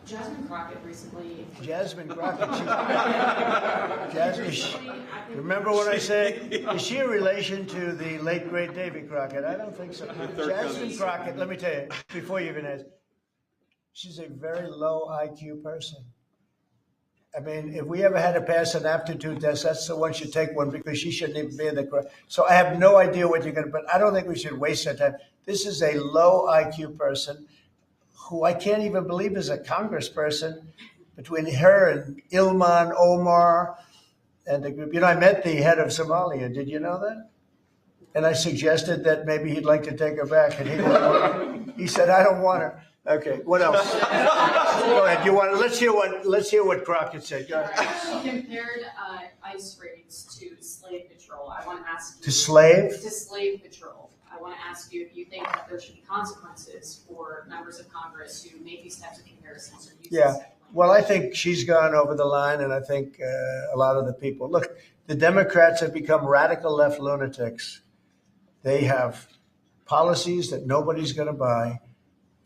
Jasmine Crockett recently. Jasmine Crockett. Remember when I said, is she a relation to the late, great Davy Crockett? I don't think so. Jasmine Crockett, let me tell you, before you even ask, she's a very low IQ person. I mean, if we ever had to pass an aptitude test, that's the one should take one because she shouldn't even be in the. So I have no idea what you're going to, but I don't think we should waste our time. This is a low IQ person who I can't even believe is a congressperson. Between her and Ilman Omar and the group. You know, I met the head of Somalia. Did you know that? And I suggested that maybe he'd like to take her back. And he said, I don't want her. Okay, what else? Go ahead. Let's hear what Crockett said. Go ahead. He compared ICE raids to slave patrol. I want to ask you. To slave? To slave patrol. I want to ask you if you think that there should be consequences for members of Congress who make these types of comparisons or use this type of language. Well, I think she's gone over the line, and I think a lot of the people. Look, the Democrats have become radical left lunatics. They have policies that nobody's going to buy.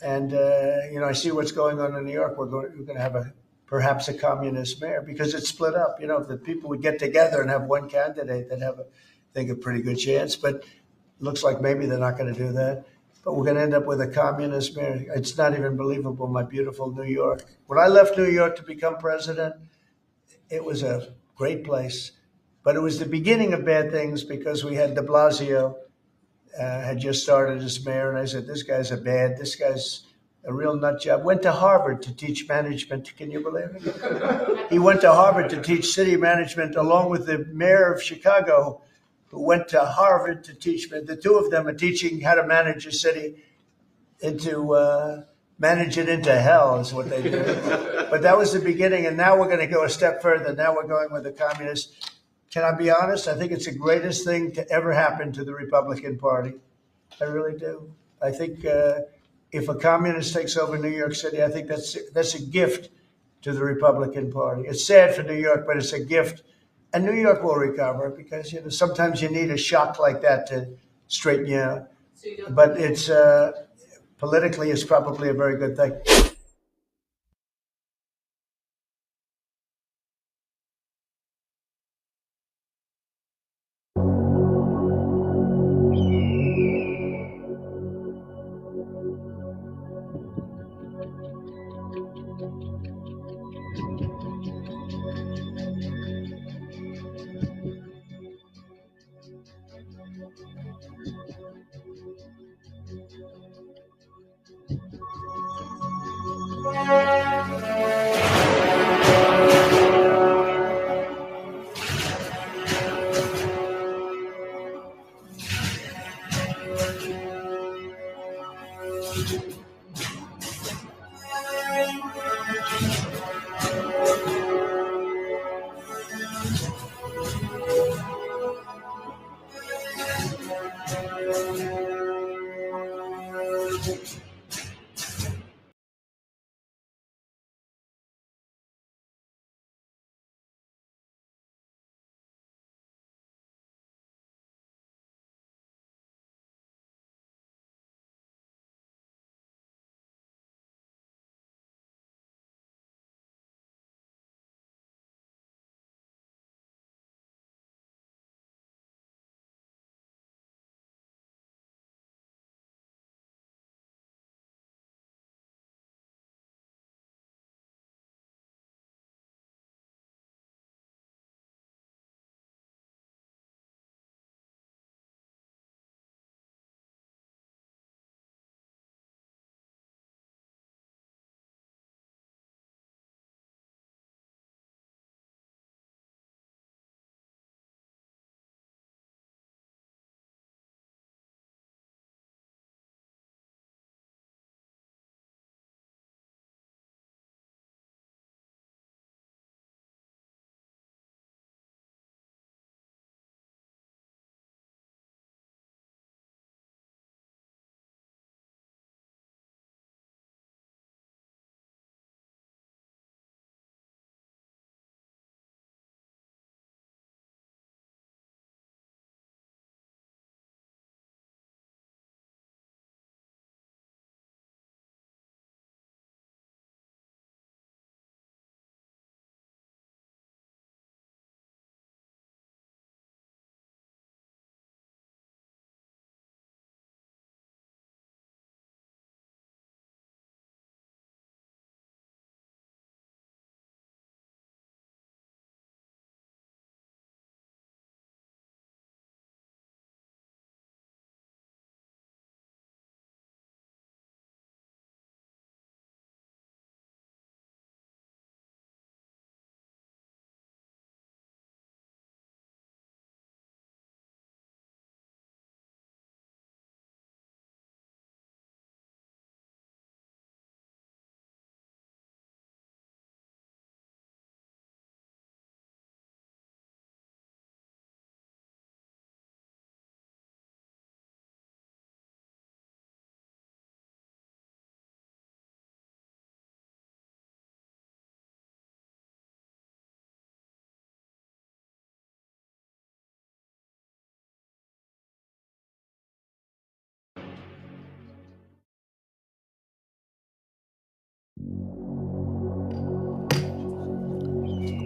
And, I see what's going on in New York. We're going to have perhaps a communist mayor because it's split up. You know, if the people would get together and have one candidate, they'd have, I think, a pretty good chance. But it looks like maybe they're not going to do that. But we're going to end up with a communist mayor. It's not even believable, my beautiful New York. When I left New York to become president, it was a great place. But it was the beginning of bad things because we had de Blasio had just started as mayor. And I said, this guy's a real nut job. Went to Harvard to teach management. Can you believe it? He went to Harvard to teach city management along with the mayor of Chicago, who went to Harvard to teach. The two of them are teaching how to manage a city manage it into hell is what they do. But that was the beginning, and now we're going to go a step further. Now we're going with the communists. Can I be honest? I think it's the greatest thing to ever happen to the Republican Party. I really do. I think if a communist takes over New York City, I think that's a gift to the Republican Party. It's sad for New York, but it's a gift. And New York will recover because sometimes you need a shock like that to straighten you out. But it's politically, it's probably a very good thing.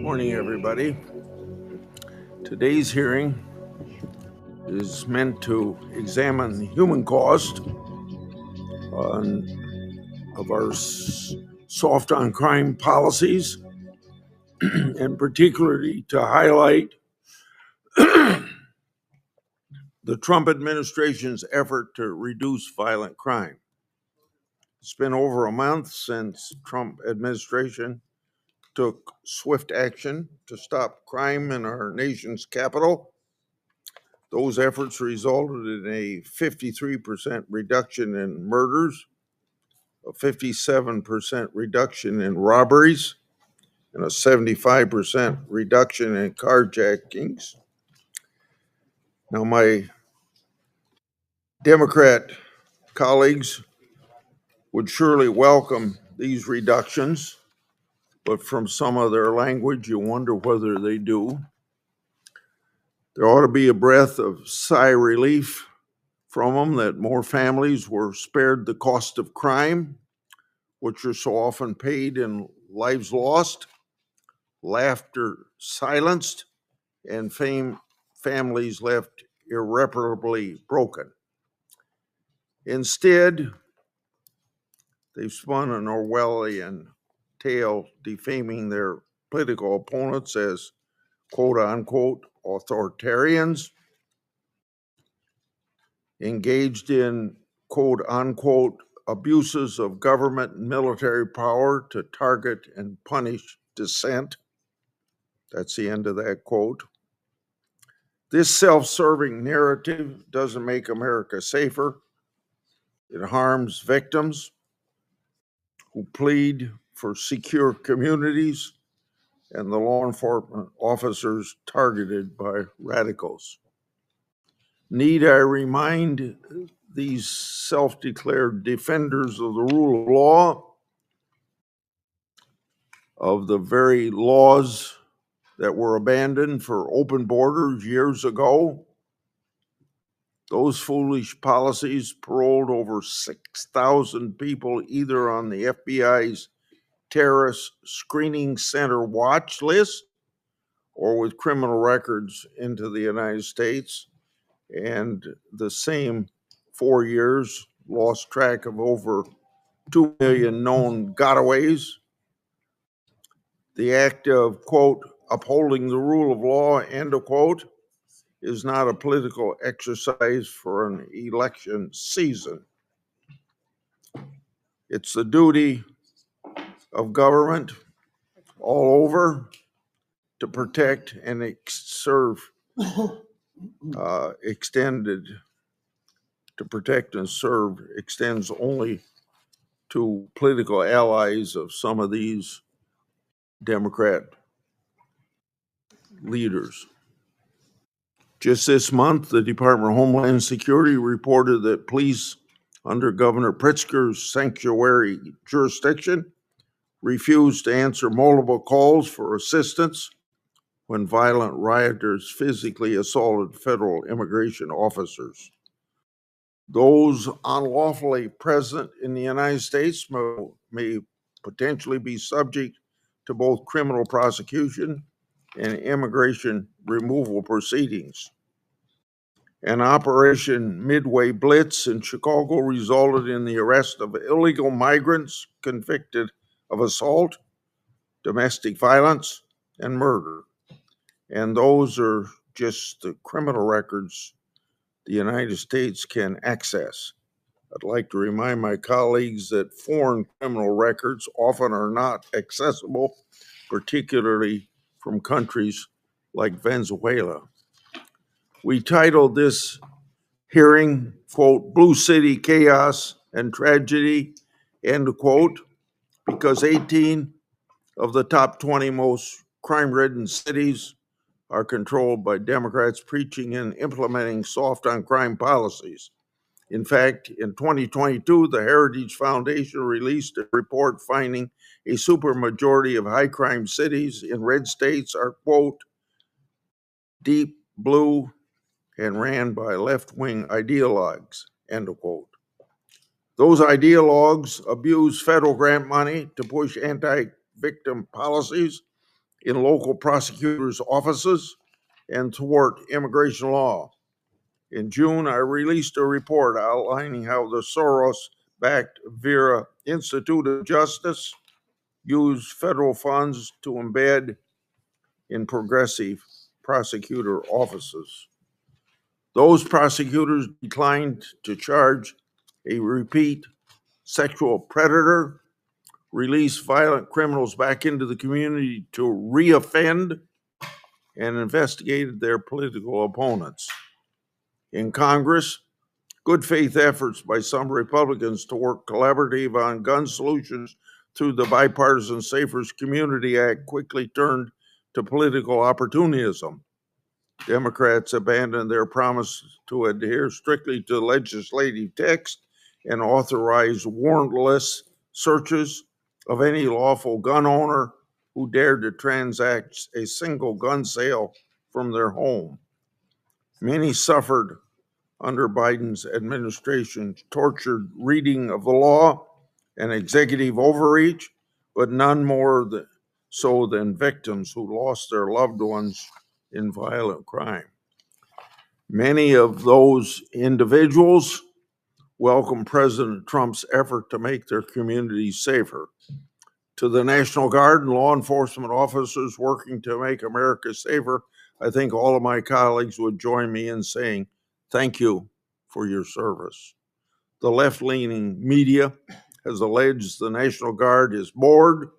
Morning, everybody. Today's hearing is meant to examine the human cost of our soft on crime policies, and particularly to highlight the Trump administration's effort to reduce violent crime. It's been over a month since Trump administration took swift action to stop crime in our nation's capital. Those efforts resulted in a 53% reduction in murders, a 57% reduction in robberies, and a 75% reduction in carjackings. Now, my Democrat colleagues would surely welcome these reductions, but from some of their language, you wonder whether they do. There ought to be a breath of sigh relief from them that more families were spared the cost of crime, which are so often paid in lives lost, laughter silenced, and families left irreparably broken. Instead, they've spun an Orwellian tale defaming their political opponents as quote unquote authoritarians, engaged in quote unquote abuses of government and military power to target and punish dissent. That's the end of that quote. This self-serving narrative doesn't make America safer. It harms victims who plead for secure communities and the law enforcement officers targeted by radicals. Need I remind these self-declared defenders of the rule of law of the very laws that were abandoned for open borders years ago? Those foolish policies paroled over 6,000 people either on the FBI's terrorist screening center watch list or with criminal records into the United States, and the same 4 years lost track of over 2 million known gotaways. The act of, quote, upholding the rule of law, end of quote, is not a political exercise for an election season. It's the duty of government all over to protect and serve, extends only to political allies of some of these Democrat leaders. Just this month, the Department of Homeland Security reported that police under Governor Pritzker's sanctuary jurisdiction refused to answer multiple calls for assistance when violent rioters physically assaulted federal immigration officers. Those unlawfully present in the United States may potentially be subject to both criminal prosecution and immigration removal proceedings. An Operation Midway Blitz in Chicago resulted in the arrest of illegal migrants convicted of assault, domestic violence, and murder. And those are just the criminal records the United States can access. I'd like to remind my colleagues that foreign criminal records often are not accessible, particularly from countries like Venezuela. We titled this hearing, quote, Blue City Chaos and Tragedy, end quote, because 18 of the top 20 most crime-ridden cities are controlled by Democrats preaching and implementing soft on crime policies. In fact, in 2022, the Heritage Foundation released a report finding a supermajority of high crime cities in red states are, quote, deep blue and ran by left-wing ideologues, end of quote. Those ideologues abuse federal grant money to push anti-victim policies in local prosecutors' offices and thwart immigration law. In June, I released a report outlining how the Soros-backed Vera Institute of Justice used federal funds to embed in progressive prosecutor offices. Those prosecutors declined to charge a repeat sexual predator, release violent criminals back into the community to reoffend, and investigated their political opponents. In Congress, good faith efforts by some Republicans to work collaborative on gun solutions through the Bipartisan Safer Community Act quickly turned to political opportunism. Democrats abandoned their promise to adhere strictly to legislative text and authorize warrantless searches of any lawful gun owner who dared to transact a single gun sale from their home. Many suffered under Biden's administration's tortured reading of the law and executive overreach, but none more so than victims who lost their loved ones in violent crime. Many of those individuals welcome President Trump's effort to make their communities safer. To the National Guard and law enforcement officers working to make America safer, I think all of my colleagues would join me in saying thank you for your service. The left-leaning media has alleged the National Guard is bored.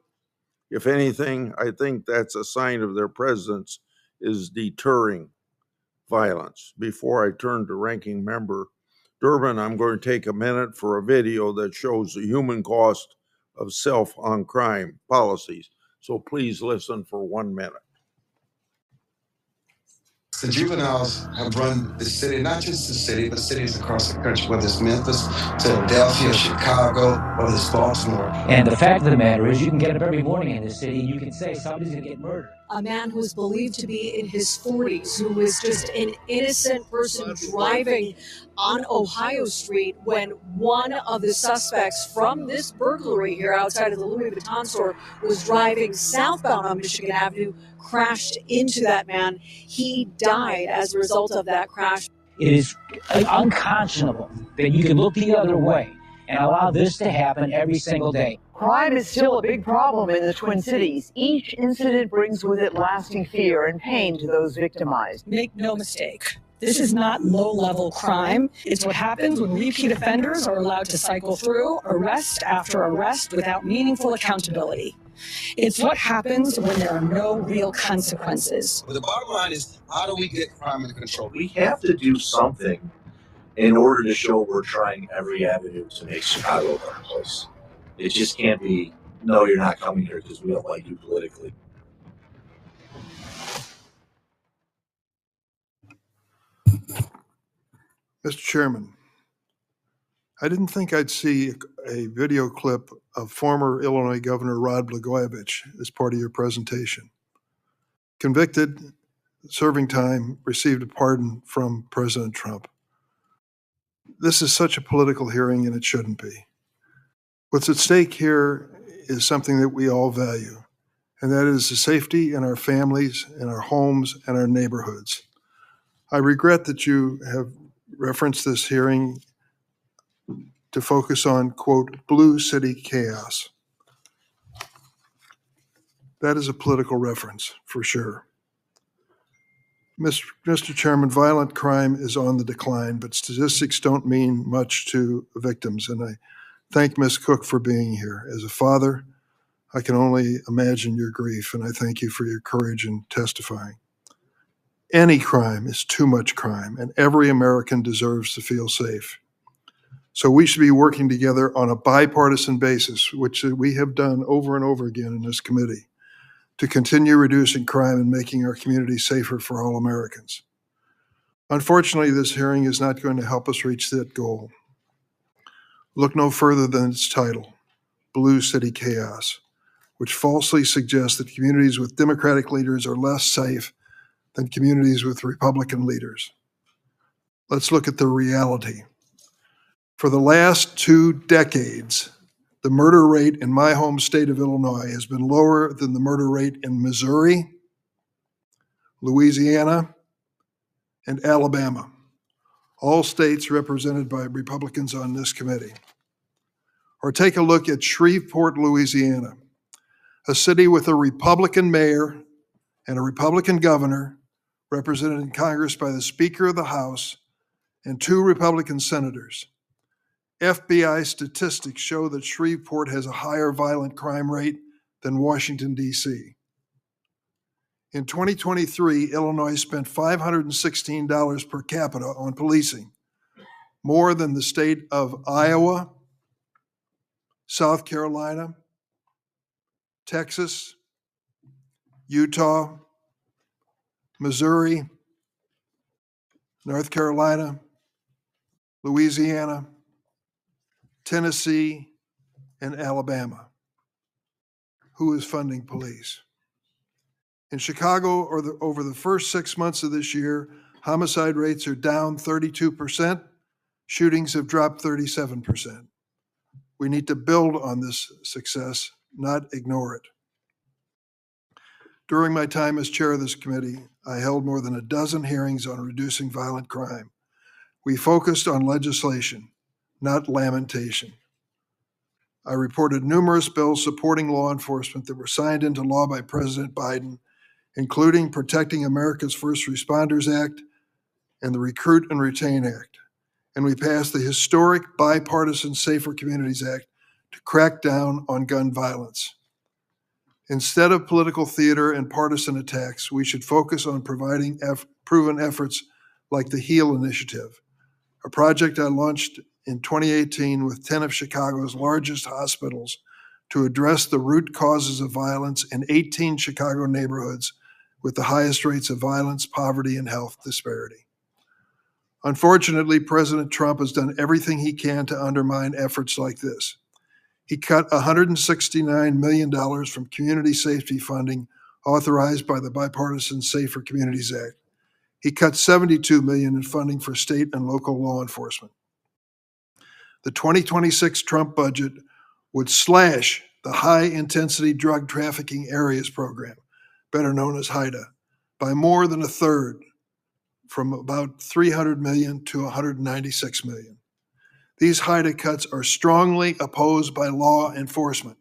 If anything, I think that's a sign of their presence is deterring violence. Before I turn to Ranking Member Durbin, I'm going to take a minute for a video that shows the human cost of self-on-crime policies. So please listen for 1 minute. The juveniles have run the city, not just the city, but cities across the country, whether it's Memphis, Philadelphia, Chicago, whether it's Baltimore. And the fact of the matter is, you can get up every morning in this city and you can say somebody's going to get murdered. A man who is believed to be in his 40s, who was just an innocent person driving on Ohio Street when one of the suspects from this burglary here outside of the Louis Vuitton store was driving southbound on Michigan Avenue, crashed into that man. He died as a result of that crash. It is unconscionable that you can look the other way and allow this to happen every single day. Crime is still a big problem in the Twin Cities. Each incident brings with it lasting fear and pain to those victimized. Make no mistake, this is not low-level crime. It's what happens when repeat offenders are allowed to cycle through arrest after arrest without meaningful accountability. It's what happens when there are no real consequences. But the bottom line is, how do we get crime under control? We have to do something in order to show we're trying every avenue to make Chicago a better place. It just can't be, no, you're not coming here because we don't like you politically. Mr. Chairman, I didn't think I'd see a video clip of former Illinois Governor Rod Blagojevich as part of your presentation. Convicted, serving time, received a pardon from President Trump. This is such a political hearing, and it shouldn't be. What's at stake here is something that we all value, and that is the safety in our families, in our homes, and our neighborhoods. I regret that you have referenced this hearing to focus on, quote, blue city chaos. That is a political reference, for sure. Mr. Chairman, violent crime is on the decline, but statistics don't mean much to victims, and I thank Ms. Cook for being here. As a father, I can only imagine your grief, and I thank you for your courage in testifying. Any crime is too much crime, and every American deserves to feel safe. So we should be working together on a bipartisan basis, which we have done over and over again in this committee, to continue reducing crime and making our communities safer for all Americans. Unfortunately, this hearing is not going to help us reach that goal. Look no further than its title, Blue City Chaos, which falsely suggests that communities with Democratic leaders are less safe than communities with Republican leaders. Let's look at the reality. For the last 2 decades, the murder rate in my home state of Illinois has been lower than the murder rate in Missouri, Louisiana, and Alabama, all states represented by Republicans on this committee. Or take a look at Shreveport, Louisiana, a city with a Republican mayor and a Republican governor represented in Congress by the Speaker of the House and 2 Republican senators. FBI statistics show that Shreveport has a higher violent crime rate than Washington, D.C. In 2023, Illinois spent $516 per capita on policing, more than the state of Iowa, South Carolina, Texas, Utah, Missouri, North Carolina, Louisiana, Tennessee, and Alabama. Who is funding police? In Chicago, over the first 6 months of this year, homicide rates are down 32%, shootings have dropped 37%. We need to build on this success, not ignore it. During my time as chair of this committee, I held more than a dozen hearings on reducing violent crime. We focused on legislation, not lamentation. I reported numerous bills supporting law enforcement that were signed into law by President Biden, including Protecting America's First Responders Act and the Recruit and Retain Act. And we passed the historic bipartisan Safer Communities Act to crack down on gun violence. Instead of political theater and partisan attacks, we should focus on providing proven efforts like the HEAL Initiative, a project I launched in 2018 with 10 of Chicago's largest hospitals to address the root causes of violence in 18 Chicago neighborhoods with the highest rates of violence, poverty, and health disparity. Unfortunately, President Trump has done everything he can to undermine efforts like this. He cut $169 million from community safety funding authorized by the bipartisan Safer Communities Act. He cut $72 million in funding for state and local law enforcement. The 2026 Trump budget would slash the High-Intensity Drug Trafficking Areas Program, better known as HIDTA, by more than a third, from about $300 million to $196 million. These HIDTA cuts are strongly opposed by law enforcement,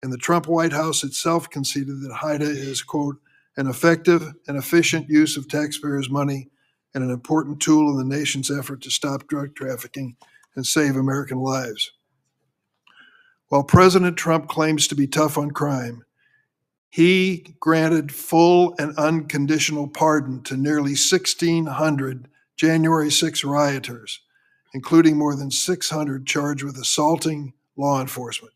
and the Trump White House itself conceded that HIDTA is, quote, an effective and efficient use of taxpayers' money and an important tool in the nation's effort to stop drug trafficking and save American lives. While President Trump claims to be tough on crime, he granted full and unconditional pardon to nearly 1,600 January 6 rioters, including more than 600 charged with assaulting law enforcement.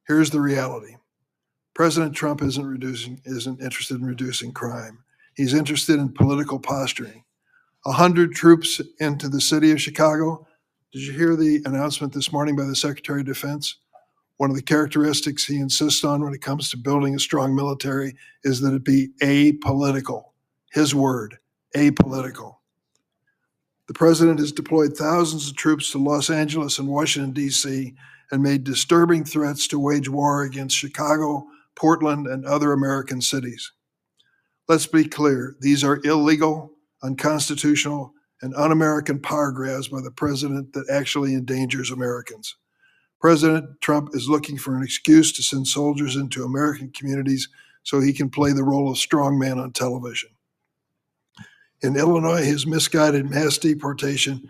Here's the reality. President Trump isn't interested in reducing crime. He's interested in political posturing. 100 troops into the city of Chicago. Did you hear the announcement this morning by the Secretary of Defense? One of the characteristics he insists on when it comes to building a strong military is that it be apolitical. His word, apolitical. The president has deployed thousands of troops to Los Angeles and Washington, D.C., and made disturbing threats to wage war against Chicago, Portland, and other American cities. Let's be clear, these are illegal, unconstitutional, and un-American power grabs by the president that actually endangers Americans. President Trump is looking for an excuse to send soldiers into American communities so he can play the role of strongman on television. In Illinois, his misguided mass deportation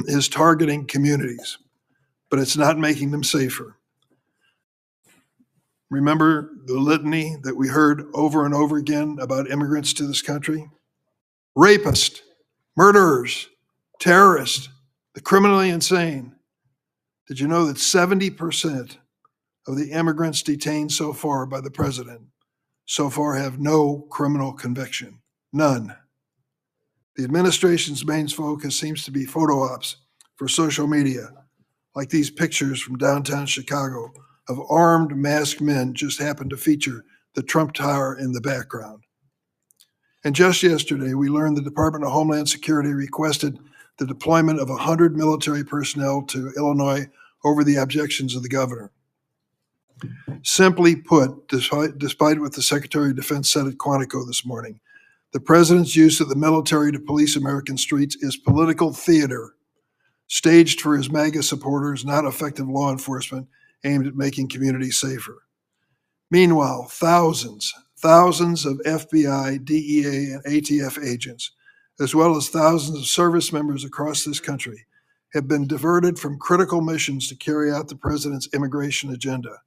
is targeting communities, but it's not making them safer. Remember the litany that we heard over and over again about immigrants to this country? Rapists, murderers, terrorists, the criminally insane. Did you know that 70% of the immigrants detained so far by the president so far have no criminal conviction? None. The administration's main focus seems to be photo ops for social media, like these pictures from downtown Chicago of armed masked men just happened to feature the Trump Tower in the background. And just yesterday, we learned the Department of Homeland Security requested the deployment of 100 military personnel to Illinois over the objections of the governor. Simply put, despite what the Secretary of Defense said at Quantico this morning, the president's use of the military to police American streets is political theater, staged for his MAGA supporters, not effective law enforcement aimed at making communities safer. Meanwhile, thousands of FBI, DEA, and ATF agents, as well as thousands of service members across this country, have been diverted from critical missions to carry out the president's immigration agenda.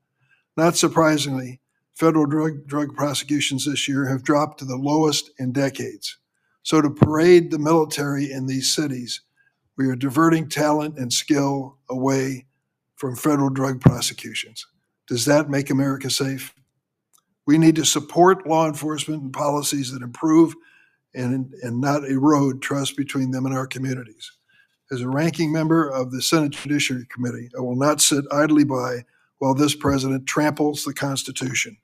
Not surprisingly, federal drug prosecutions this year have dropped to the lowest in decades. So to parade the military in these cities, we are diverting talent and skill away from federal drug prosecutions. Does that make America safe? We need to support law enforcement and policies that improve and not erode trust between them and our communities. As a ranking member of the Senate Judiciary Committee, I will not sit idly by while this president tramples the Constitution.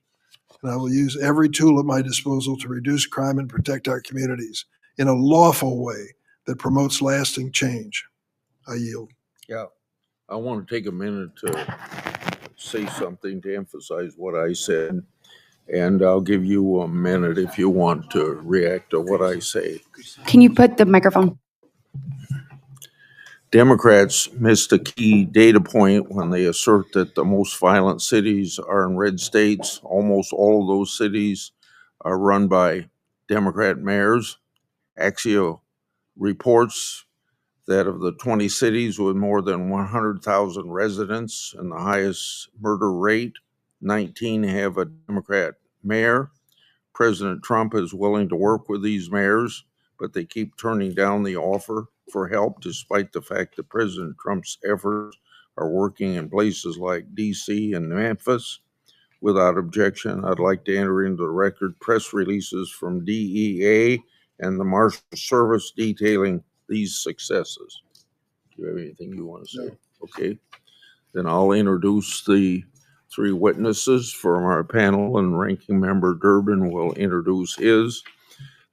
And I will use every tool at my disposal to reduce crime and protect our communities in a lawful way that promotes lasting change. I yield. Yeah, I want to take a minute to say something to emphasize what I said, and I'll give you a minute if you want to react to what I say. Can you put the microphone? Democrats missed a key data point when they assert that the most violent cities are in red states. Almost all of those cities are run by Democrat mayors. Axio reports that of the 20 cities with more than 100,000 residents and the highest murder rate, 19 have a Democrat mayor. President Trump is willing to work with these mayors, but they keep turning down the offer for help, despite the fact that President Trump's efforts are working in places like DC and Memphis without objection. I'd like to enter into the record press releases from DEA and the Marshals Service detailing these successes. Do you have anything you want to say? No. Okay. Then I'll introduce the three witnesses from our panel, and Ranking Member Durbin will introduce his.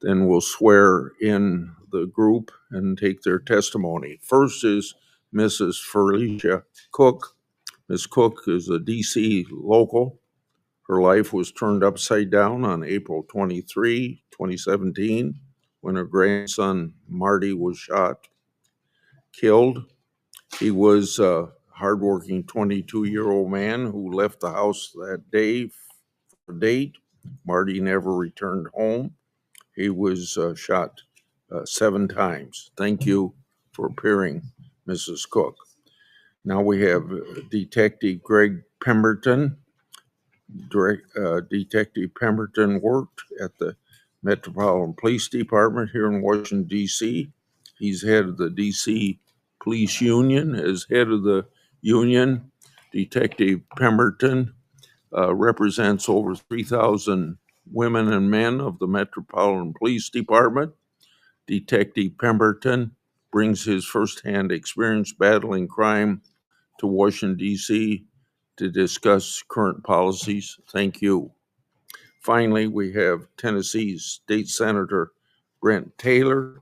Then we'll swear in the group and take their testimony. First is Mrs. Forlesia Cook. Ms. Cook is a DC local. Her life was turned upside down on April 23, 2017, when her grandson Marty was shot, killed. He was a hardworking 22-year-old man who left the house that day for a date. Marty never returned home. He was shot 7 times. Thank you for appearing, Mrs. Cook. Now we have Detective Gregg Pemberton. Detective Pemberton worked at the Metropolitan Police Department here in Washington, D.C. He's head of the D.C. Police Union. As head of the union, Detective Pemberton represents over 3,000 women and men of the Metropolitan Police Department. Detective Pemberton brings his firsthand experience battling crime to Washington, D.C. to discuss current policies. Thank you. Finally, we have Tennessee's State Senator Brent Taylor.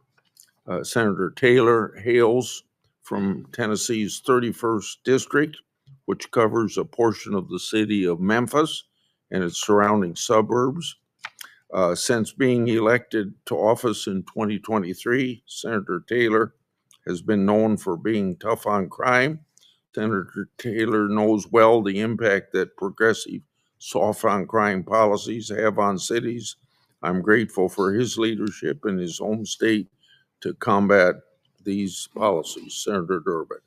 Senator Taylor hails from Tennessee's 31st District, which covers a portion of the city of Memphis and its surrounding suburbs. Since being elected to office in 2023, Senator Taylor has been known for being tough on crime. Senator Taylor knows well the impact that progressive soft on crime policies have on cities. I'm grateful for his leadership in his home state to combat these policies. Senator Durbin.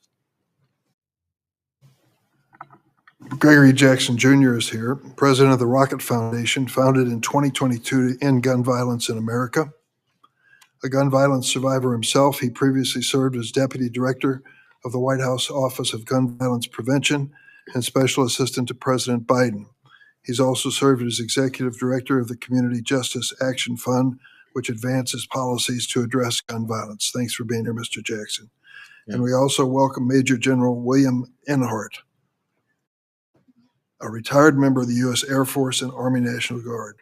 Gregory Jackson Jr. is here, president of the Rocket Foundation, founded in 2022 to end gun violence in America. A gun violence survivor himself, he previously served as deputy director of the White House Office of Gun Violence Prevention and special assistant to President Biden. He's also served as executive director of the Community Justice Action Fund, which advances policies to address gun violence. Thanks for being here, Mr. Jackson. Yeah. And we also welcome Major General William Enyart, a retired member of the U.S. Air Force and Army National Guard.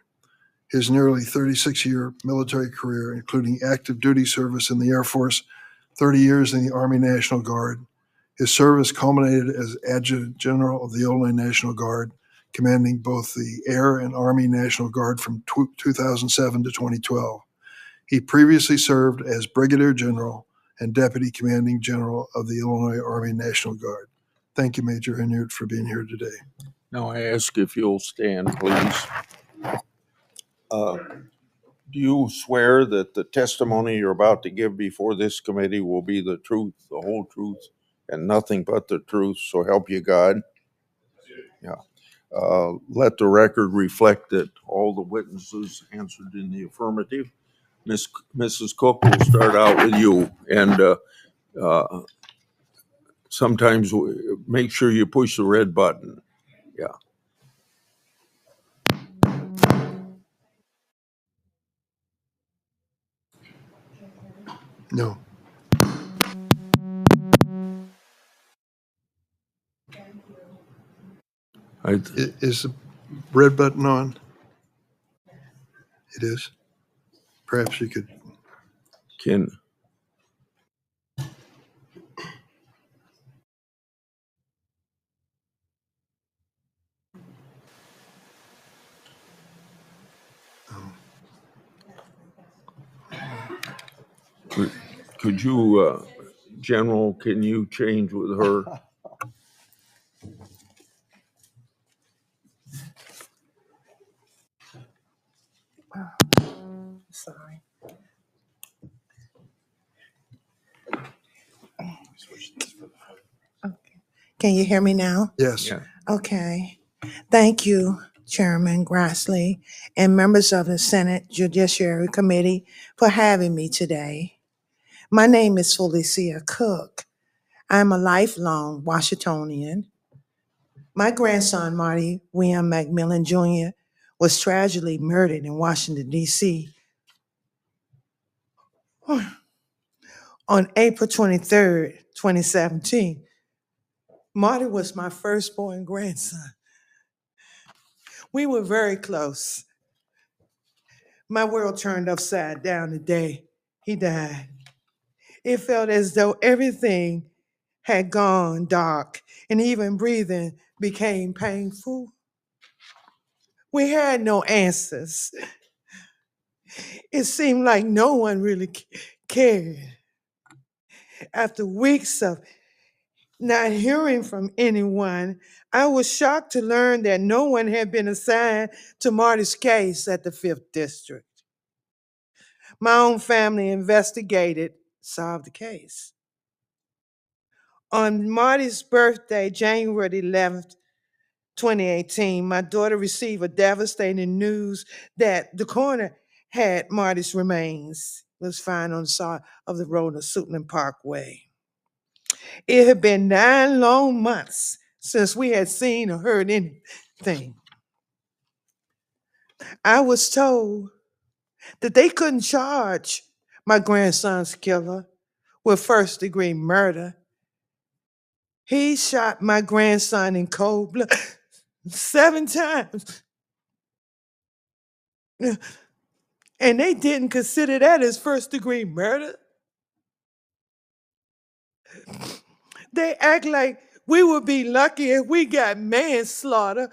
His nearly 36-year military career, including active duty service in the Air Force, 30 years in the Army National Guard, His service culminated as Adjutant General of the Illinois National Guard, commanding both the Air and Army National Guard from 2007 to 2012. He previously served as Brigadier General and Deputy Commanding General of the Illinois Army National Guard. Thank you, Major Enyart, for being here today. Now I ask if you'll stand, please. Do you swear that the testimony you're about to give before this committee will be the truth, the whole truth, and nothing but the truth, so help you God? Yeah. Let the record reflect that all the witnesses answered in the affirmative. Mrs. Cook, will start out with you, and sometimes make sure you push the red button. Yeah. No. Is the red button on? It is. Perhaps you could. Can. Could you, General, can you change with her? Sorry. Okay. Can you hear me now? Yes. Yeah. Okay. Thank you, Chairman Grassley and members of the Senate Judiciary Committee for having me today. My name is Forlesia Cook. I'm a lifelong Washingtonian. My grandson, Marty William McMillian Jr., was tragically murdered in Washington, D.C. on April 23rd, 2017. Marty was my firstborn grandson. We were very close. My world turned upside down the day he died. It felt as though everything had gone dark and even breathing became painful. We had no answers. It seemed like no one really cared. After weeks of not hearing from anyone, I was shocked to learn that no one had been assigned to Marty's case at the 5th District. My own family investigated, solved the case. On Marty's birthday, January 11th, 2018, my daughter received a devastating news that the coroner had Marty's remains. It was found on the side of the road on Suitland Parkway. It had been 9 long months since we had seen or heard anything. I was told that they couldn't charge my grandson's killer with first-degree murder. He shot my grandson in cold blood 7 times. And they didn't consider that as first-degree murder. They act like we would be lucky if we got manslaughter.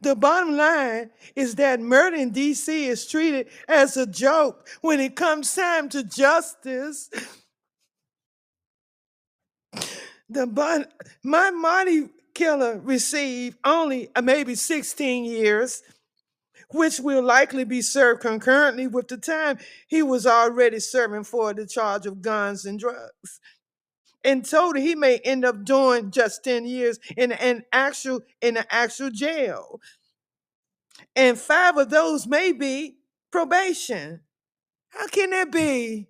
The bottom line is that murder in D.C. is treated as a joke when it comes time to justice. My Marty killer received only maybe 16 years, which will likely be served concurrently with the time he was already serving for the charge of guns and drugs. In total, he may end up doing just 10 years in an actual jail. And 5 of those may be probation. How can that be?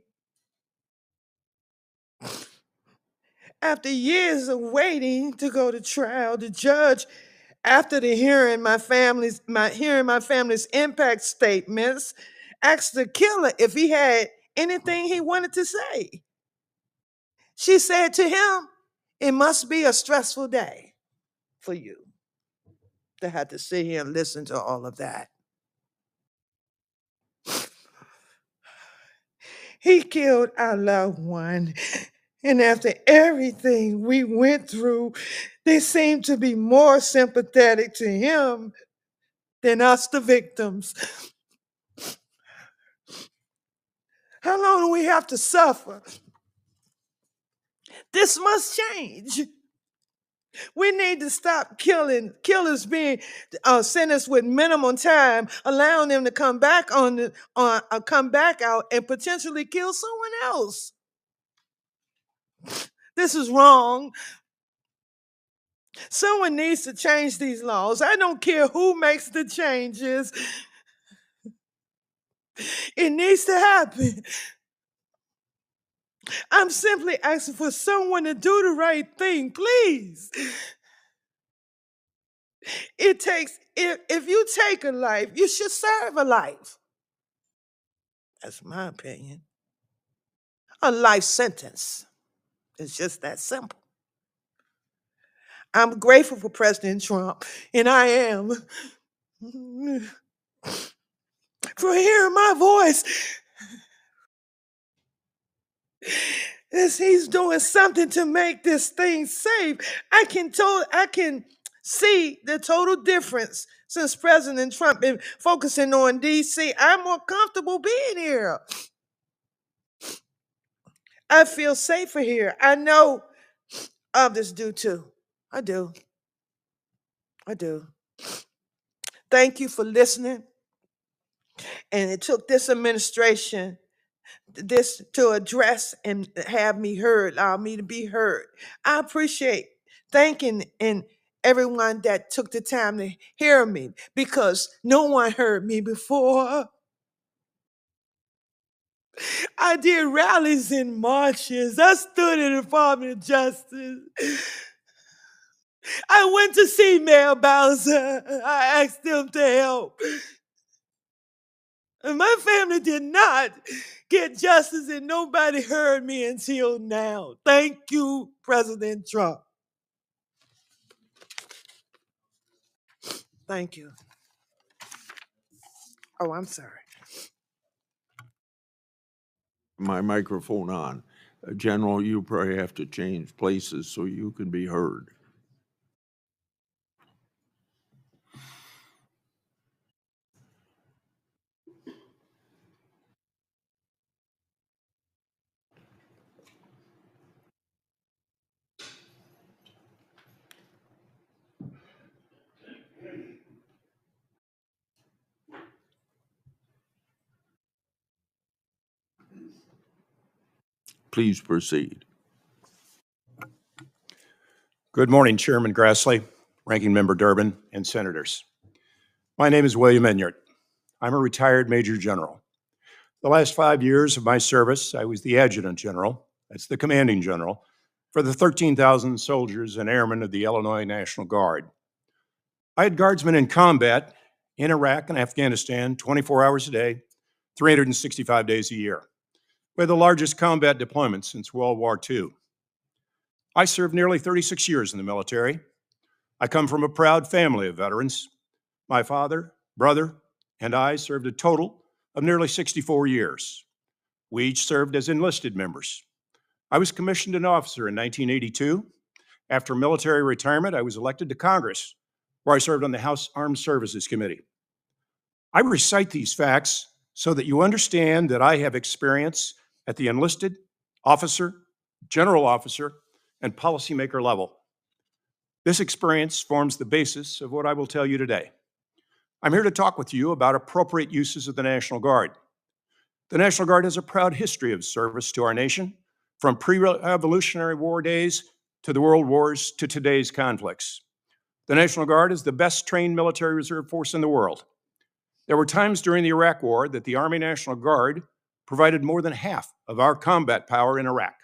After years of waiting to go to trial, the judge, after hearing my family's impact statements, asked the killer if he had anything he wanted to say. She said to him, "It must be a stressful day for you to have to sit here and listen to all of that." He killed our loved one. And after everything we went through, they seem to be more sympathetic to him than us, the victims. How long do we have to suffer? This must change. We need to stop killers being sentenced with minimum time, allowing them to come back come back out and potentially kill someone else. This is wrong. Someone needs to change these laws. I don't care who makes the changes. It needs to happen. I'm simply asking for someone to do the right thing, please. If you take a life, you should serve a life. That's my opinion. A life sentence. It's just that simple. I'm grateful for President Trump, and I am, for hearing my voice. As he's doing something to make this thing safe. I can see the total difference since President Trump been focusing on DC. I'm more comfortable being here. I feel safer here. I know others do too. I do. Thank you for listening. And it took this administration to address and have me heard, allow me to be heard. I appreciate thanking and everyone that took the time to hear me, because no one heard me before. I did rallies and marches. I stood in the Department of Justice. I went to see Mayor Bowser. I asked him to help. And my family did not get justice, and nobody heard me until now. Thank you, President Trump. Thank you. Oh, I'm sorry. My microphone on. General, you probably have to change places so you can be heard. Please proceed. Good morning, Chairman Grassley, Ranking Member Durbin, and Senators. My name is William Enyart. I'm a retired Major General. The last 5 years of my service, I was the Adjutant General, that's the Commanding General, for the 13,000 soldiers and airmen of the Illinois National Guard. I had guardsmen in combat in Iraq and Afghanistan 24 hours a day, 365 days a year. We had the largest combat deployment since World War II. I served nearly 36 years in the military. I come from a proud family of veterans. My father, brother, and I served a total of nearly 64 years. We each served as enlisted members. I was commissioned an officer in 1982. After military retirement, I was elected to Congress, where I served on the House Armed Services Committee. I recite these facts so that you understand that I have experience at the enlisted, officer, general officer, and policymaker level. This experience forms the basis of what I will tell you today. I'm here to talk with you about appropriate uses of the National Guard. The National Guard has a proud history of service to our nation, from pre-Revolutionary War days to the World Wars to today's conflicts. The National Guard is the best trained military reserve force in the world. There were times during the Iraq War that the Army National Guard provided more than half of our combat power in Iraq.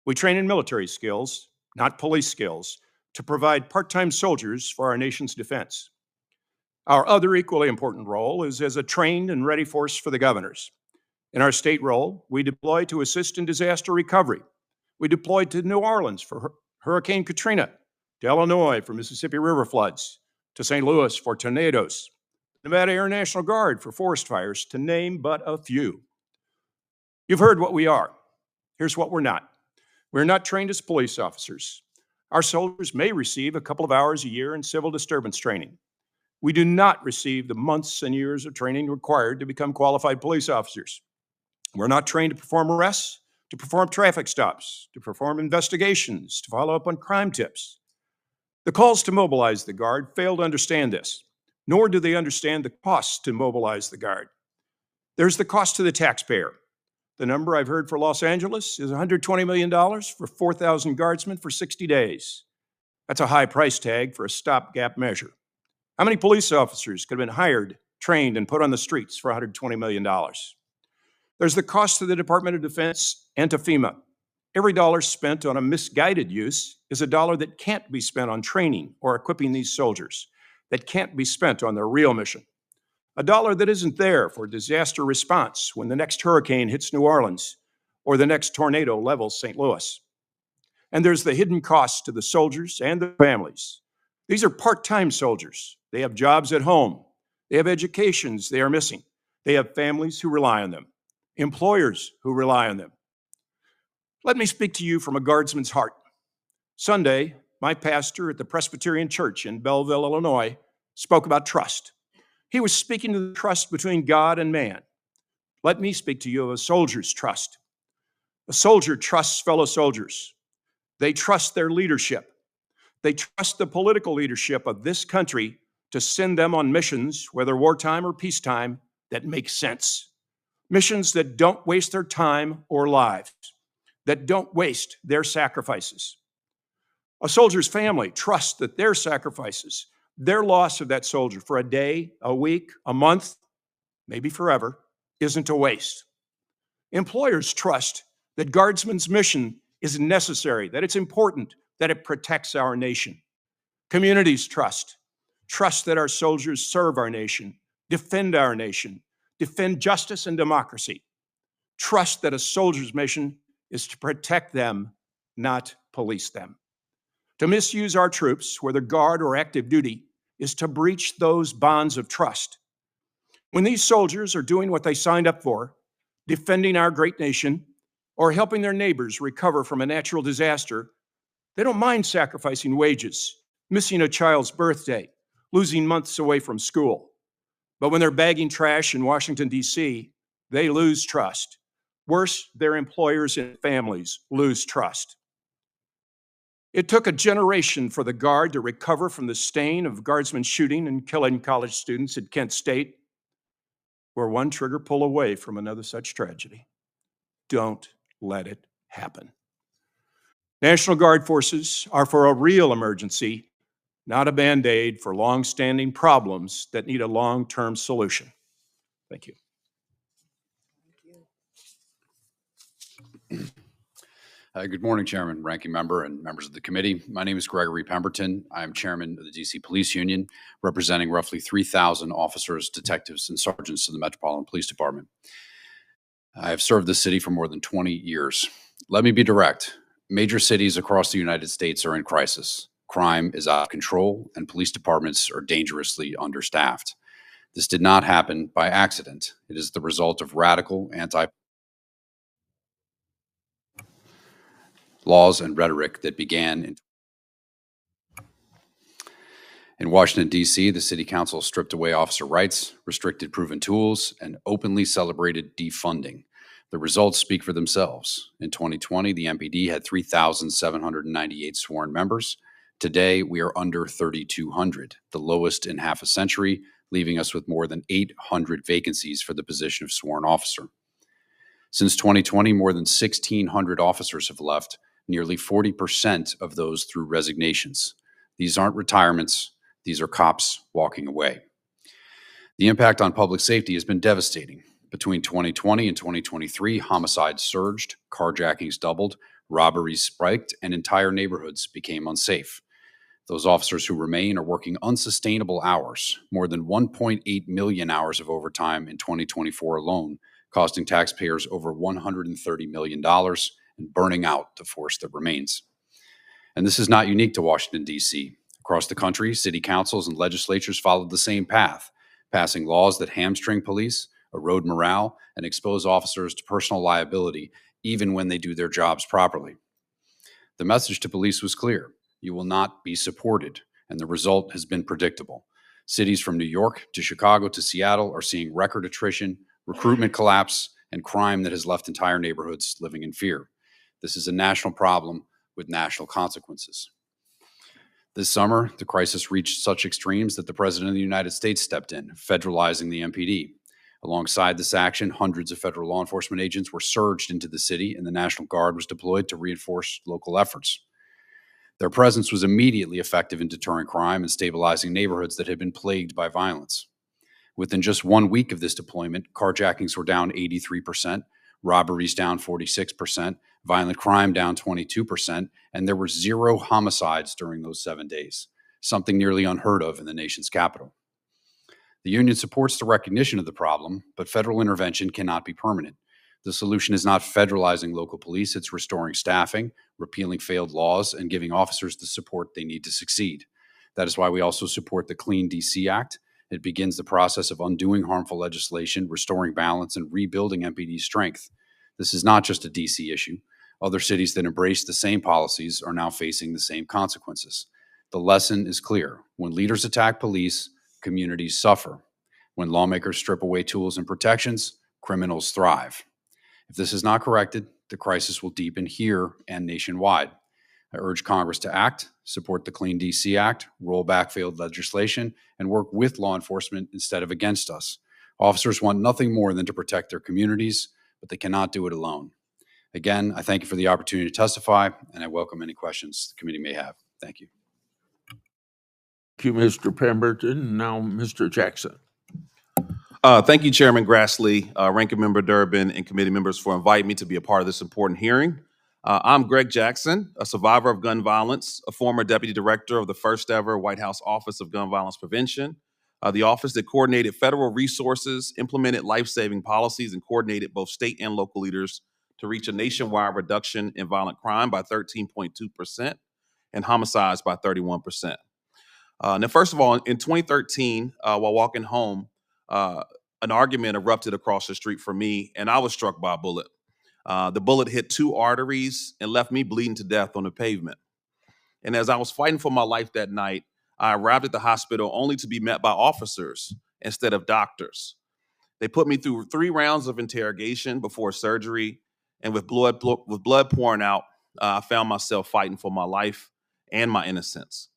We train in military skills, not police skills, to provide part-time soldiers for our nation's defense. Our other equally important role is as a trained and ready force for the governors. In our state role, we deploy to assist in disaster recovery. We deployed to New Orleans for Hurricane Katrina, to Illinois for Mississippi River floods, to St. Louis for tornadoes, Nevada Air National Guard for forest fires, to name but a few. You've heard what we are. Here's what we're not. We're not trained as police officers. Our soldiers may receive a couple of hours a year in civil disturbance training. We do not receive the months and years of training required to become qualified police officers. We're not trained to perform arrests, to perform traffic stops, to perform investigations, to follow up on crime tips. The calls to mobilize the Guard fail to understand this, nor do they understand the costs to mobilize the Guard. There's the cost to the taxpayer. The number I've heard for Los Angeles is $120 million for 4,000 guardsmen for 60 days. That's a high price tag for a stopgap measure. How many police officers could have been hired, trained, and put on the streets for $120 million? There's the cost to the Department of Defense and to FEMA. Every dollar spent on a misguided use is a dollar that can't be spent on training or equipping these soldiers, that can't be spent on their real mission. A dollar that isn't there for disaster response when the next hurricane hits New Orleans or the next tornado levels St. Louis. And there's the hidden costs to the soldiers and the families. These are part-time soldiers. They have jobs at home. They have educations they are missing. They have families who rely on them, employers who rely on them. Let me speak to you from a guardsman's heart. Sunday, my pastor at the Presbyterian Church in Belleville, Illinois, spoke about trust. He was speaking to the trust between God and man. Let me speak to you of a soldier's trust. A soldier trusts fellow soldiers. They trust their leadership. They trust the political leadership of this country to send them on missions, whether wartime or peacetime, that make sense. Missions that don't waste their time or lives, that don't waste their sacrifices. A soldier's family trusts that their sacrifices, their loss of that soldier for a day, a week, a month, maybe forever, isn't a waste. Employers trust that Guardsman's mission is necessary, that it's important, that it protects our nation. Communities trust that our soldiers serve our nation, defend justice and democracy. Trust that a soldier's mission is to protect them, not police them. To misuse our troops, whether guard or active duty, is to breach those bonds of trust. When these soldiers are doing what they signed up for, defending our great nation, or helping their neighbors recover from a natural disaster, they don't mind sacrificing wages, missing a child's birthday, losing months away from school. But when they're bagging trash in Washington, D.C., they lose trust. Worse, their employers and families lose trust. It took a generation for the Guard to recover from the stain of Guardsmen shooting and killing college students at Kent State. We're one trigger pull away from another such tragedy. Don't let it happen. National Guard forces are for a real emergency, not a Band-Aid for long-standing problems that need a long-term solution. Thank you. Good morning, Chairman, Ranking Member, and members of the committee. My name is Gregory Pemberton. I am Chairman of the DC Police Union, representing roughly 3,000 officers, detectives, and sergeants in the Metropolitan Police Department. I have served the city for more than 20 years. Let me be direct. Major cities across the United States are in crisis. Crime is out of control, and police departments are dangerously understaffed. This did not happen by accident. It is the result of radical laws and rhetoric that began in Washington, D.C., the city council stripped away officer rights, restricted proven tools, and openly celebrated defunding. The results speak for themselves. In 2020, the MPD had 3,798 sworn members. Today, we are under 3,200, the lowest in half a century, leaving us with more than 800 vacancies for the position of sworn officer. Since 2020, more than 1,600 officers have left, nearly 40% of those through resignations. These aren't retirements. These are cops walking away. The impact on public safety has been devastating. Between 2020 and 2023, homicides surged, carjackings doubled, robberies spiked, and entire neighborhoods became unsafe. Those officers who remain are working unsustainable hours, more than 1.8 million hours of overtime in 2024 alone, costing taxpayers over $130 million and burning out the force that remains. And this is not unique to Washington, D.C. Across the country, city councils and legislatures followed the same path, passing laws that hamstring police, erode morale, and expose officers to personal liability, even when they do their jobs properly. The message to police was clear: you will not be supported, and the result has been predictable. Cities from New York to Chicago to Seattle are seeing record attrition, recruitment collapse, and crime that has left entire neighborhoods living in fear. This is a national problem with national consequences. This summer, the crisis reached such extremes that the President of the United States stepped in, federalizing the MPD. Alongside this action, hundreds of federal law enforcement agents were surged into the city, and the National Guard was deployed to reinforce local efforts. Their presence was immediately effective in deterring crime and stabilizing neighborhoods that had been plagued by violence. Within just 1 week of this deployment, carjackings were down 83%, robberies down 46%, violent crime down 22%, and there were 0 homicides during those 7 days, something nearly unheard of in the nation's capital. The union supports the recognition of the problem, but federal intervention cannot be permanent. The solution is not federalizing local police, it's restoring staffing, repealing failed laws, and giving officers the support they need to succeed. That is why we also support the Clean DC Act. It begins the process of undoing harmful legislation, restoring balance, and rebuilding MPD's strength. This is not just a DC issue. Other cities that embrace the same policies are now facing the same consequences. The lesson is clear. When leaders attack police, communities suffer. When lawmakers strip away tools and protections, criminals thrive. If this is not corrected, the crisis will deepen here and nationwide. I urge Congress to act, support the Clean DC Act, roll back failed legislation, and work with law enforcement instead of against us. Officers want nothing more than to protect their communities, but they cannot do it alone. Again, I thank you for the opportunity to testify, and I welcome any questions the committee may have. Thank you. Thank you, Mr. Pemberton. Now, Mr. Jackson. Thank you, Chairman Grassley, Ranking Member Durbin, and committee members for inviting me to be a part of this important hearing. I'm Gregg Jackson, a survivor of gun violence, a former deputy director of the first ever White House Office of Gun Violence Prevention, the office that coordinated federal resources, implemented life-saving policies, and coordinated both state and local leaders to reach a nationwide reduction in violent crime by 13.2% and homicides by 31%. Now, first of all, in 2013, while walking home, an argument erupted across the street from me, and I was struck by a bullet. The bullet hit 2 arteries and left me bleeding to death on the pavement. And as I was fighting for my life that night, I arrived at the hospital only to be met by officers instead of doctors. They put me through 3 rounds of interrogation before surgery, and with blood pouring out, I found myself fighting for my life and my innocence.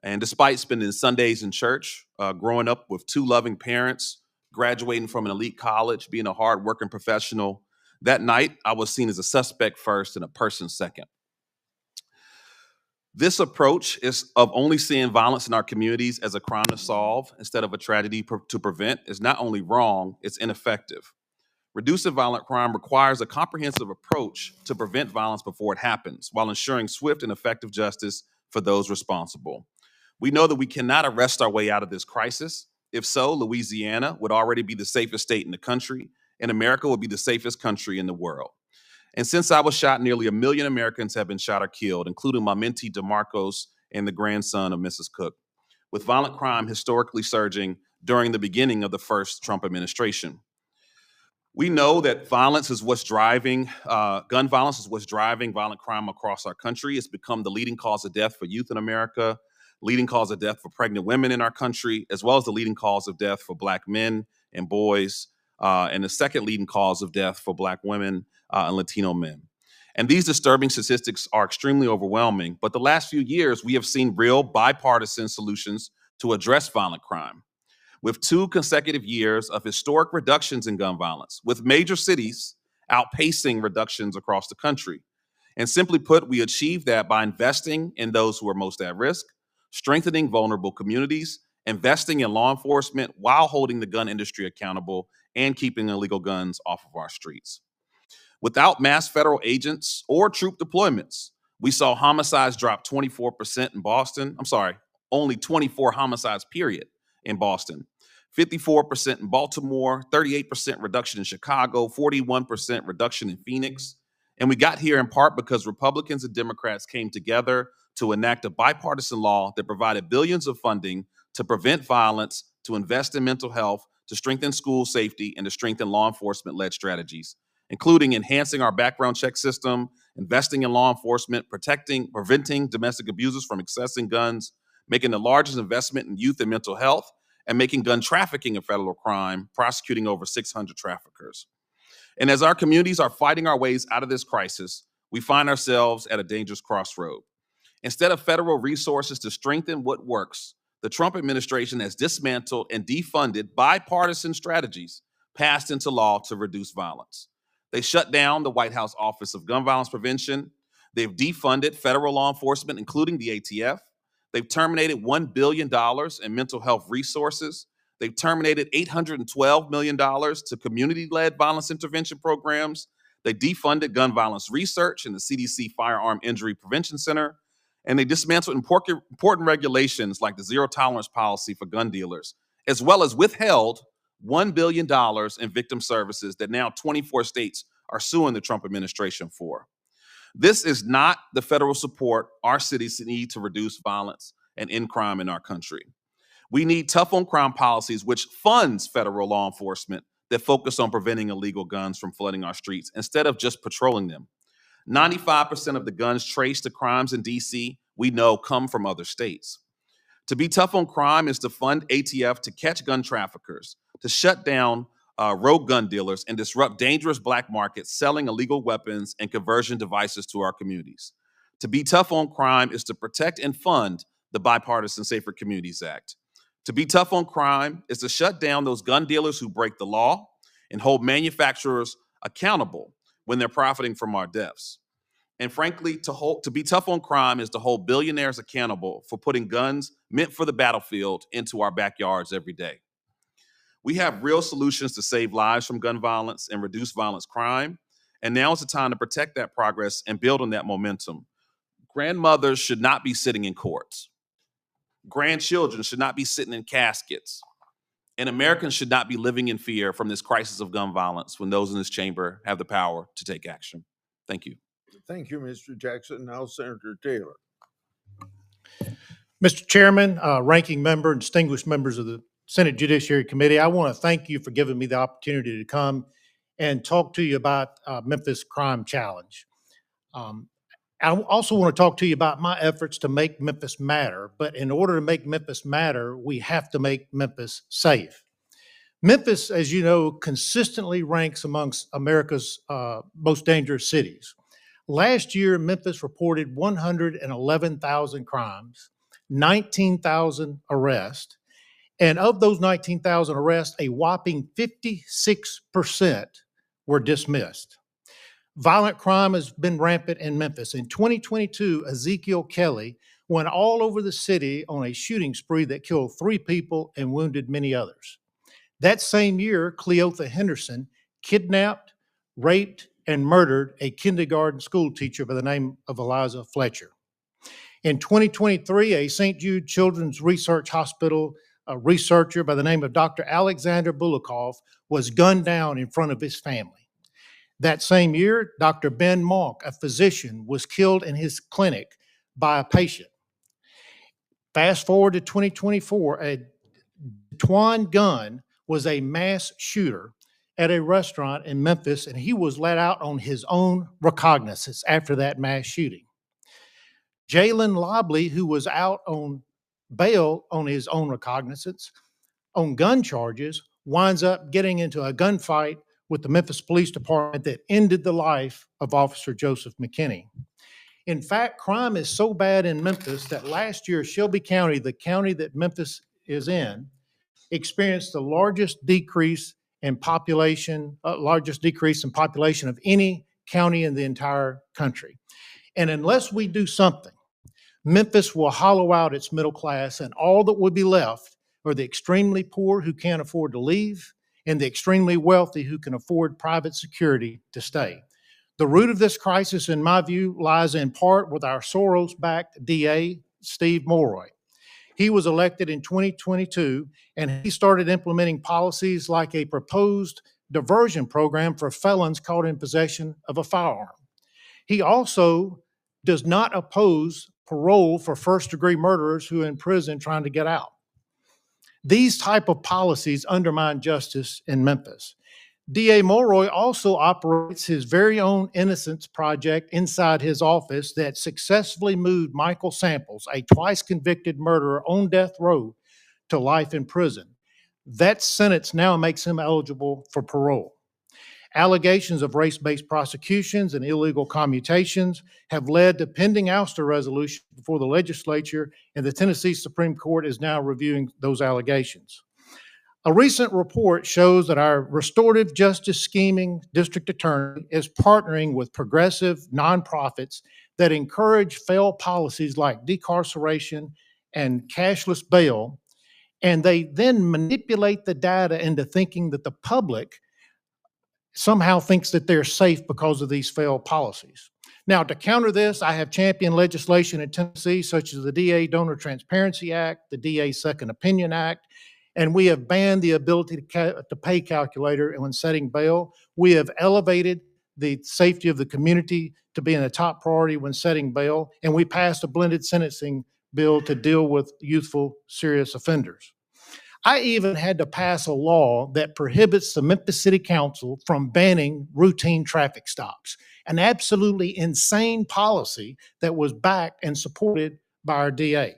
And despite spending Sundays in church, growing up with 2 loving parents, graduating from an elite college, being a hard-working professional, that night I was seen as a suspect first and a person second. This approach is of only seeing violence in our communities as a crime to solve instead of a tragedy to prevent is not only wrong, it's ineffective. Reducing violent crime requires a comprehensive approach to prevent violence before it happens, while ensuring swift and effective justice for those responsible. We know that we cannot arrest our way out of this crisis. If so, Louisiana would already be the safest state in the country, and America would be the safest country in the world. And since I was shot, nearly 1 million Americans have been shot or killed, including my mentee DeMarcos and the grandson of Mrs. Cook, with violent crime historically surging during the beginning of the first Trump administration. We know that violence is what's driving, gun violence is what's driving violent crime across our country. It's become the leading cause of death for youth in America, leading cause of death for pregnant women in our country, as well as the leading cause of death for Black men and boys, and the second leading cause of death for Black women and Latino men. And these disturbing statistics are extremely overwhelming, but the last few years, we have seen real bipartisan solutions to address violent crime. With 2 consecutive years of historic reductions in gun violence, with major cities outpacing reductions across the country. And simply put, we achieved that by investing in those who are most at risk, strengthening vulnerable communities, investing in law enforcement while holding the gun industry accountable and keeping illegal guns off of our streets. Without mass federal agents or troop deployments, we saw homicides drop 24% in Boston. I'm sorry, only 24 homicides, period, in Boston. 54% in Baltimore, 38% reduction in Chicago, 41% reduction in Phoenix. And we got here in part because Republicans and Democrats came together to enact a bipartisan law that provided billions of funding to prevent violence, to invest in mental health, to strengthen school safety and to strengthen law enforcement-led strategies, including enhancing our background check system, investing in law enforcement, preventing domestic abusers from accessing guns, making the largest investment in youth and mental health, and making gun trafficking a federal crime, prosecuting over 600 traffickers. And as our communities are fighting our ways out of this crisis, we find ourselves at a dangerous crossroad. Instead of federal resources to strengthen what works, the Trump administration has dismantled and defunded bipartisan strategies passed into law to reduce violence. They shut down the White House Office of Gun Violence Prevention. They've defunded federal law enforcement, including the ATF. They've terminated $1 billion in mental health resources. They've terminated $812 million to community-led violence intervention programs. They defunded gun violence research and the CDC Firearm Injury Prevention Center. And they dismantled important regulations like the zero tolerance policy for gun dealers, as well as withheld $1 billion in victim services that now 24 states are suing the Trump administration for. This is not the federal support our cities need to reduce violence and end crime in our country. We need tough on crime policies which funds federal law enforcement that focus on preventing illegal guns from flooding our streets instead of just patrolling them. 95% of the guns traced to crimes in DC we know come from other states. To be tough on crime is to fund ATF to catch gun traffickers, to shut down rogue gun dealers, and disrupt dangerous black markets selling illegal weapons and conversion devices to our communities. To be tough on crime is to protect and fund the Bipartisan Safer Communities Act. To be tough on crime is to shut down those gun dealers who break the law and hold manufacturers accountable when they're profiting from our deaths. And frankly, to be tough on crime is to hold billionaires accountable for putting guns meant for the battlefield into our backyards every day. We have real solutions to save lives from gun violence and reduce violence crime. And now is the time to protect that progress and build on that momentum. Grandmothers should not be sitting in courts. Grandchildren should not be sitting in caskets. And Americans should not be living in fear from this crisis of gun violence when those in this chamber have the power to take action. Thank you. Thank you, Mr. Jackson. Now, Senator Taylor. Mr. Chairman, ranking member, and distinguished members of the Senate Judiciary Committee, I want to thank you for giving me the opportunity to come and talk to you about Memphis Crime Challenge. I also want to talk to you about my efforts to make Memphis matter, but in order to make Memphis matter, we have to make Memphis safe. Memphis, as you know, consistently ranks amongst America's most dangerous cities. Last year, Memphis reported 111,000 crimes, 19,000 arrests, and of those 19,000 arrests, a whopping 56% were dismissed. Violent crime has been rampant in Memphis. In 2022, Ezekiel Kelly went all over the city on a shooting spree that killed 3 people and wounded many others. That same year, Cleotha Henderson kidnapped, raped, and murdered a kindergarten school teacher by the name of Eliza Fletcher. In 2023, a St. Jude Children's Research Hospital researcher by the name of Dr. Alexander Bulikov was gunned down in front of his family. That same year, Dr. Ben Monk, a physician, was killed in his clinic by a patient. Fast forward to 2024, a Twan Gunn was a mass shooter at a restaurant in Memphis, and he was let out on his own recognizance after that mass shooting. Jalen Lobley, who was out on bail on his own recognizance on gun charges, winds up getting into a gunfight with the Memphis Police Department that ended the life of Officer Joseph McKinney. In fact, crime is so bad in Memphis that last year, Shelby County, the county that Memphis is in, experienced the largest decrease in population of any county in the entire country. And unless we do something, Memphis will hollow out its middle class, and all that will be left are the extremely poor who can't afford to leave and the extremely wealthy who can afford private security to stay. The root of this crisis, in my view, lies in part with our Soros-backed DA, Steve Mulroy. He was elected in 2022, and he started implementing policies like a proposed diversion program for felons caught in possession of a firearm. He also does not oppose parole for first-degree murderers who are in prison trying to get out. These type of policies undermine justice in Memphis. DA Mulroy also operates his very own Innocence Project inside his office that successfully moved Michael Samples, a twice convicted murderer on death row, to life in prison. That sentence now makes him eligible for parole. Allegations of race-based prosecutions and illegal commutations have led to pending ouster resolution before the legislature, and the Tennessee Supreme Court is now reviewing those allegations. A recent report shows that our restorative justice scheming district attorney is partnering with progressive nonprofits that encourage failed policies like decarceration and cashless bail, and they then manipulate the data into thinking that the public somehow thinks that they're safe because of these failed policies. Now, to counter this, I have championed legislation in Tennessee, such as the DA Donor Transparency Act, the DA Second Opinion Act, and we have banned the ability to pay calculator when setting bail. We have elevated the safety of the community to being a top priority when setting bail, and we passed a blended sentencing bill to deal with youthful serious offenders. I even had to pass a law that prohibits the Memphis City Council from banning routine traffic stops, an absolutely insane policy that was backed and supported by our DA.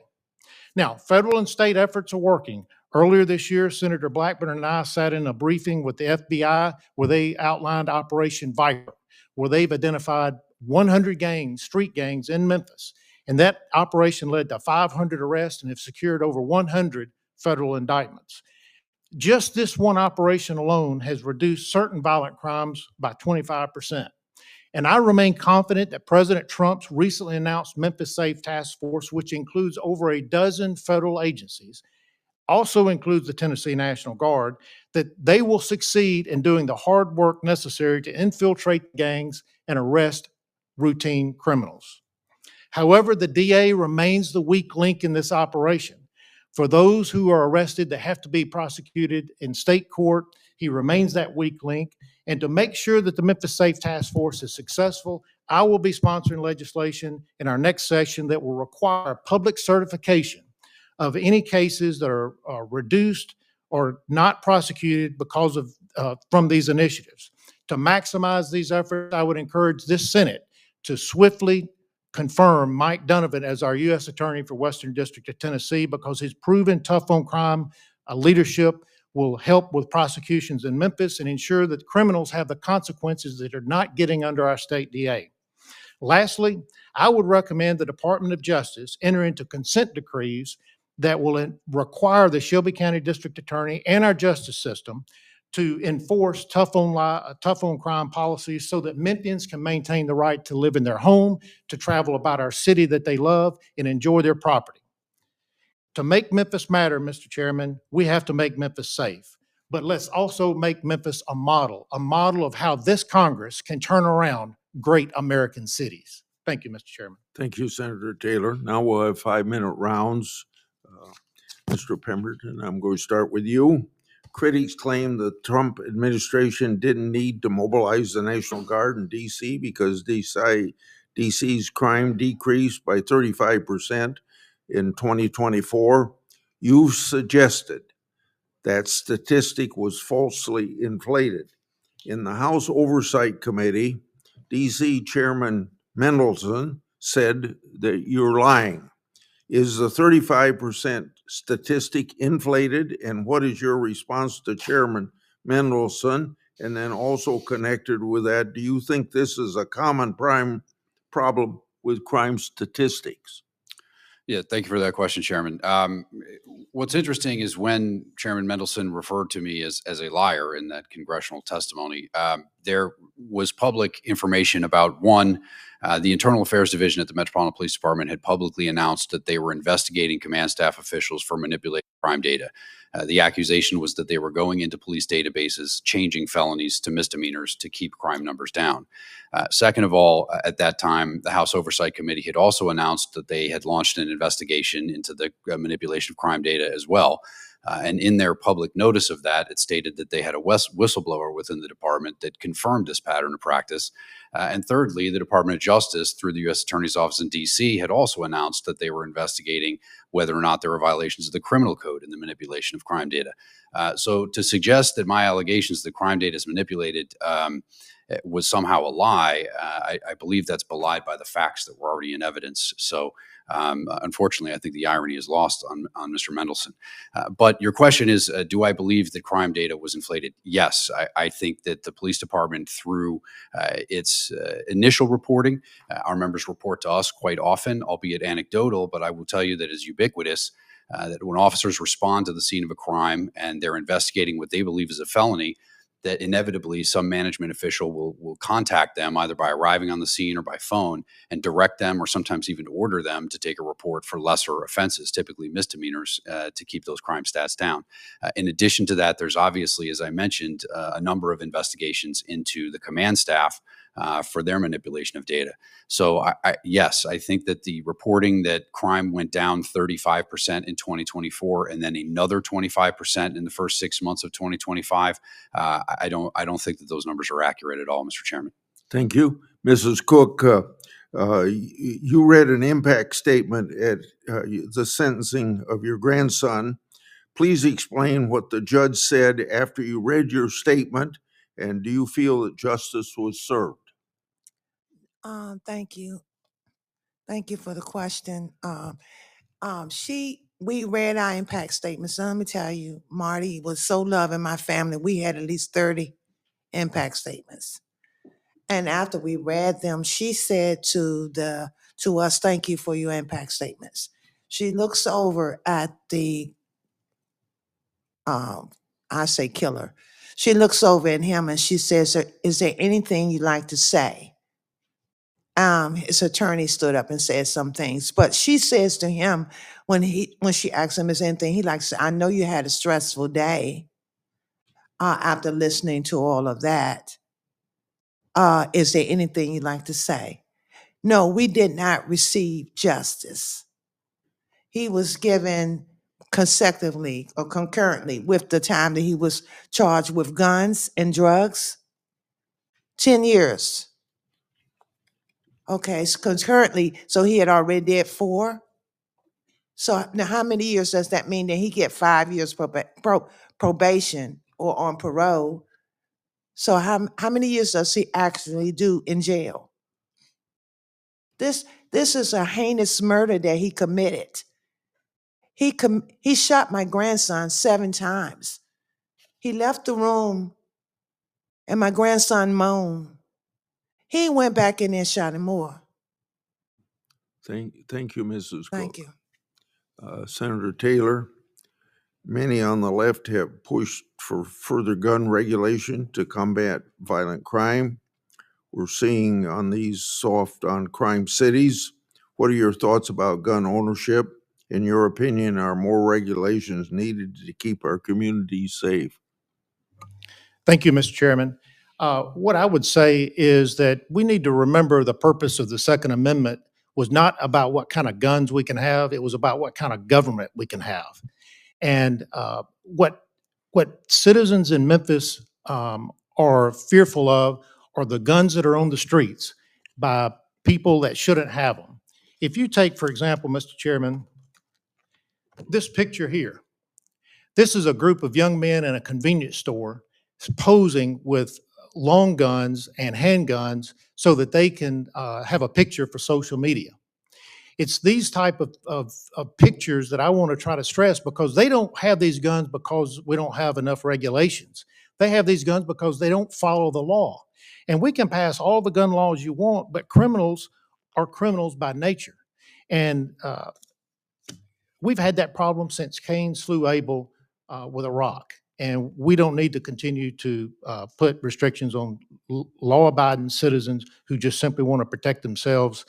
Now, federal and state efforts are working. Earlier this year, Senator Blackburn and I sat in a briefing with the FBI where they outlined Operation Viper, where they've identified 100 gangs, street gangs in Memphis. And that operation led to 500 arrests and have secured over 100 federal indictments. Just this one operation alone has reduced certain violent crimes by 25%. And I remain confident that President Trump's recently announced Memphis Safe Task Force, which includes over a dozen federal agencies, also includes the Tennessee National Guard, that they will succeed in doing the hard work necessary to infiltrate gangs and arrest routine criminals. However, the DA remains the weak link in this operation. For those who are arrested that have to be prosecuted in state court, he remains that weak link. And to make sure that the Memphis Safe Task Force is successful, I will be sponsoring legislation in our next session that will require public certification of any cases that are reduced or not prosecuted because of from these initiatives. To maximize these efforts, I would encourage this Senate to swiftly confirm Mike Donovan as our U.S. Attorney for Western District of Tennessee, because his proven tough on crime leadership will help with prosecutions in Memphis and ensure that criminals have the consequences that are not getting under our state DA. Lastly, I would recommend the Department of Justice enter into consent decrees that will require the Shelby County District Attorney and our justice system to enforce tough on crime policies so that Memphians can maintain the right to live in their home, to travel about our city that they love, and enjoy their property. To make Memphis matter, Mr. Chairman, we have to make Memphis safe. But let's also make Memphis a model of how this Congress can turn around great American cities. Thank you, Mr. Chairman. Thank you, Senator Taylor. Now we'll have 5-minute rounds. Mr. Pemberton, I'm going to start with you. Critics claim the Trump administration didn't need to mobilize the National Guard in D.C. because D.C.'s crime decreased by 35% in 2024. You've suggested that statistic was falsely inflated. In the House Oversight Committee, D.C. Chairman Mendelson said that you're lying. Is the 35% statistic inflated? And what is your response to Chairman Mendelson? And then also connected with that, do you think this is a common problem with crime statistics? Yeah, thank you for that question, Chairman. What's interesting is when Chairman Mendelson referred to me as a liar in that congressional testimony, there was public information about, one, the Internal Affairs Division at the Metropolitan Police Department had publicly announced that they were investigating command staff officials for manipulating crime data. The accusation was that they were going into police databases, changing felonies to misdemeanors to keep crime numbers down. Second of all, at that time, the House Oversight Committee had also announced that they had launched an investigation into the manipulation of crime data as well. And in their public notice of that, it stated that they had a whistleblower within the department that confirmed this pattern of practice. And thirdly, the Department of Justice, through the U.S. Attorney's Office in D.C., had also announced that they were investigating whether or not there were violations of the criminal code in the manipulation of crime data. So to suggest that my allegations that crime data is manipulated was somehow a lie, I believe that's belied by the facts that were already in evidence. So unfortunately, I think the irony is lost on Mr. Mendelson. But your question is, do I believe that crime data was inflated? Yes, I think that the police department, through its initial reporting, our members report to us quite often, albeit anecdotal, but I will tell you that it's ubiquitous. That when officers respond to the scene of a crime and they're investigating what they believe is a felony, that inevitably some management official will contact them either by arriving on the scene or by phone and direct them, or sometimes even order them to take a report for lesser offenses, typically misdemeanors, to keep those crime stats down. In addition to that, there's obviously, as I mentioned, a number of investigations into the command staff for their manipulation of data. So yes, I think that the reporting that crime went down 35% in 2024 and then another 25% in the first 6 months of 2025, I don't think that those numbers are accurate at all, Mr. Chairman. Thank you. Mrs. Cook, you read an impact statement at the sentencing of your grandson. Please explain what the judge said after you read your statement, and do you feel that justice was served? Thank you. Thank you for the question. We read our impact statement. So let me tell you, Marty was so loving my family. We had at least 30 impact statements. And after we read them, she said to us, thank you for your impact statements. She looks over at the, I say killer. She looks over at him and she says, is there anything you'd like to say? His attorney stood up and said some things, but she says to him when she asks him, is anything he likes to say, I know you had a stressful day after listening to all of that. Is there anything you'd like to say? No, we did not receive justice. He was given consecutively or concurrently with the time that he was charged with guns and drugs, 10 years. Okay, so concurrently, so he had already did 4. So now how many years does that mean that he get 5 years probation or on parole? So how many years does he actually do in jail? This is a heinous murder that he committed. He shot my grandson 7 times. He left the room and my grandson moaned. He went back in there and shot him more. Thank you, Mrs. Cook. Thank you. Senator Taylor, many on the left have pushed for further gun regulation to combat violent crime. We're seeing on these soft on crime cities. What are your thoughts about gun ownership? In your opinion, are more regulations needed to keep our communities safe? Thank you, Mr. Chairman. What I would say is that we need to remember the purpose of the Second Amendment was not about what kind of guns we can have. It was about what kind of government we can have. And what citizens in Memphis are fearful of are the guns that are on the streets by people that shouldn't have them. If you take, for example, Mr. Chairman, this picture here, this is a group of young men in a convenience store posing with long guns and handguns so that they can have a picture for social media. It's these type of pictures that I want to try to stress, because they don't have these guns because we don't have enough regulations. They have these guns because they don't follow the law. And we can pass all the gun laws you want, but criminals are criminals by nature. And we've had that problem since Cain slew Abel with a rock. And we don't need to continue to put restrictions on law-abiding citizens who just simply want to protect themselves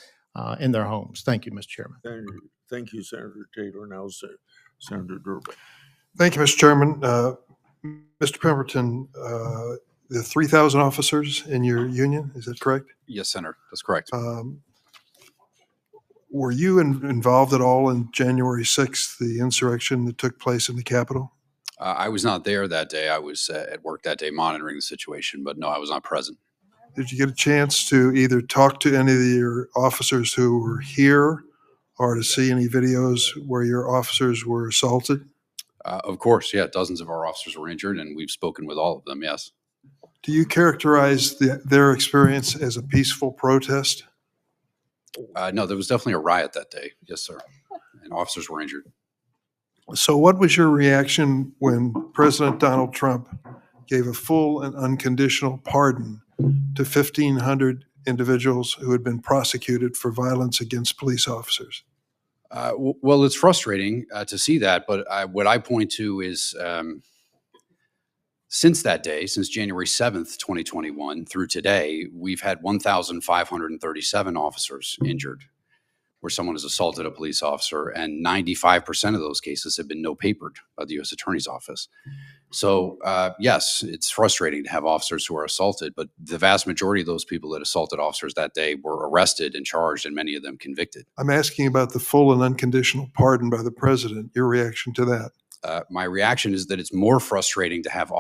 in their homes. Thank you, Mr. Chairman. Thank you, Senator Taylor. Now, Senator Durbin. Thank you, Mr. Chairman. Mr. Pemberton, the 3,000 officers in your union, is that correct? Yes, Senator, that's correct. Were you involved at all in January 6th, the insurrection that took place in the Capitol? I was not there that day. I was at work that day monitoring the situation, but no, I was not present. Did you get a chance to either talk to any of your officers who were here or to see any videos where your officers were assaulted? Of course, yeah, dozens of our officers were injured, and we've spoken with all of them, yes. Do you characterize their experience as a peaceful protest? No, there was definitely a riot that day, yes, sir, and officers were injured. So what was your reaction when President Donald Trump gave a full and unconditional pardon to 1,500 individuals who had been prosecuted for violence against police officers? Well, it's frustrating to see that, but what I point to is since that day, since January 7th, 2021 through today, we've had 1,537 officers injured where someone has assaulted a police officer, and 95% of those cases have been no-papered by the U.S. Attorney's Office. So, yes, it's frustrating to have officers who are assaulted, but the vast majority of those people that assaulted officers that day were arrested and charged, and many of them convicted. I'm asking about the full and unconditional pardon by the president. Your reaction to that? My reaction is that it's more frustrating to have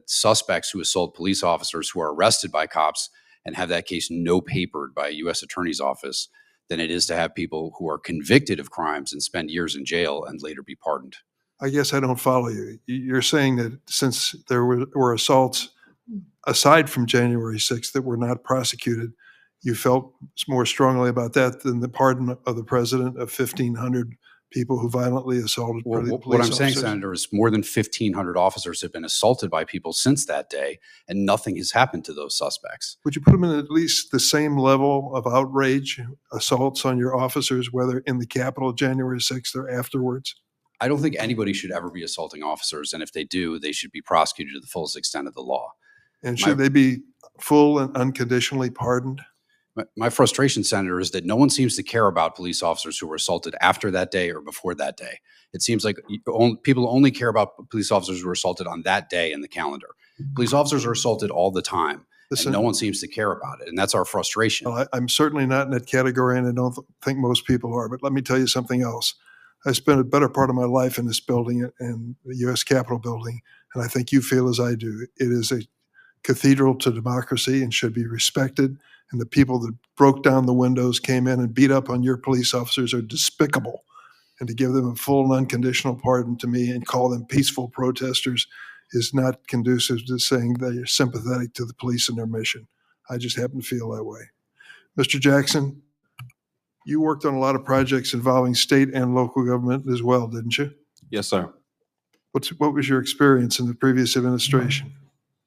suspects who assault police officers who are arrested by cops and have that case no-papered by a U.S. Attorney's Office than it is to have people who are convicted of crimes and spend years in jail and later be pardoned. I guess I don't follow you. You're saying that since there were assaults aside from January 6th that were not prosecuted, you felt more strongly about that than the pardon of the president of 1,500 people who violently assaulted police officers? What I'm saying, Senator, is more than 1,500 officers have been assaulted by people since that day, and nothing has happened to those suspects. Would you put them in at least the same level of outrage, assaults on your officers, whether in the Capitol January 6th or afterwards? I don't think anybody should ever be assaulting officers, and if they do, they should be prosecuted to the fullest extent of the law. And should they be full and unconditionally pardoned? My frustration, Senator, is that no one seems to care about police officers who were assaulted after that day or before that day. It seems like people only care about police officers who were assaulted on that day in the calendar. Police officers are assaulted all the time, and no one seems to care about it, and that's our frustration. Well, I'm certainly not in that category, and I don't think most people are, but let me tell you something else. I spent a better part of my life in this building, in the U.S. Capitol building, and I think you feel as I do. It is a cathedral to democracy and should be respected. And the people that broke down the windows, came in and beat up on your police officers are despicable. And to give them a full and unconditional pardon to me and call them peaceful protesters is not conducive to saying that you're sympathetic to the police and their mission. I just happen to feel that way. Mr. Jackson, you worked on a lot of projects involving state and local government as well, didn't you? Yes, sir. What was your experience in the previous administration?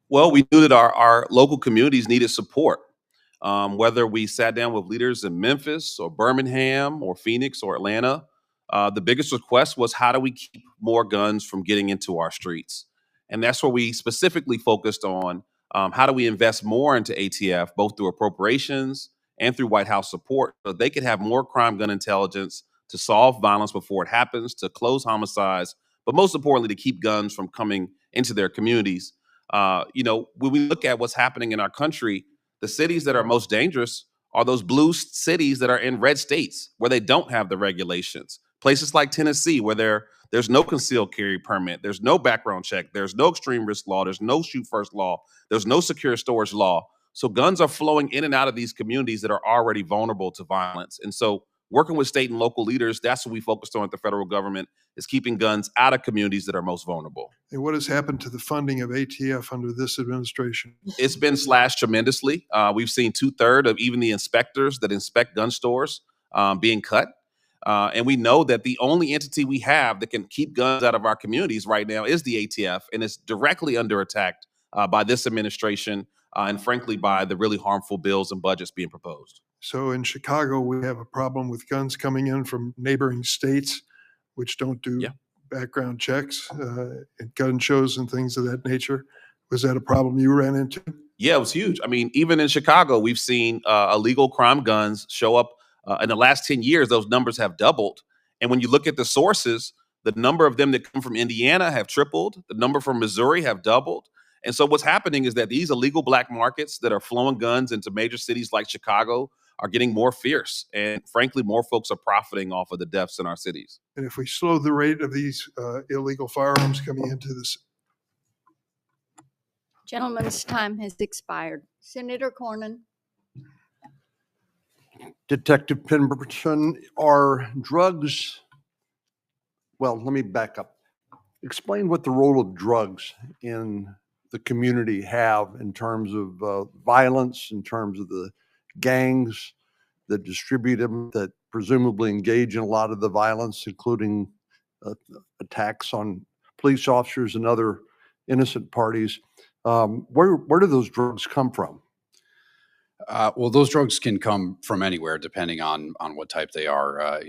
Well, we knew that our local communities needed support. Whether we sat down with leaders in Memphis or Birmingham or Phoenix or Atlanta, the biggest request was, how do we keep more guns from getting into our streets? And that's where we specifically focused on how do we invest more into ATF, both through appropriations and through White House support, so they could have more crime gun intelligence to solve violence before it happens, to close homicides, but most importantly, to keep guns from coming into their communities. When we look at what's happening in our country, the cities that are most dangerous are those blue cities that are in red states where they don't have the regulations. Places like Tennessee, where there's no concealed carry permit, there's no background check, there's no extreme risk law, there's no shoot first law, there's no secure storage law. So guns are flowing in and out of these communities that are already vulnerable to violence. And so working with state and local leaders, that's what we focused on at the federal government, is keeping guns out of communities that are most vulnerable. And what has happened to the funding of ATF under this administration? It's been slashed tremendously. We've seen 2/3 of even the inspectors that inspect gun stores being cut. And we know that the only entity we have that can keep guns out of our communities right now is the ATF, and it's directly under attack by this administration and frankly by the really harmful bills and budgets being proposed. So in Chicago, we have a problem with guns coming in from neighboring states, which don't do background checks at gun shows and things of that nature. Was that a problem you ran into? Yeah, it was huge. I mean, even in Chicago, we've seen illegal crime guns show up. In the last 10 years, those numbers have doubled. And when you look at the sources, the number of them that come from Indiana have tripled. The number from Missouri have doubled. And so what's happening is that these illegal black markets that are flowing guns into major cities like Chicago are getting more fierce. And frankly, more folks are profiting off of the deaths in our cities. And if we slow the rate of these illegal firearms coming into this, Gentleman's time has expired. Senator Cornyn. Detective Pemberton, are drugs, well, let me back up. Explain what the role of drugs in the community have in terms of violence, in terms of the gangs that distribute them, that presumably engage in a lot of the violence, including attacks on police officers and other innocent parties. Where do those drugs come from? Well, those drugs can come from anywhere, depending on what type they are.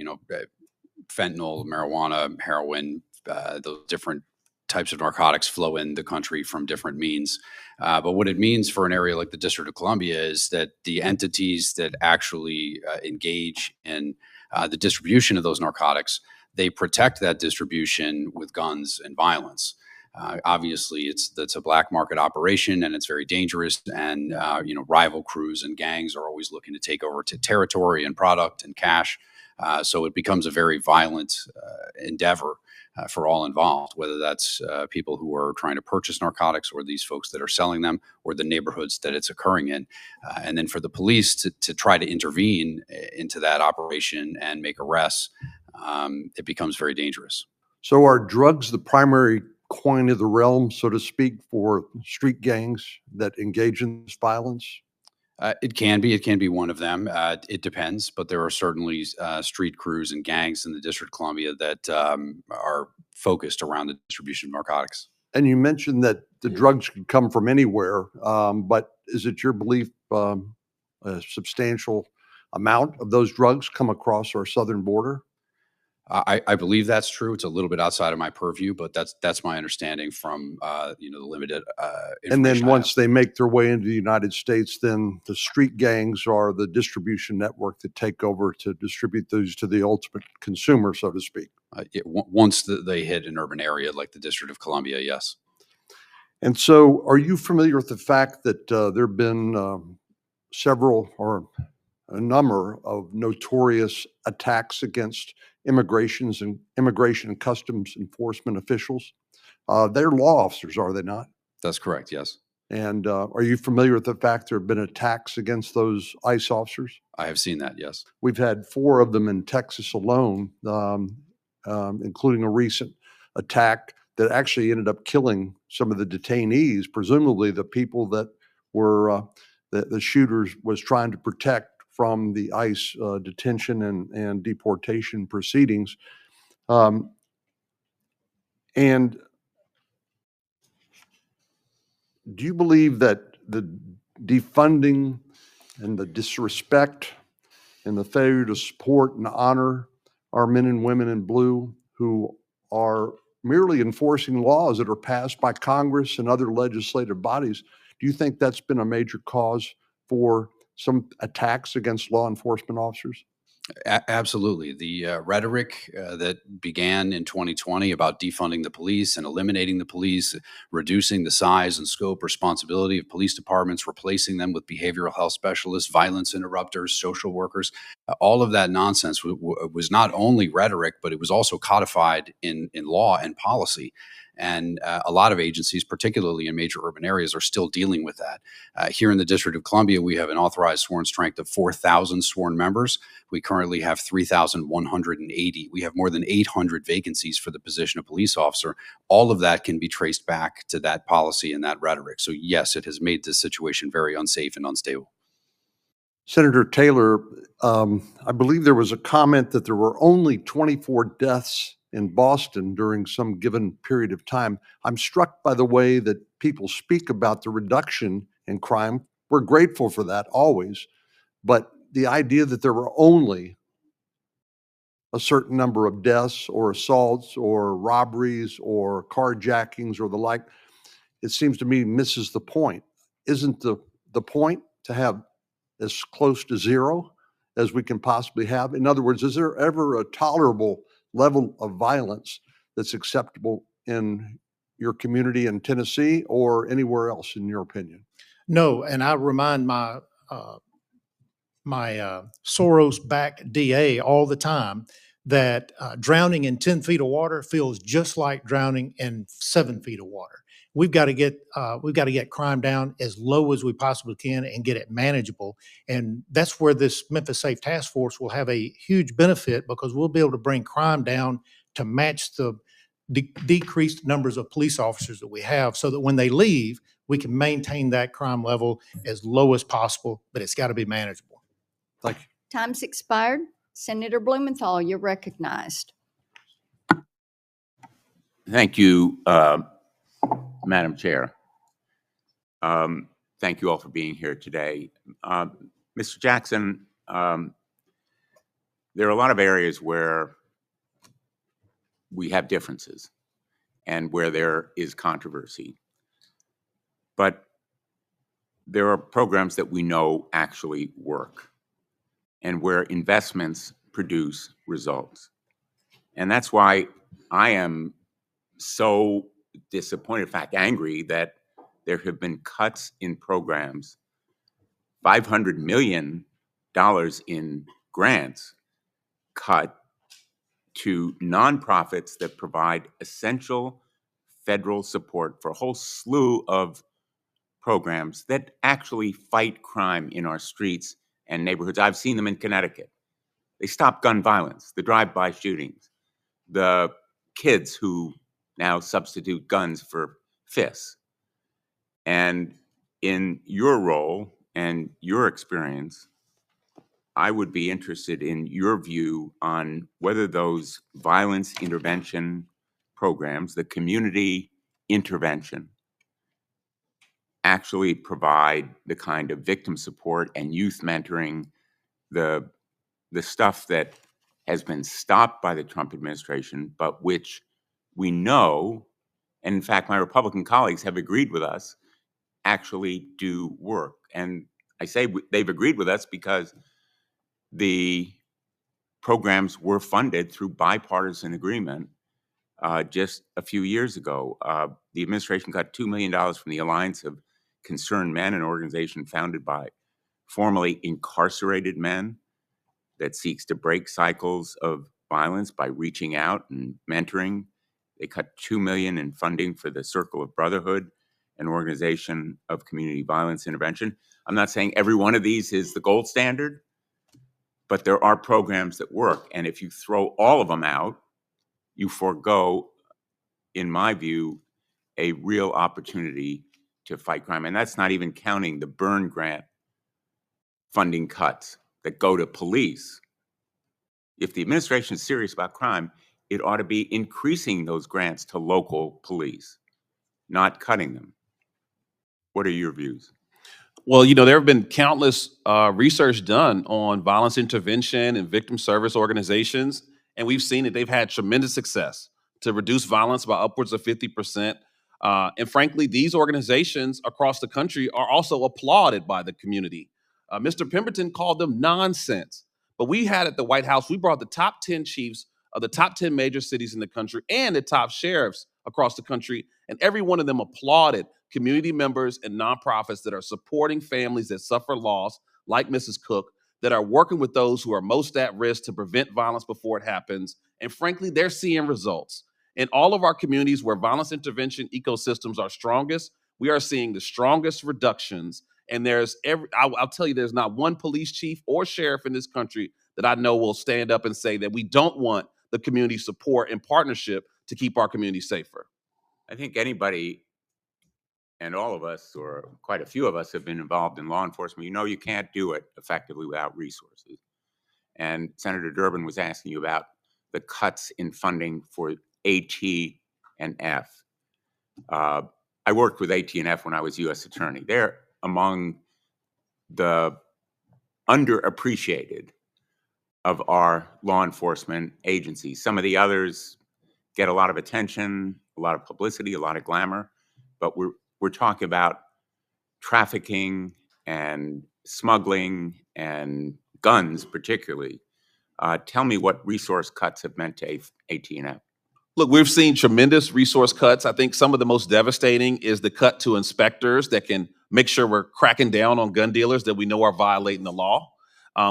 Fentanyl, marijuana, heroin, those different types of narcotics flow in the country from different means. But what it means for an area like the District of Columbia is that the entities that actually engage in the distribution of those narcotics, they protect that distribution with guns and violence. Obviously, that's a black market operation, and it's very dangerous. And rival crews and gangs are always looking to take over territory and product and cash. So it becomes a very violent endeavor for all involved, whether that's people who are trying to purchase narcotics, or these folks that are selling them, or the neighborhoods that it's occurring in. And then for the police to try to intervene into that operation and make arrests, it becomes very dangerous. So are drugs the primary coin of the realm, so to speak, for street gangs that engage in this violence? It can be one of them. It depends, but there are certainly street crews and gangs in the District of Columbia that are focused around the distribution of narcotics. And you mentioned that the drugs could come from anywhere, but is it your belief a substantial amount of those drugs come across our southern border? I believe that's true. It's a little bit outside of my purview, but that's my understanding from the limited information. And then I once have. they make their way into the United States, then the street gangs are the distribution network that take over to distribute those to the ultimate consumer, so to speak. Once they hit an urban area like the District of Columbia, yes. And so are you familiar with the fact that there have been several or a number of notorious attacks against immigration and customs enforcement officials? They're law officers, are they not? That's correct, yes. And are you familiar with the fact there have been attacks against those ICE officers? I have seen that, yes. We've had 4 of them in Texas alone, including a recent attack that actually ended up killing some of the detainees, presumably the people that were the shooters was trying to protect from the ICE detention and deportation proceedings. And do you believe that the defunding and the disrespect and the failure to support and honor our men and women in blue who are merely enforcing laws that are passed by Congress and other legislative bodies, do you think that's been a major cause for some attacks against law enforcement officers? Absolutely. The rhetoric that began in 2020 about defunding the police and eliminating the police, reducing the size and scope, responsibility of police departments, replacing them with behavioral health specialists, violence interrupters, social workers, all of that nonsense was not only rhetoric, but it was also codified in law and policy. And a lot of agencies, particularly in major urban areas, are still dealing with that. Here in the District of Columbia, we have an authorized sworn strength of 4,000 sworn members. We currently have 3,180. We have more than 800 vacancies for the position of police officer. All of that can be traced back to that policy and that rhetoric. So yes, it has made this situation very unsafe and unstable. Senator Taylor, I believe there was a comment that there were only 24 deaths in Boston during some given period of time. I'm struck by the way that people speak about the reduction in crime. We're grateful for that always, but the idea that there were only a certain number of deaths or assaults or robberies or carjackings or the like, it seems to me misses the point. Isn't the point to have as close to zero as we can possibly have? In other words, is there ever a tolerable level of violence that's acceptable in your community in Tennessee or anywhere else, in your opinion? No, and I remind my Soros-backed DA all the time that drowning in 10 feet of water feels just like drowning in 7 feet of water. we've got to get crime down as low as we possibly can and get it manageable. And that's where this Memphis Safe Task Force will have a huge benefit, because we'll be able to bring crime down to match the decreased numbers of police officers that we have, so that when they leave, we can maintain that crime level as low as possible, but it's got to be manageable. Thank you. Time's expired. Senator Blumenthal, you're recognized. Thank you, Madam Chair. Thank you all for being here today. Mr. Jackson, there are a lot of areas where we have differences and where there is controversy. But there are programs that we know actually work and where investments produce results. And that's why I am so disappointed, in fact, angry, that there have been cuts in programs, $500 million in grants cut to nonprofits that provide essential federal support for a whole slew of programs that actually fight crime in our streets and neighborhoods. I've seen them in Connecticut. They stop gun violence, the drive-by shootings, the kids who now substitute guns for fists. And in your role and your experience, I would be interested in your view on whether those violence intervention programs, the community intervention, actually provide the kind of victim support and youth mentoring, the stuff that has been stopped by the Trump administration, but which we know, and in fact, my Republican colleagues have agreed with us, actually do work. And I say they've agreed with us because the programs were funded through bipartisan agreement just a few years ago. The administration got $2 million from the Alliance of Concerned Men, an organization founded by formerly incarcerated men that seeks to break cycles of violence by reaching out and mentoring. They cut $2 million in funding for the Circle of Brotherhood, an organization of community violence intervention. I'm not saying every one of these is the gold standard, but there are programs that work. And if you throw all of them out, you forego, in my view, a real opportunity to fight crime. And that's not even counting the burn grant funding cuts that go to police. If the administration is serious about crime, it ought to be increasing those grants to local police, not cutting them. What are your views? Well, you know, there have been countless research done on violence intervention and victim service organizations, and we've seen that they've had tremendous success to reduce violence by upwards of 50%. And frankly, these organizations across the country are also applauded by the community. Mr. Pemberton called them nonsense, but we had at the White House, we brought the top 10 chiefs of the top 10 major cities in the country and the top sheriffs across the country, and every one of them applauded community members and nonprofits that are supporting families that suffer loss, like Mrs. Cook, that are working with those who are most at risk to prevent violence before it happens. And frankly, they're seeing results. In all of our communities where violence intervention ecosystems are strongest, we are seeing the strongest reductions. And I'll tell you, there's not one police chief or sheriff in this country that I know will stand up and say that we don't want the community support and partnership to keep our community safer. I think anybody and all of us, or quite a few of us, have been involved in law enforcement. You know you can't do it effectively without resources. And Senator Durbin was asking you about the cuts in funding for AT&F. I worked with AT&F when I was U.S. Attorney. They're among the underappreciated of our law enforcement agencies. Some of the others get a lot of attention, a lot of publicity, a lot of glamour, but we're talking about trafficking and smuggling and guns particularly. Tell me what resource cuts have meant to AT&F. Look, we've seen tremendous resource cuts. I think some of the most devastating is the cut to inspectors that can make sure we're cracking down on gun dealers that we know are violating the law.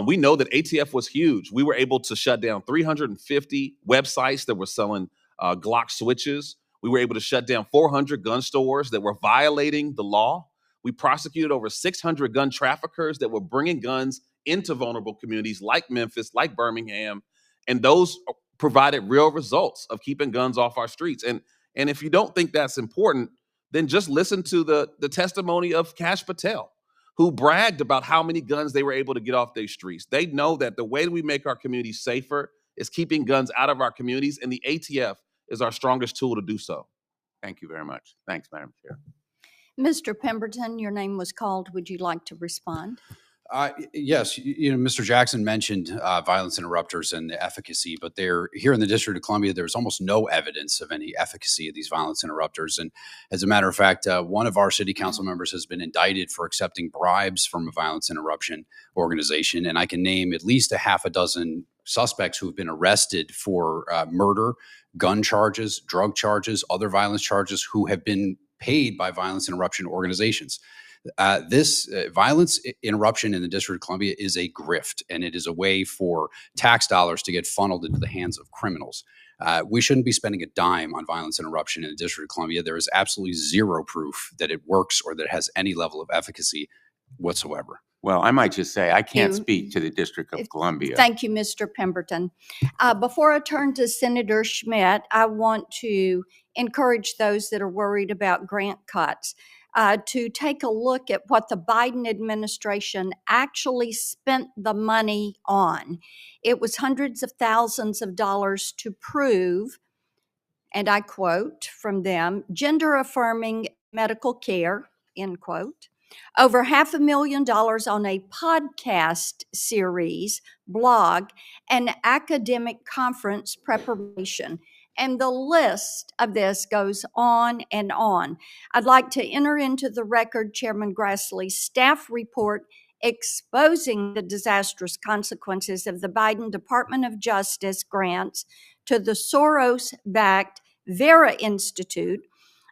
We know that ATF was huge. We were able to shut down 350 websites that were selling Glock switches. We were able to shut down 400 gun stores that were violating the law. We prosecuted over 600 gun traffickers that were bringing guns into vulnerable communities like Memphis, like Birmingham, and those provided real results of keeping guns off our streets. And if you don't think that's important, then just listen to the testimony of Kash Patel, who bragged about how many guns they were able to get off their streets. They know that the way that we make our communities safer is keeping guns out of our communities, and the ATF is our strongest tool to do so. Thank you very much. Thanks, Madam Chair. Mr. Pemberton, your name was called. Would you like to respond? Yes, Mr. Jackson mentioned violence interrupters and the efficacy, but here in the District of Columbia, there's almost no evidence of any efficacy of these violence interrupters. And as a matter of fact, one of our city council members has been indicted for accepting bribes from a violence interruption organization. And I can name at least a half a dozen suspects who have been arrested for murder, gun charges, drug charges, other violence charges, who have been paid by violence interruption organizations. This violence interruption in the District of Columbia is a grift, and it is a way for tax dollars to get funneled into the hands of criminals. We shouldn't be spending a dime on violence interruption in the District of Columbia. There is absolutely zero proof that it works or that it has any level of efficacy whatsoever. Well, I might just say I can't speak to the District of Columbia. Thank you, Mr. Pemberton. Before I turn to Senator Schmidt, I want to encourage those that are worried about grant cuts to take a look at what the Biden administration actually spent the money on. It was hundreds of thousands of dollars to prove, and I quote from them, gender-affirming medical care, end quote. Over $500,000 on a podcast series, blog, and academic conference preparation. And the list of this goes on and on. I'd like to enter into the record Chairman Grassley's staff report exposing the disastrous consequences of the Biden Department of Justice grants to the Soros-backed Vera Institute.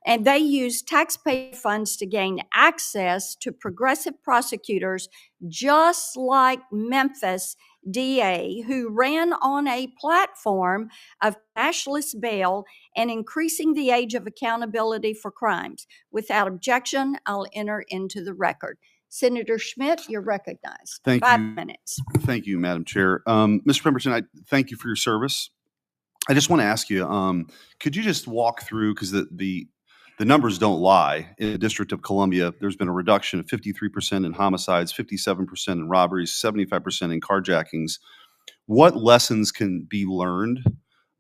And they used taxpayer funds to gain access to progressive prosecutors just like Memphis DA, who ran on a platform of cashless bail and increasing the age of accountability for crimes. Without objection, I'll enter into the record. Senator Schmidt, you're recognized. Thank you. 5 minutes. Thank you, Madam Chair. Mr. Pemberton, I thank you for your service. I just want to ask you, could you just walk through, because the numbers don't lie. In the District of Columbia, there's been a reduction of 53% in homicides, 57% in robberies, 75% in carjackings. What lessons can be learned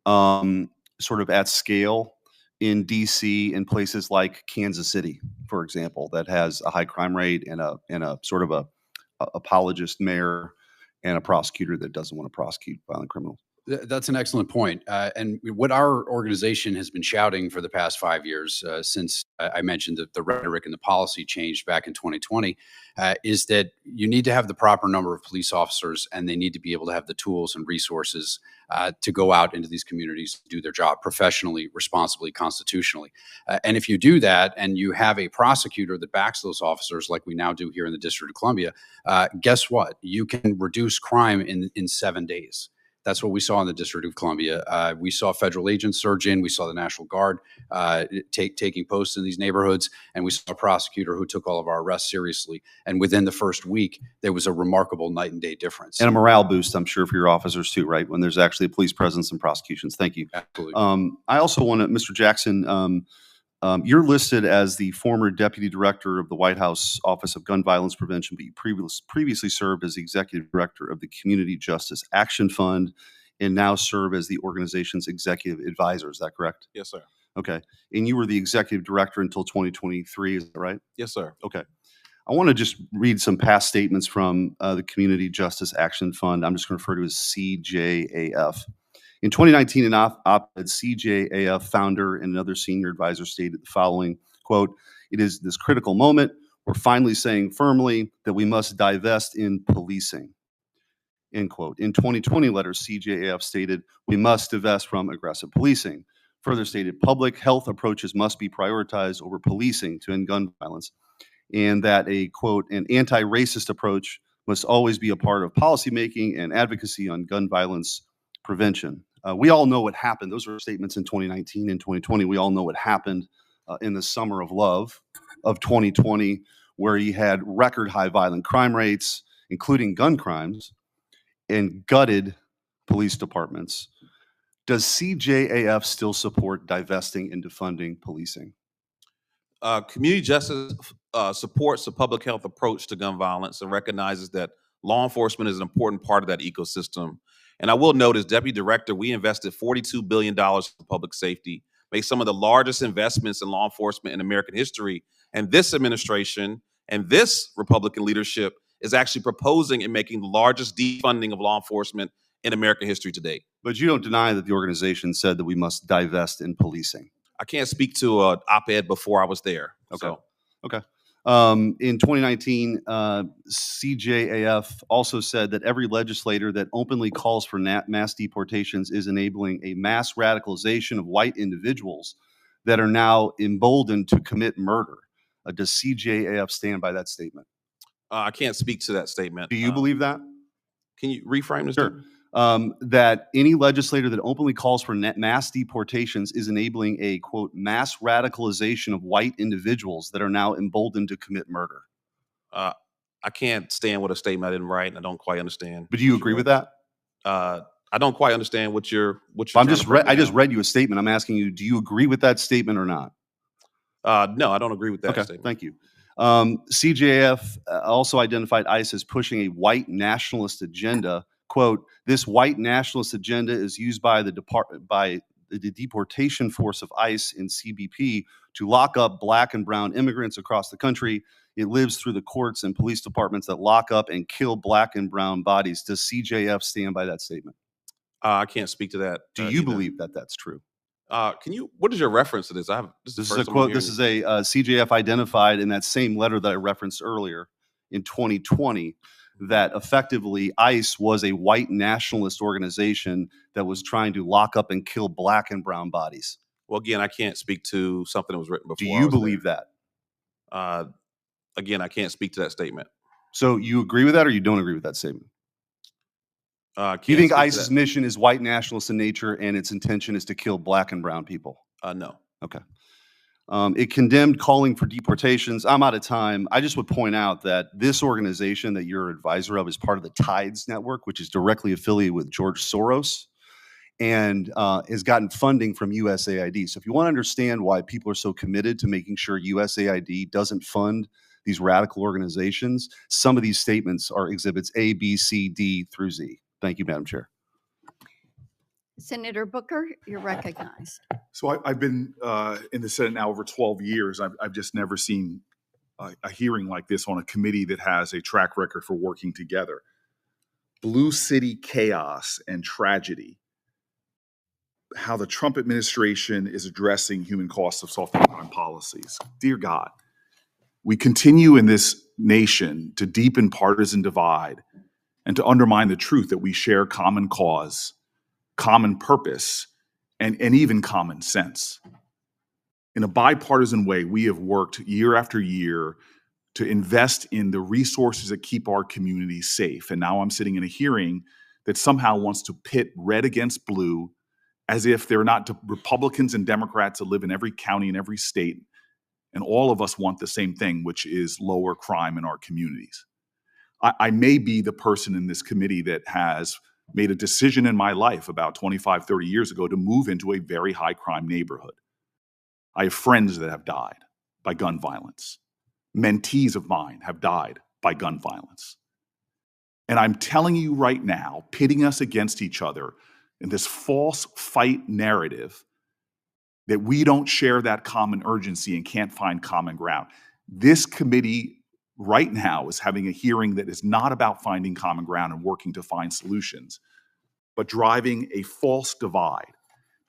sort of at scale in DC and places like Kansas City, for example, that has a high crime rate and a sort of a apologist mayor and a prosecutor that doesn't want to prosecute violent criminals? That's an excellent point. And what our organization has been shouting for the past 5 years, since I mentioned that the rhetoric and the policy changed back in 2020, is that you need to have the proper number of police officers, and they need to be able to have the tools and resources to go out into these communities, do their job professionally, responsibly, constitutionally. And if you do that, and you have a prosecutor that backs those officers, like we now do here in the District of Columbia, guess what? You can reduce crime in 7 days. That's what we saw in the District of Columbia. We saw federal agents surge in. We saw the National Guard taking posts in these neighborhoods. And we saw a prosecutor who took all of our arrests seriously. And within the first week, there was a remarkable night and day difference. And a morale boost, I'm sure, for your officers too, right? When there's actually a police presence and prosecutions. Thank you. Absolutely. I also want to, Mr. Jackson, you're listed as the former Deputy Director of the White House Office of Gun Violence Prevention, but you previously served as the Executive Director of the Community Justice Action Fund and now serve as the organization's Executive Advisor. Is that correct? Yes, sir. Okay. And you were the Executive Director until 2023, is that right? Yes, sir. Okay. I want to just read some past statements from the Community Justice Action Fund. I'm just going to refer to as CJAF. In 2019, an op-ed, CJAF founder and another senior advisor stated the following, quote, "It is this critical moment. We're finally saying firmly that we must divest in policing," end quote. In 2020 letter, CJAF stated, "We must divest from aggressive policing." Further stated, public health approaches must be prioritized over policing to end gun violence, and that a, quote, "an anti-racist approach must always be a part of policymaking and advocacy on gun violence prevention." We all know what happened. Those were statements in 2019 and 2020. We all know what happened in the summer of love of 2020, where you had record high violent crime rates, including gun crimes, and gutted police departments. Does CJAF still support divesting and defunding policing? Community justice supports a public health approach to gun violence and recognizes that law enforcement is an important part of that ecosystem. And I will note, as deputy director, we invested $42 billion in public safety, made some of the largest investments in law enforcement in American history. And this administration and this Republican leadership is actually proposing and making the largest defunding of law enforcement in American history today. But you don't deny that the organization said that we must divest in policing. I can't speak to an op-ed before I was there. Okay. So. Okay. In 2019, CJAF also said that every legislator that openly calls for mass deportations is enabling a mass radicalization of white individuals that are now emboldened to commit murder. Does CJAF stand by that statement? I can't speak to that statement. Do you believe that? Can you reframe this? Sure. That any legislator that openly calls for mass deportations is enabling a, quote, mass radicalization of white individuals that are now emboldened to commit murder. I can't stand with a statement I didn't write, and I don't quite understand. But do you agree with that? I don't quite understand what you're. I just read you a statement. I'm asking you, do you agree with that statement or not? No, I don't agree with that statement. Thank you. CJAF also identified ICE as pushing a white nationalist agenda. Quote, this white nationalist agenda is used by the deportation force of ICE in CBP to lock up black and brown immigrants across the country. It lives through the courts and police departments that lock up and kill black and brown bodies. Does CJAF stand by that statement? I can't speak to that. Do you believe that that's true? Can you? What is your reference to this? This is a quote. This is a CJAF identified in that same letter that I referenced earlier in 2020. That effectively ICE was a white nationalist organization that was trying to lock up and kill black and brown bodies. Well, again, I can't speak to something that was written before. Do you believe that? Again, I can't speak to that statement. So you agree with that or you don't agree with that statement? You think ICE's mission is white nationalist in nature and its intention is to kill black and brown people? No. Okay. It condemned calling for deportations. I'm out of time. I just would point out that this organization that you're advisor of is part of the Tides Network, which is directly affiliated with George Soros and has gotten funding from USAID. So if you want to understand why people are so committed to making sure USAID doesn't fund these radical organizations, some of these statements are exhibits A, B, C, D through Z. Thank you, Madam Chair. Senator Booker, you're recognized. So I've been in the Senate now over 12 years. I've just never seen a hearing like this on a committee that has a track record for working together. Blue City chaos and tragedy. How the Trump administration is addressing human costs of soft crime policies. Dear God, we continue in this nation to deepen partisan divide and to undermine the truth that we share common cause, common purpose, and even common sense. In a bipartisan way, we have worked year after year to invest in the resources that keep our communities safe. And now I'm sitting in a hearing that somehow wants to pit red against blue as if they're not Republicans and Democrats that live in every county and every state. And all of us want the same thing, which is lower crime in our communities. I may be the person in this committee that has made a decision in my life about 25, 30 years ago to move into a very high crime neighborhood. I have friends that have died by gun violence. Mentees of mine have died by gun violence. And I'm telling you right now, pitting us against each other in this false fight narrative that we don't share that common urgency and can't find common ground. This committee right now is having a hearing that is not about finding common ground and working to find solutions, but driving a false divide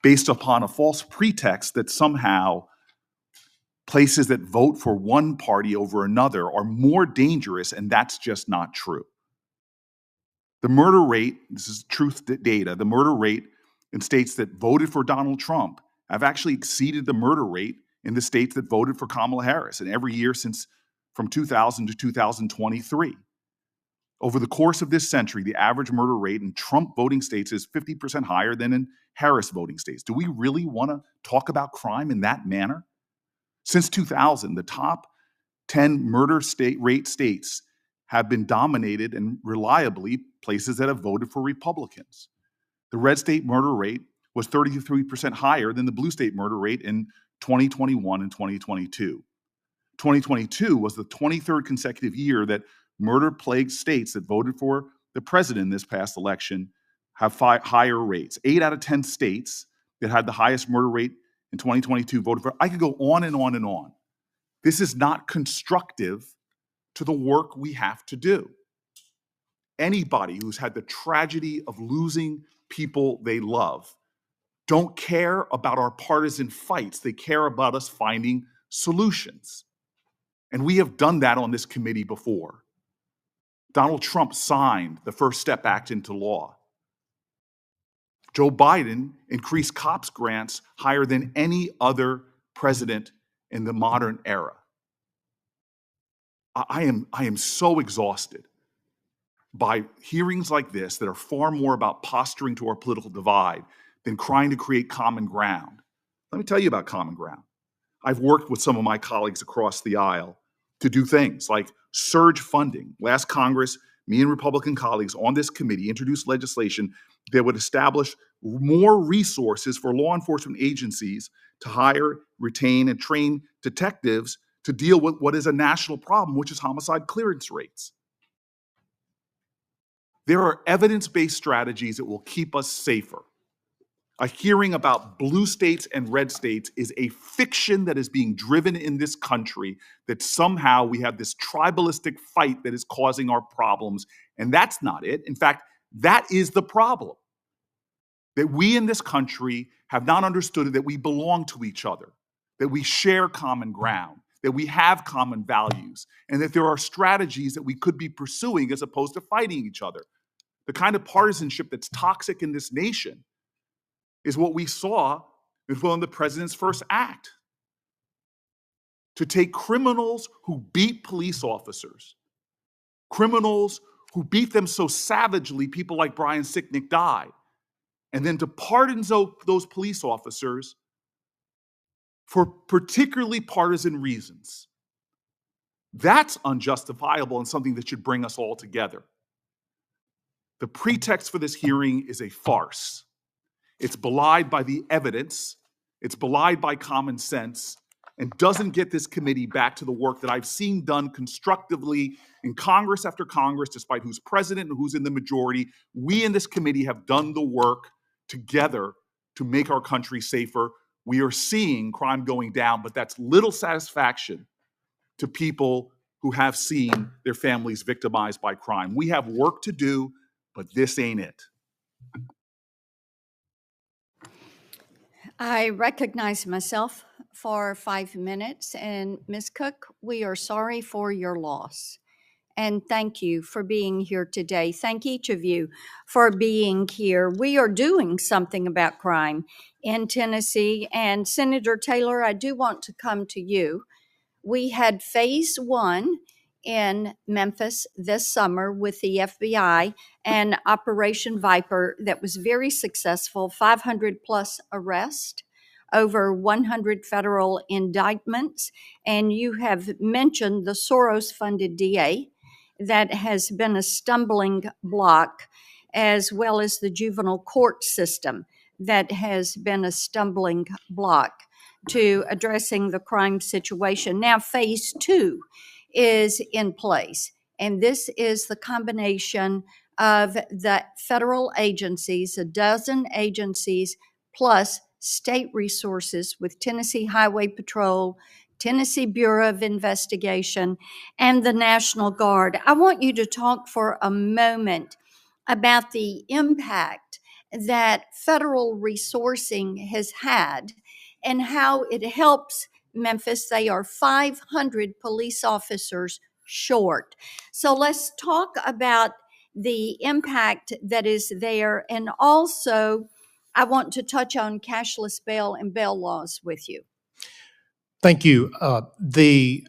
based upon a false pretext that somehow places that vote for one party over another are more dangerous, and that's just not true. The murder rate, this is truth data, the murder rate in states that voted for Donald Trump have actually exceeded the murder rate in the states that voted for Kamala Harris, and every year since from 2000 to 2023. Over the course of this century, the average murder rate in Trump voting states is 50% higher than in Harris voting states. Do we really want to talk about crime in that manner? Since 2000, the top 10 murder rate states have been dominated and reliably places that have voted for Republicans. The red state murder rate was 33% higher than the blue state murder rate in 2021 and 2022. 2022 was the 23rd consecutive year that murder-plagued states that voted for the president in this past election have higher rates. 8 out of 10 states that had the highest murder rate in 2022 voted for. I could go on and on and on. This is not constructive to the work we have to do. Anybody who's had the tragedy of losing people they love don't care about our partisan fights. They care about us finding solutions. And we have done that on this committee before. Donald Trump signed the First Step Act into law. Joe Biden increased COPS grants higher than any other president in the modern era. I am so exhausted by hearings like this that are far more about posturing to our political divide than trying to create common ground. Let me tell you about common ground. I've worked with some of my colleagues across the aisle to do things like surge funding. Last Congress, me and Republican colleagues on this committee introduced legislation that would establish more resources for law enforcement agencies to hire, retain, and train detectives to deal with what is a national problem, which is homicide clearance rates. There are evidence-based strategies that will keep us safer. A hearing about blue states and red states is a fiction that is being driven in this country, that somehow we have this tribalistic fight that is causing our problems. And that's not it. In fact, that is the problem. That we in this country have not understood that we belong to each other, that we share common ground, that we have common values, and that there are strategies that we could be pursuing as opposed to fighting each other. The kind of partisanship that's toxic in this nation is what we saw with one of the president's first act. To take criminals who beat police officers, criminals who beat them so savagely, people like Brian Sicknick died, and then to pardon those police officers for particularly partisan reasons. That's unjustifiable and something that should bring us all together. The pretext for this hearing is a farce. It's belied by the evidence, it's belied by common sense, and doesn't get this committee back to the work that I've seen done constructively in Congress after Congress, despite who's president and who's in the majority. We in this committee have done the work together to make our country safer. We are seeing crime going down, but that's little satisfaction to people who have seen their families victimized by crime. We have work to do, but this ain't it. I recognize myself for 5 minutes, and Ms. Cook, we are sorry for your loss. And thank you for being here today. Thank each of you for being here. We are doing something about crime in Tennessee. And Senator Taylor, I do want to come to you. We had phase 1 in Memphis this summer with the FBI and Operation Viper that was very successful, 500 plus arrests, over 100 federal indictments. And you have mentioned the Soros-funded DA that has been a stumbling block, as well as the juvenile court system that has been a stumbling block to addressing the crime situation. Now, phase 2 is in place, and this is the combination of the federal agencies, a dozen agencies, plus state resources with Tennessee Highway Patrol, Tennessee Bureau of Investigation, and the National Guard. I want you to talk for a moment about the impact that federal resourcing has had and how it helps Memphis. They are 500 police officers short. So let's talk about the impact that is there. And also, I want to touch on cashless bail and bail laws with you. Thank you. The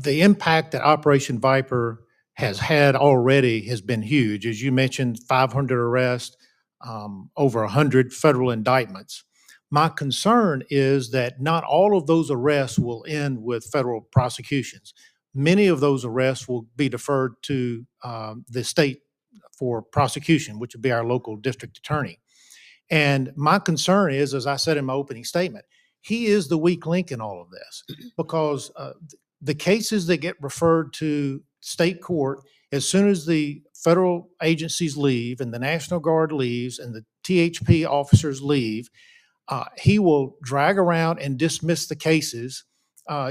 impact that Operation Viper has had already has been huge. As you mentioned, 500 arrests, over 100 federal indictments. My concern is that not all of those arrests will end with federal prosecutions. Many of those arrests will be deferred to the state for prosecution, which would be our local district attorney. And my concern is, as I said in my opening statement, he is the weak link in all of this, because the cases that get referred to state court, as soon as the federal agencies leave and the National Guard leaves and the THP officers leave, he will drag around and dismiss the cases,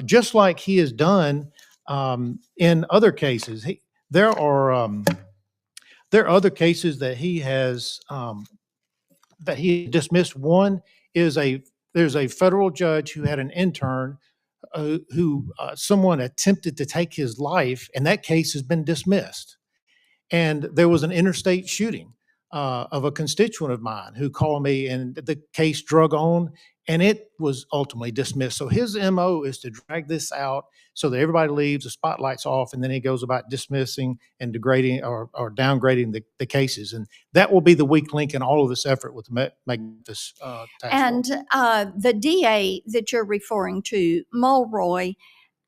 just like he has done in other cases. There are other cases that he has dismissed. One is there's a federal judge who had an intern who someone attempted to take his life, and that case has been dismissed. And there was an interstate shooting of a constituent of mine who called me, and the case drug on, and it was ultimately dismissed. So his MO is to drag this out so that everybody leaves, the spotlight's off, and then he goes about dismissing and degrading or downgrading the cases. And that will be the weak link in all of this effort with the Memphis task And the DA that you're referring to, Mulroy,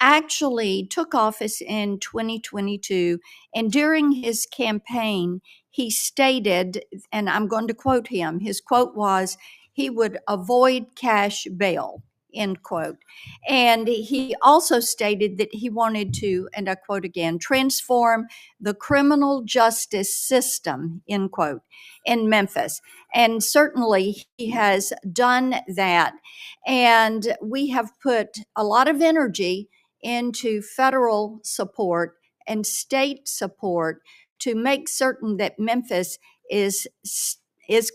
actually took office in 2022, and during his campaign, he stated, and I'm going to quote him, his quote was, he would avoid cash bail, end quote. And he also stated that he wanted to, and I quote again, transform the criminal justice system, end quote, in Memphis. And certainly he has done that. And we have put a lot of energy into federal support and state support to make certain that Memphis is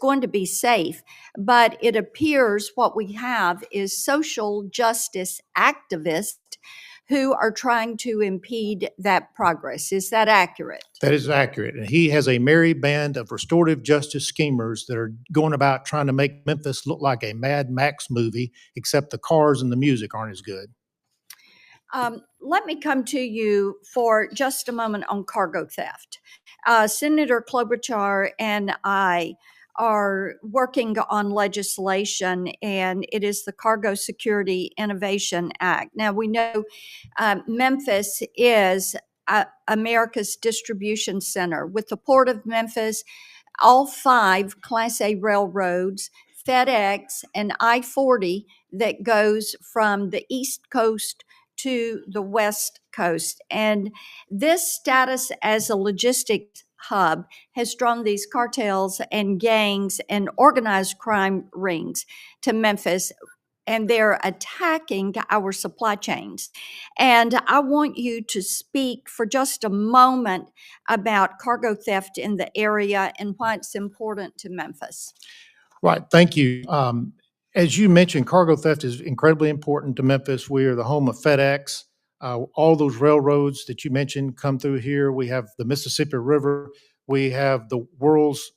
going to be safe. But it appears what we have is social justice activists who are trying to impede that progress. Is that accurate? That is accurate. And he has a merry band of restorative justice schemers that are going about trying to make Memphis look like a Mad Max movie, except the cars and the music aren't as good. Let me come to you for just a moment on cargo theft. Senator Klobuchar and I are working on legislation, and it is the Cargo Security Innovation Act. Now, we know Memphis is America's distribution center. With the Port of Memphis, all 5 Class A railroads, FedEx, and I-40 that goes from the East Coast to the West Coast. And this status as a logistics hub has drawn these cartels and gangs and organized crime rings to Memphis, and they're attacking our supply chains. And I want you to speak for just a moment about cargo theft in the area and why it's important to Memphis. Right. Thank you. As you mentioned, cargo theft is incredibly important to Memphis. We are the home of FedEx. All those railroads that you mentioned come through here. We have the Mississippi River. We have the world's,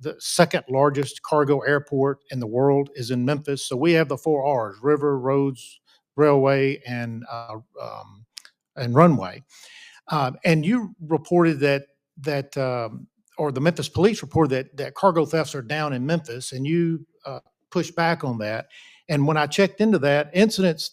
the second largest cargo airport in the world is in Memphis. So we have the 4 R's: river, roads, railway, and runway. And you reported or the Memphis police reported that cargo thefts are down in Memphis, and you pushed back on that. And when I checked into that,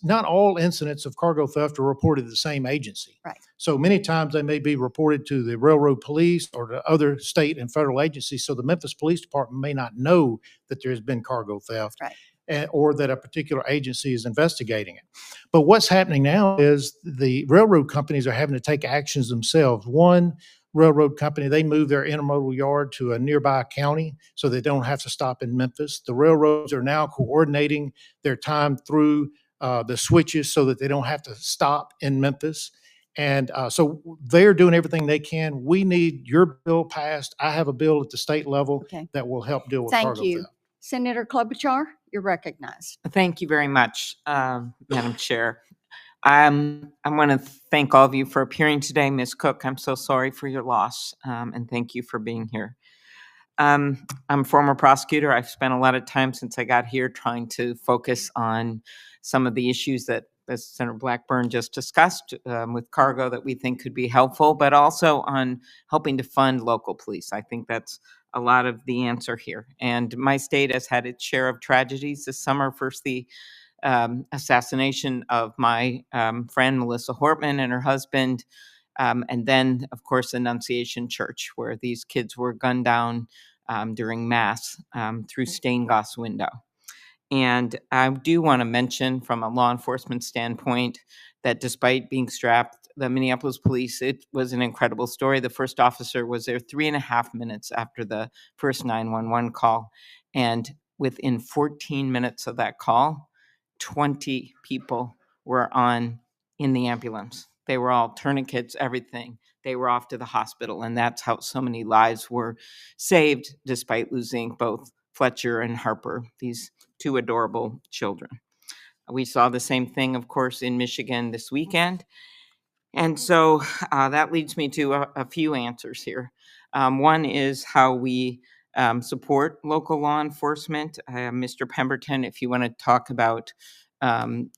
not all incidents of cargo theft are reported to the same agency. Right. So many times they may be reported to the railroad police or to other state and federal agencies. So the Memphis Police Department may not know that there has been cargo theft. Right. Or that a particular agency is investigating it. But what's happening now is the railroad companies are having to take actions themselves. One railroad company, they moved their intermodal yard to a nearby county so they don't have to stop in Memphis. The railroads are now coordinating their time through the switches so that they don't have to stop in Memphis. And so they're doing everything they can. We need your bill passed. I have a bill at the state level that will help deal with cargo theft. Senator Klobuchar, you're recognized. Thank you very much, Madam Chair. I want to thank all of you for appearing today. Ms. Cook, I'm so sorry for your loss, and thank you for being here. I'm a former prosecutor. I've spent a lot of time since I got here trying to focus on some of the issues that as Senator Blackburn just discussed, with cargo that we think could be helpful, but also on helping to fund local police. I think that's a lot of the answer here. And my state has had its share of tragedies this summer. First, the assassination of my friend Melissa Hortman and her husband. And then, of course, Annunciation Church, where these kids were gunned down during Mass through stained glass window. And I do want to mention from a law enforcement standpoint that despite being strapped, the Minneapolis police, it was an incredible story. The first officer was there 3.5 minutes after the first 911 call. And within 14 minutes of that call, 20 people were in the ambulance. They were all tourniquets, everything. They were off to the hospital. And that's how so many lives were saved despite losing both Fletcher and Harper, these two adorable children. We saw the same thing, of course, in Michigan this weekend. And so that leads me to a few answers here. One is how we support local law enforcement. Mr. Pemberton, if you want to talk about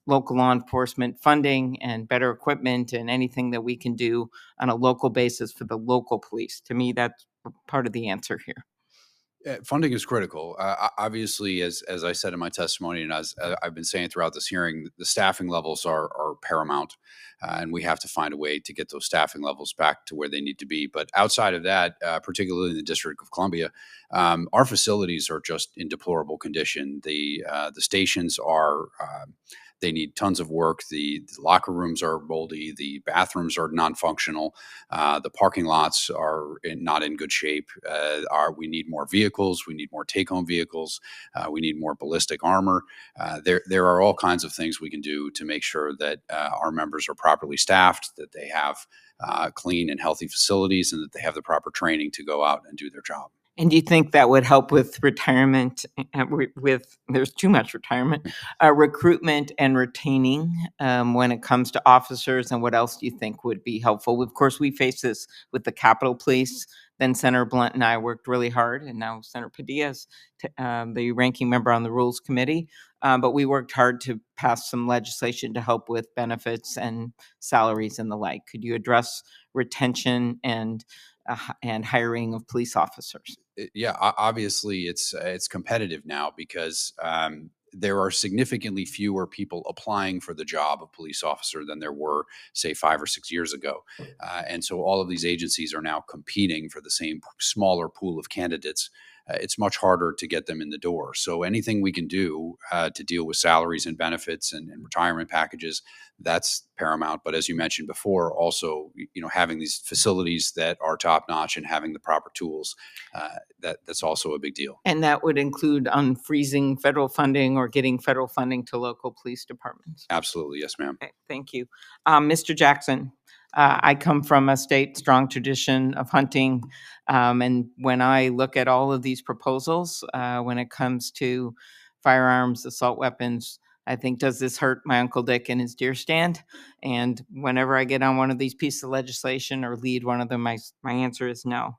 local law enforcement funding and better equipment and anything that we can do on a local basis for the local police. To me, that's part of the answer here. Funding is critical. Obviously, as I said in my testimony, and as I've been saying throughout this hearing, the staffing levels are paramount, and we have to find a way to get those staffing levels back to where they need to be. But outside of that, particularly in the District of Columbia, our facilities are just in deplorable condition. The stations are. They need tons of work. The locker rooms are moldy. The bathrooms are non-functional. The parking lots are not in good shape. We need more vehicles. We need more take-home vehicles. We need more ballistic armor. There are all kinds of things we can do to make sure that our members are properly staffed, that they have clean and healthy facilities, and that they have the proper training to go out and do their job. And do you think that would help with retirement, there's too much retirement, recruitment and retaining when it comes to officers? And what else do you think would be helpful? Of course, we face this with the Capitol Police. Then Senator Blunt and I worked really hard, and now Senator Padilla's the ranking member on the Rules Committee. But we worked hard to pass some legislation to help with benefits and salaries and the like. Could you address retention and hiring of police officers? Yeah, obviously it's competitive now because there are significantly fewer people applying for the job of police officer than there were, say, 5 or 6 years ago. And so all of these agencies are now competing for the same smaller pool of candidates. It's much harder to get them in the door. So anything we can do to deal with salaries and benefits and retirement packages, that's paramount. But as you mentioned before, also, having these facilities that are top notch and having the proper tools, that's also a big deal. And that would include unfreezing federal funding or getting federal funding to local police departments. Absolutely. Yes, ma'am. Okay, thank you. Mr. Jackson, I come from a state strong tradition of hunting. And when I look at all of these proposals, when it comes to firearms, assault weapons, I think, does this hurt my Uncle Dick and his deer stand? And whenever I get on one of these pieces of legislation or lead one of them, my answer is no.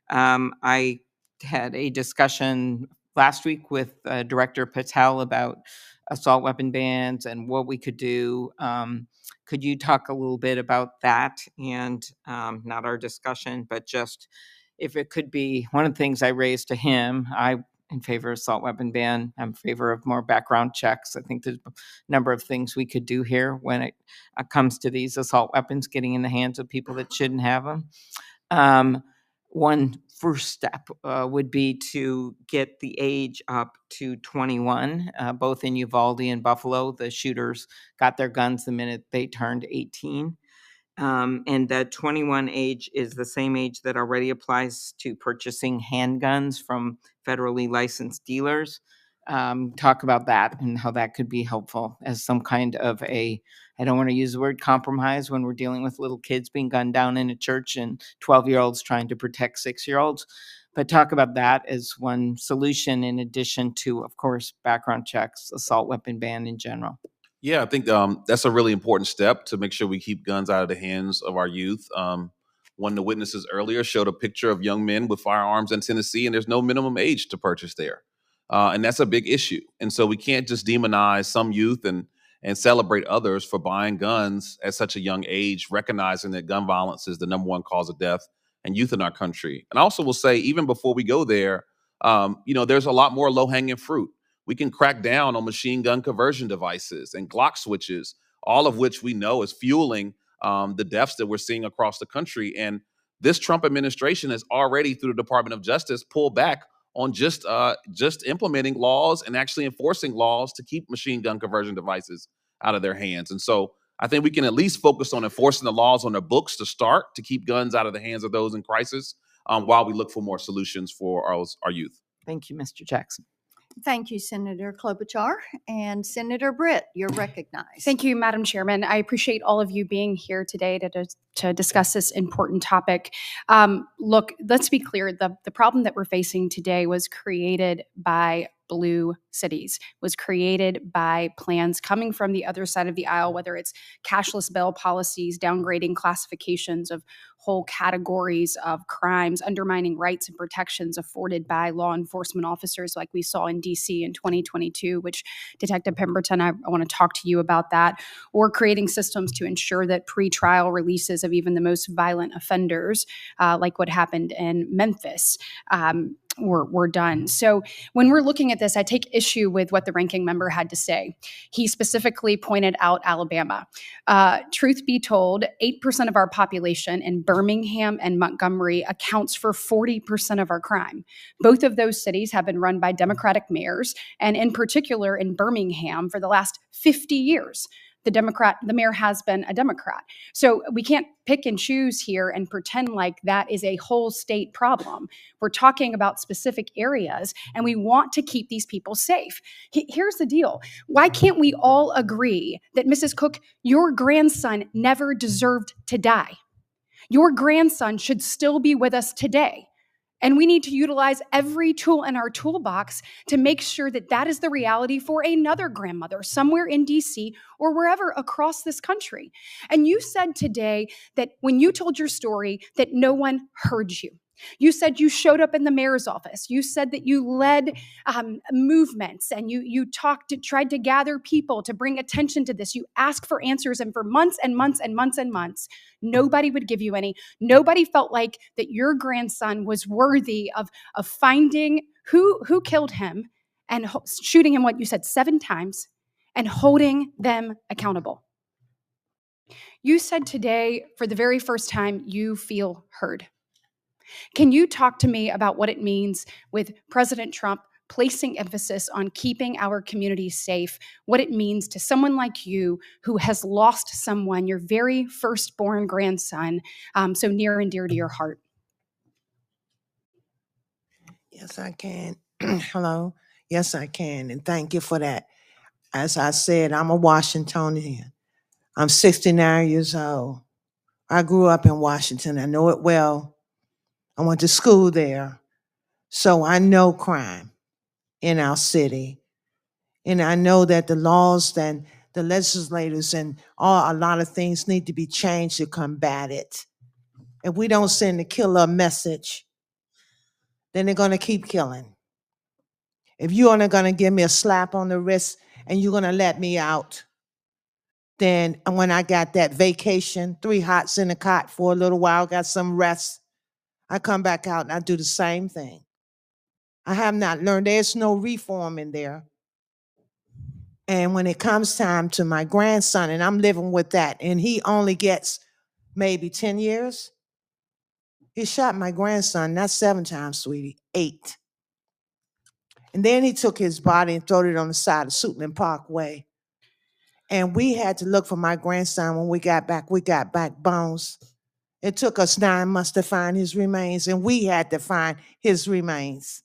I had a discussion last week with Director Patel about assault weapon bans and what we could do. Could you talk a little bit about that and not our discussion, but just if it could be one of the things I raised to him? I'm in favor of assault weapon ban. I'm in favor of more background checks. I think there's a number of things we could do here when it comes to these assault weapons getting in the hands of people that shouldn't have them. One first step would be to get the age up to 21. Both in Uvalde and Buffalo, the shooters got their guns the minute they turned 18. And that 21 age is the same age that already applies to purchasing handguns from federally licensed dealers. Talk about that and how that could be helpful as some kind of I don't want to use the word compromise when we're dealing with little kids being gunned down in a church and 12-year-olds trying to protect 6-year-olds. But talk about that as one solution in addition to, of course, background checks, assault weapon ban in general. Yeah, I think that's a really important step to make sure we keep guns out of the hands of our youth. One of the witnesses earlier showed a picture of young men with firearms in Tennessee, and there's no minimum age to purchase there. And that's a big issue. And so we can't just demonize some youth and and celebrate others for buying guns at such a young age, recognizing that gun violence is the #1 cause of death and youth in our country. And I also will say, even before we go there, there's a lot more low-hanging fruit. We can crack down on machine gun conversion devices and Glock switches, all of which we know is fueling the deaths that we're seeing across the country. And this Trump administration has already, through the Department of Justice, pulled back on just implementing laws and actually enforcing laws to keep machine gun conversion devices out of their hands. And so I think we can at least focus on enforcing the laws on the books to start to keep guns out of the hands of those in crisis, while we look for more solutions for our youth. Thank you, Mr. Jackson. Thank you, Senator Klobuchar. And Senator Britt, you're recognized. Thank you, Madam Chairman. I appreciate all of you being here today to discuss this important topic. Look, let's be clear. The problem that we're facing today was created by blue cities, was created by plans coming from the other side of the aisle, whether it's cashless bail policies, downgrading classifications of whole categories of crimes, undermining rights and protections afforded by law enforcement officers like we saw in DC in 2022, which Detective Pemberton, I want to talk to you about that, or creating systems to ensure that pretrial releases of even the most violent offenders, like what happened in Memphis, were done. So when we're looking at this, I take issue with what the ranking member had to say. He specifically pointed out Alabama. Truth be told, 8% of our population in Birmingham and Montgomery accounts for 40% of our crime. Both of those cities have been run by Democratic mayors, and in particular in Birmingham for the last 50 years. The mayor has been a Democrat. So we can't pick and choose here and pretend like that is a whole state problem. We're talking about specific areas, and we want to keep these people safe. Here's the deal. Why can't we all agree that, Mrs. Cook, your grandson never deserved to die? Your grandson should still be with us today. And we need to utilize every tool in our toolbox to make sure that that is the reality for another grandmother somewhere in DC or wherever across this country. And you said today that when you told your story that no one heard you. You said you showed up in the mayor's office. You said that you led movements and you tried to gather people to bring attention to this. You asked for answers, and for months and months and months and months, nobody would give you any. Nobody felt like that your grandson was worthy of finding who killed him and shooting him, what you said, 7 times, and holding them accountable. You said today, for the very first time, you feel heard. Can you talk to me about what it means with President Trump placing emphasis on keeping our communities safe, what it means to someone like you who has lost someone, your very firstborn grandson, so near and dear to your heart? Yes, I can. Hello. Yes, I can. And thank you for that. As I said, I'm a Washingtonian. I'm 69 years old. I grew up in Washington. I know it well. I went to school there. So I know crime in our city. And I know that the laws and the legislators and a lot of things need to be changed to combat it. If we don't send the killer message, then they're going to keep killing. If you're only going to give me a slap on the wrist and you're going to let me out, then when I got that vacation, 3 hots in a cot for a little while, got some rest, I come back out and I do the same thing. I have not learned. There's no reform in there. And when it comes time to my grandson, and I'm living with that, and he only gets maybe 10 years, he shot my grandson, not 7 times, sweetie, 8. And then he took his body and threw it on the side of Suitland Parkway. And we had to look for my grandson. When we got back bones. It took us 9 months to find his remains, and we had to find his remains.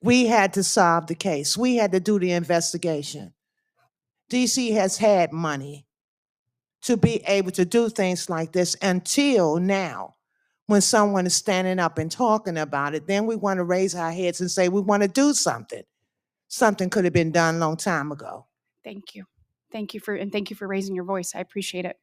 We had to solve the case. We had to do the investigation. DC has had money to be able to do things like this until now. When someone is standing up and talking about it, then we want to raise our heads and say we want to do something. Something could have been done a long time ago. Thank you. Thank you for raising your voice. I appreciate it.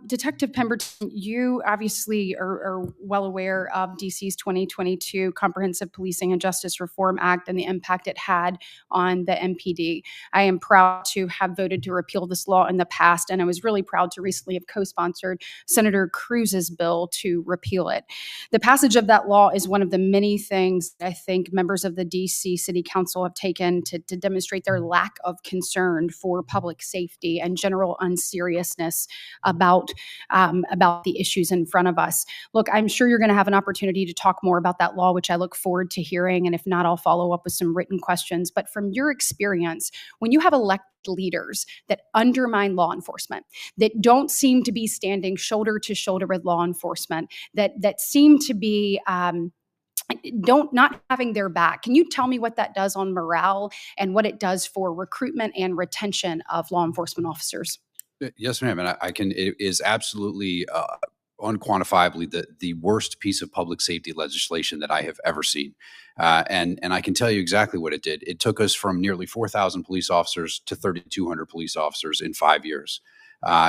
Detective Pemberton, you obviously are well aware of DC's 2022 Comprehensive Policing and Justice Reform Act and the impact it had on the MPD. I am proud to have voted to repeal this law in the past, and I was really proud to recently have co-sponsored Senator Cruz's bill to repeal it. The passage of that law is one of the many things that I think members of the DC City Council have taken to demonstrate their lack of concern for public safety and general unseriousness about the issues in front of us. Look, I'm sure you're going to have an opportunity to talk more about that law, which I look forward to hearing. And if not, I'll follow up with some written questions. But from your experience, when you have elected leaders that undermine law enforcement, that don't seem to be standing shoulder to shoulder with law enforcement, that seem to be not having their back. Can you tell me what that does on morale and what it does for recruitment and retention of law enforcement officers? Yes, ma'am. And I can, it is absolutely unquantifiably the worst piece of public safety legislation that I have ever seen. And I can tell you exactly what it did. It took us from nearly 4,000 police officers to 3,200 police officers in 5 years.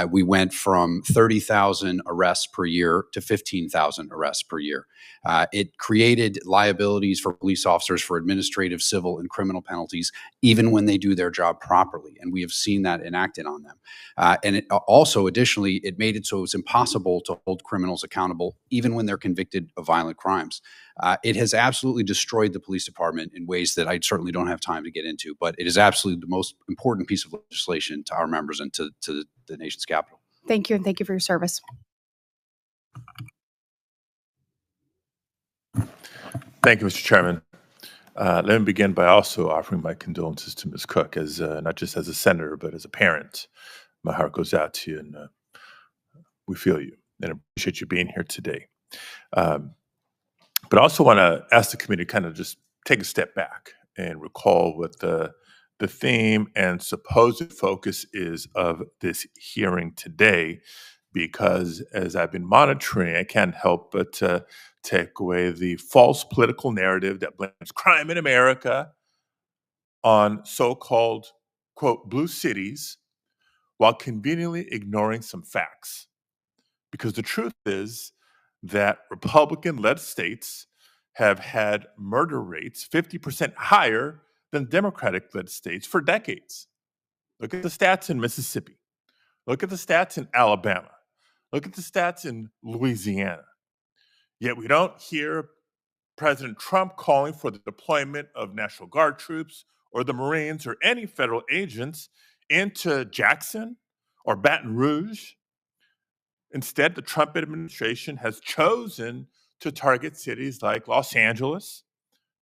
We went from 30,000 arrests per year to 15,000 arrests per year. It created liabilities for police officers for administrative, civil, and criminal penalties, even when they do their job properly. And we have seen that enacted on them. And it also, additionally, it made it so it's impossible to hold criminals accountable, even when they're convicted of violent crimes. It has absolutely destroyed the police department in ways that I certainly don't have time to get into, but it is absolutely the most important piece of legislation to our members and to the nation's capital. Thank you, and thank you for your service. Thank you, Mr. Chairman. Let me begin by also offering my condolences to Ms. Cook, as not just as a senator, but as a parent. My heart goes out to you, and we feel you and appreciate you being here today. But I also want to ask the committee to kind of just take a step back and recall what the theme and supposed focus is of this hearing today, because as I've been monitoring, I can't help but take away the false political narrative that blames crime in America on so-called, quote, blue cities, while conveniently ignoring some facts. Because the truth is that Republican-led states have had murder rates 50% higher than Democratic-led states for decades. Look at the stats in Mississippi. Look at the stats in Alabama. Look at the stats in Louisiana. Yet we don't hear President Trump calling for the deployment of National Guard troops or the Marines or any federal agents into Jackson or Baton Rouge. Instead, the Trump administration has chosen to target cities like Los Angeles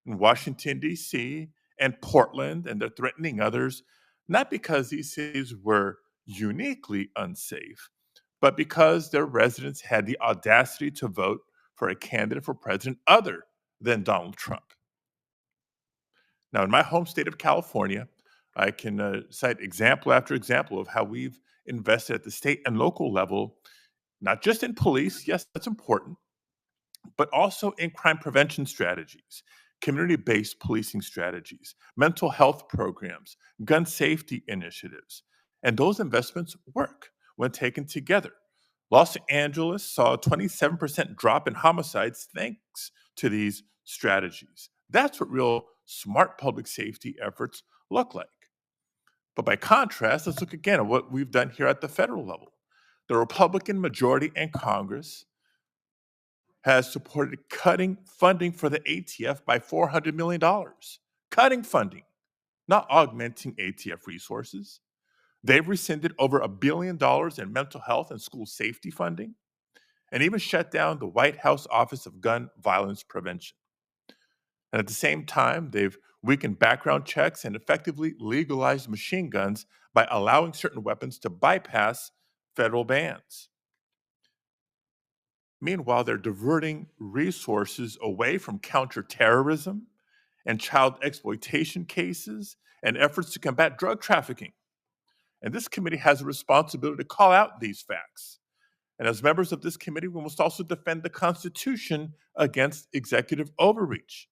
and Washington, D.C., and Portland, and they're threatening others, not because these cities were uniquely unsafe, but because their residents had the audacity to vote for a candidate for president other than Donald Trump. Now, in my home state of California, I can cite example after example of how we've invested at the state and local level, not just in police, yes, that's important, but also in crime prevention strategies, community-based policing strategies, mental health programs, gun safety initiatives. And those investments work when taken together. Los Angeles saw a 27% drop in homicides thanks to these strategies. That's what real smart public safety efforts look like. But by contrast, let's look again at what we've done here at the federal level. The Republican majority in Congress has supported cutting funding for the ATF by $400 million. Cutting funding, not augmenting ATF resources. They've rescinded over $1 billion in mental health and school safety funding, and even shut down the White House Office of Gun Violence Prevention. And at the same time, they've weakened background checks and effectively legalized machine guns by allowing certain weapons to bypass federal bans. Meanwhile, they're diverting resources away from counterterrorism and child exploitation cases and efforts to combat drug trafficking. And this committee has a responsibility to call out these facts. And as members of this committee, we must also defend the Constitution against executive overreach.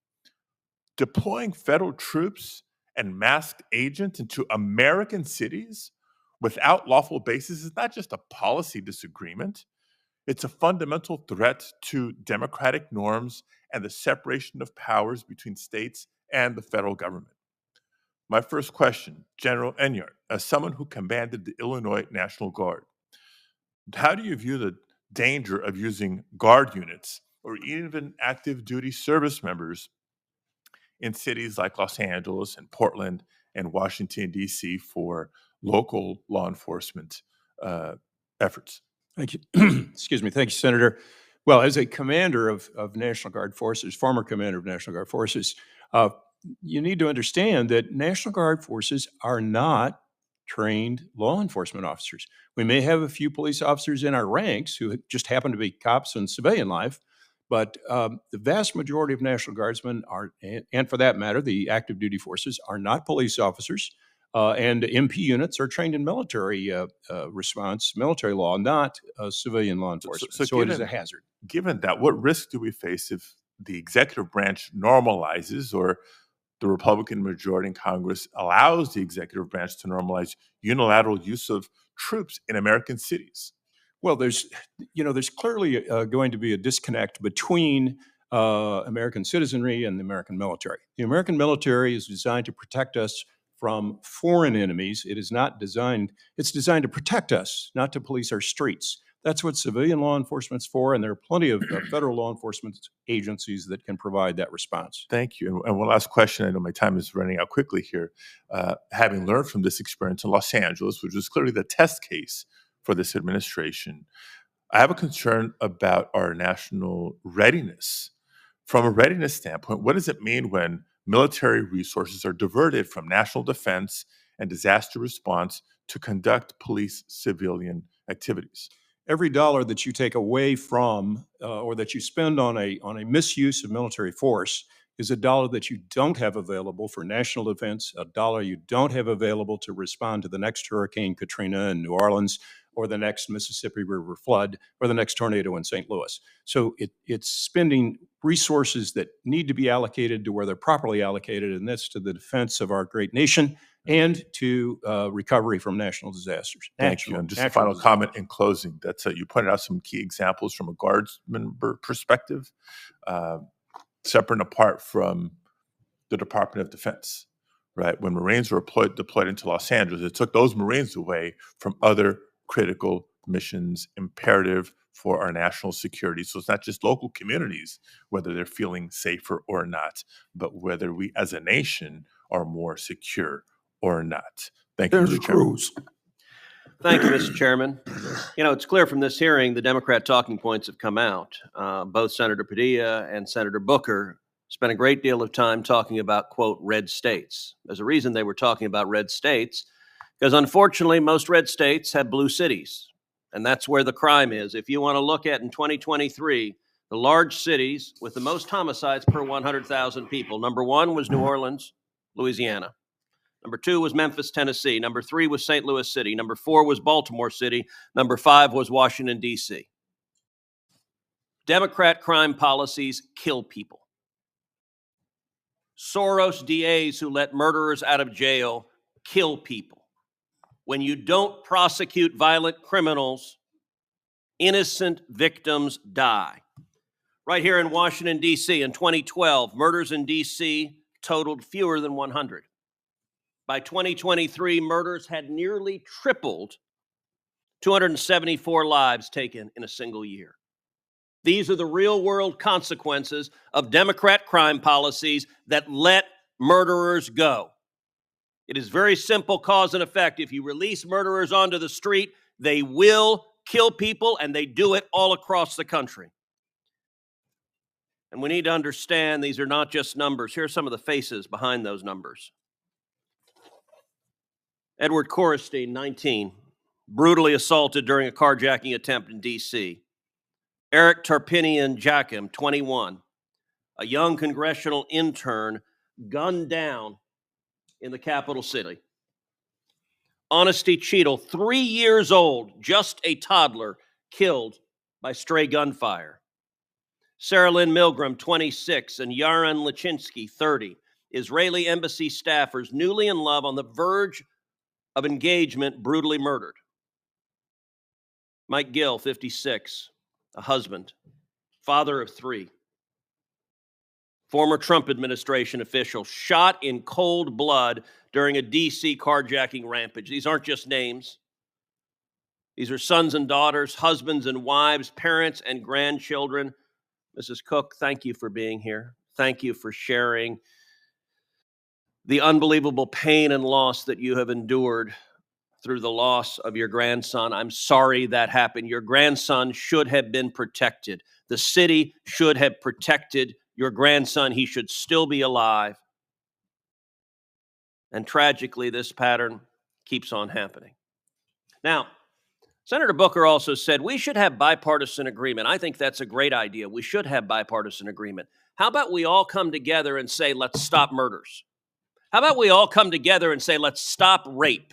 Deploying federal troops and masked agents into American cities without lawful basis is not just a policy disagreement. It's a fundamental threat to democratic norms and the separation of powers between states and the federal government. My first question, General Enyart, as someone who commanded the Illinois National Guard, how do you view the danger of using Guard units or even active duty service members in cities like Los Angeles and Portland and Washington, D.C. for local law enforcement efforts? Thank you. Excuse me. Thank you, Senator. Well, as a commander of National Guard forces, former commander of National Guard forces, you need to understand that National Guard forces are not trained law enforcement officers. We may have a few police officers in our ranks who just happen to be cops in civilian life, but the vast majority of National Guardsmen are, and for that matter, the active duty forces, are not police officers. And MP units are trained in military response, military law, not civilian law enforcement. So it is a hazard. Given that, what risk do we face if the executive branch normalizes, or the Republican majority in Congress allows the executive branch to normalize unilateral use of troops in American cities? Well, there's clearly going to be a disconnect between American citizenry and the American military. The American military is designed to protect us from foreign enemies. It's designed to protect us, not to police our streets. That's what civilian law enforcement's for, and there are plenty of federal law enforcement agencies that can provide that response. Thank you. And one last question. I know my time is running out quickly here. Having learned from this experience in Los Angeles, which was clearly the test case for this administration, I have a concern about our national readiness. From a readiness standpoint, what does it mean when military resources are diverted from national defense and disaster response to conduct police civilian activities? Every dollar that you take away from or that you spend on a misuse of military force is a dollar that you don't have available for national defense, a dollar you don't have available to respond to the next Hurricane Katrina in New Orleans, or the next Mississippi River flood, or the next tornado in St. Louis. So it's spending resources that need to be allocated to where they're properly allocated, and that's to the defense of our great nation and to recovery from national disasters. Thank you. And just a final comment in closing. That's you pointed out some key examples from a Guardsman perspective, separate and apart from the Department of Defense, right? When Marines were deployed into Los Angeles, it took those Marines away from other critical missions imperative for our national security. So it's not just local communities, whether they're feeling safer or not, but whether we as a nation are more secure or not. Thank you, Mr. Chairman. Thank you, Mr. Chairman. You know, it's clear from this hearing the Democrat talking points have come out. Both Senator Padilla and Senator Booker spent a great deal of time talking about, quote, red states. There's a reason they were talking about red states, because unfortunately, most red states have blue cities, and that's where the crime is. If you want to look at in 2023, the large cities with the most homicides per 100,000 people, number one was New Orleans, Louisiana. Number two was Memphis, Tennessee. Number three was St. Louis City. Number four was Baltimore City. Number five was Washington, D.C. Democrat crime policies kill people. Soros DAs who let murderers out of jail kill people. When you don't prosecute violent criminals, innocent victims die. Right here in Washington, D.C., in 2012, murders in D.C. totaled fewer than 100. By 2023, murders had nearly tripled, 274 lives taken in a single year. These are the real-world consequences of Democrat crime policies that let murderers go. It is very simple cause and effect. If you release murderers onto the street, they will kill people, and they do it all across the country. And we need to understand these are not just numbers. Here are some of the faces behind those numbers. Edward Korestein, 19, brutally assaulted during a carjacking attempt in D.C. Eric Tarpinian Jackham, 21, a young congressional intern gunned down in the capital city. Honesty Cheadle, 3 years old, just a toddler, killed by stray gunfire. Sarah Lynn Milgram, 26, and Yaron Lachinsky, 30, Israeli embassy staffers newly in love on the verge of engagement brutally murdered. Mike Gill, 56, a husband, father of 3. Former Trump administration official shot in cold blood during a D.C. carjacking rampage. These aren't just names. These are sons and daughters, husbands and wives, parents and grandchildren. Mrs. Cook, thank you for being here. Thank you for sharing the unbelievable pain and loss that you have endured through the loss of your grandson. I'm sorry that happened. Your grandson should have been protected. The city should have protected your grandson. He should still be alive. And tragically, this pattern keeps on happening. Now, Senator Booker also said we should have bipartisan agreement. I think that's a great idea. We should have bipartisan agreement. How about we all come together and say, let's stop murders? How about we all come together and say, let's stop rape?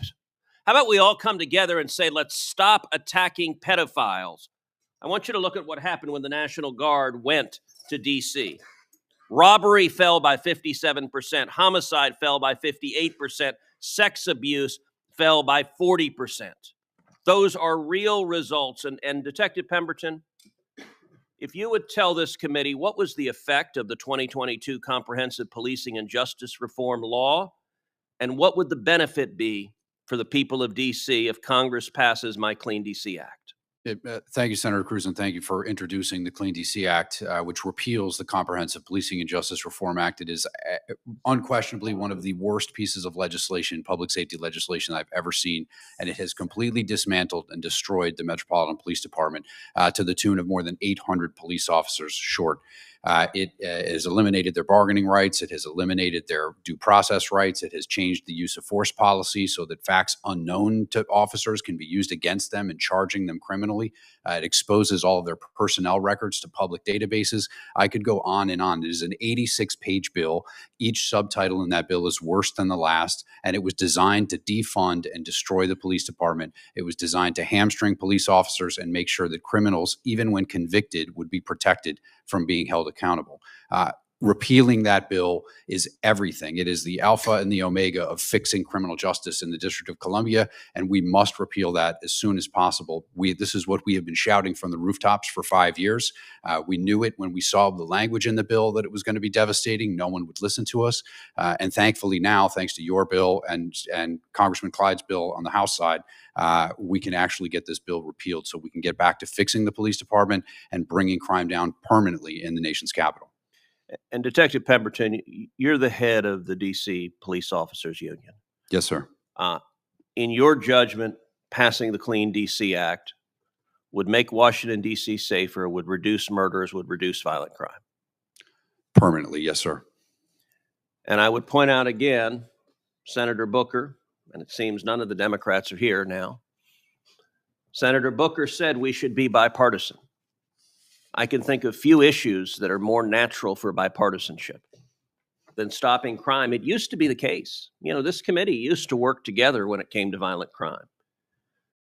How about we all come together and say, let's stop attacking pedophiles? I want you to look at what happened when the National Guard went to D.C. Robbery fell by 57%. Homicide fell by 58%. Sex abuse fell by 40%. Those are real results. And Detective Pemberton, if you would tell this committee what was the effect of the 2022 Comprehensive Policing and Justice Reform Law, and what would the benefit be for the people of D.C. if Congress passes my Clean D.C. Act? Thank you, Senator Cruz, and thank you for introducing the Clean D.C. Act, which repeals the Comprehensive Policing and Justice Reform Act. It is unquestionably one of the worst pieces of legislation, public safety legislation I've ever seen, and it has completely dismantled and destroyed the Metropolitan Police Department to the tune of more than 800 police officers short. It has eliminated their bargaining rights. It has eliminated their due process rights. It has changed the use of force policy so that facts unknown to officers can be used against them in charging them criminally. It exposes all of their personnel records to public databases. I could go on and on. It is an 86-page bill. Each subtitle in that bill is worse than the last, and it was designed to defund and destroy the police department. It was designed to hamstring police officers and make sure that criminals, even when convicted, would be protected from being held accountable. Repealing that bill is everything. It is the alpha and the omega of fixing criminal justice in the District of Columbia, and we must repeal that as soon as possible. This is what we have been shouting from the rooftops for 5 years. We knew it when we saw the language in the bill that it was going to be devastating. No one would listen to us. And thankfully now, thanks to your bill and Congressman Clyde's bill on the House side, we can actually get this bill repealed so we can get back to fixing the police department and bringing crime down permanently in the nation's capital. And Detective Pemberton, you're the head of the D.C. Police Officers Union. Yes, sir. In your judgment, passing the Clean D.C. Act would make Washington, D.C. safer, would reduce murders, would reduce violent crime? Permanently, yes, sir. And I would point out again, Senator Booker, and it seems none of the Democrats are here now. Senator Booker said we should be bipartisan. I can think of few issues that are more natural for bipartisanship than stopping crime. It used to be the case. You know, this committee used to work together when it came to violent crime.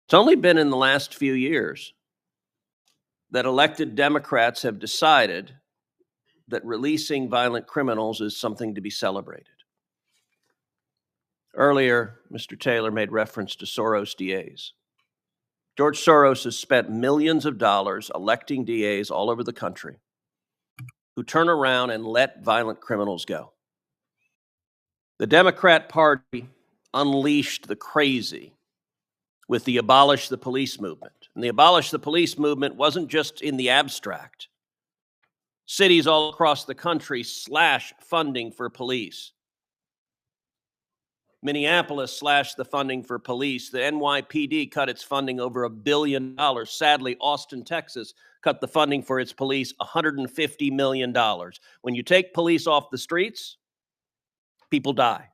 It's only been in the last few years that elected Democrats have decided that releasing violent criminals is something to be celebrated. Earlier, Mr. Taylor made reference to Soros DAs. George Soros has spent millions of dollars electing DAs all over the country who turn around and let violent criminals go. The Democrat Party unleashed the crazy with the Abolish the Police movement. And the Abolish the Police movement wasn't just in the abstract. Cities all across the country slash funding for police. Minneapolis slashed the funding for police. The NYPD cut its funding over $1 billion. Sadly, Austin, Texas cut the funding for its police $150 million. When you take police off the streets, people die.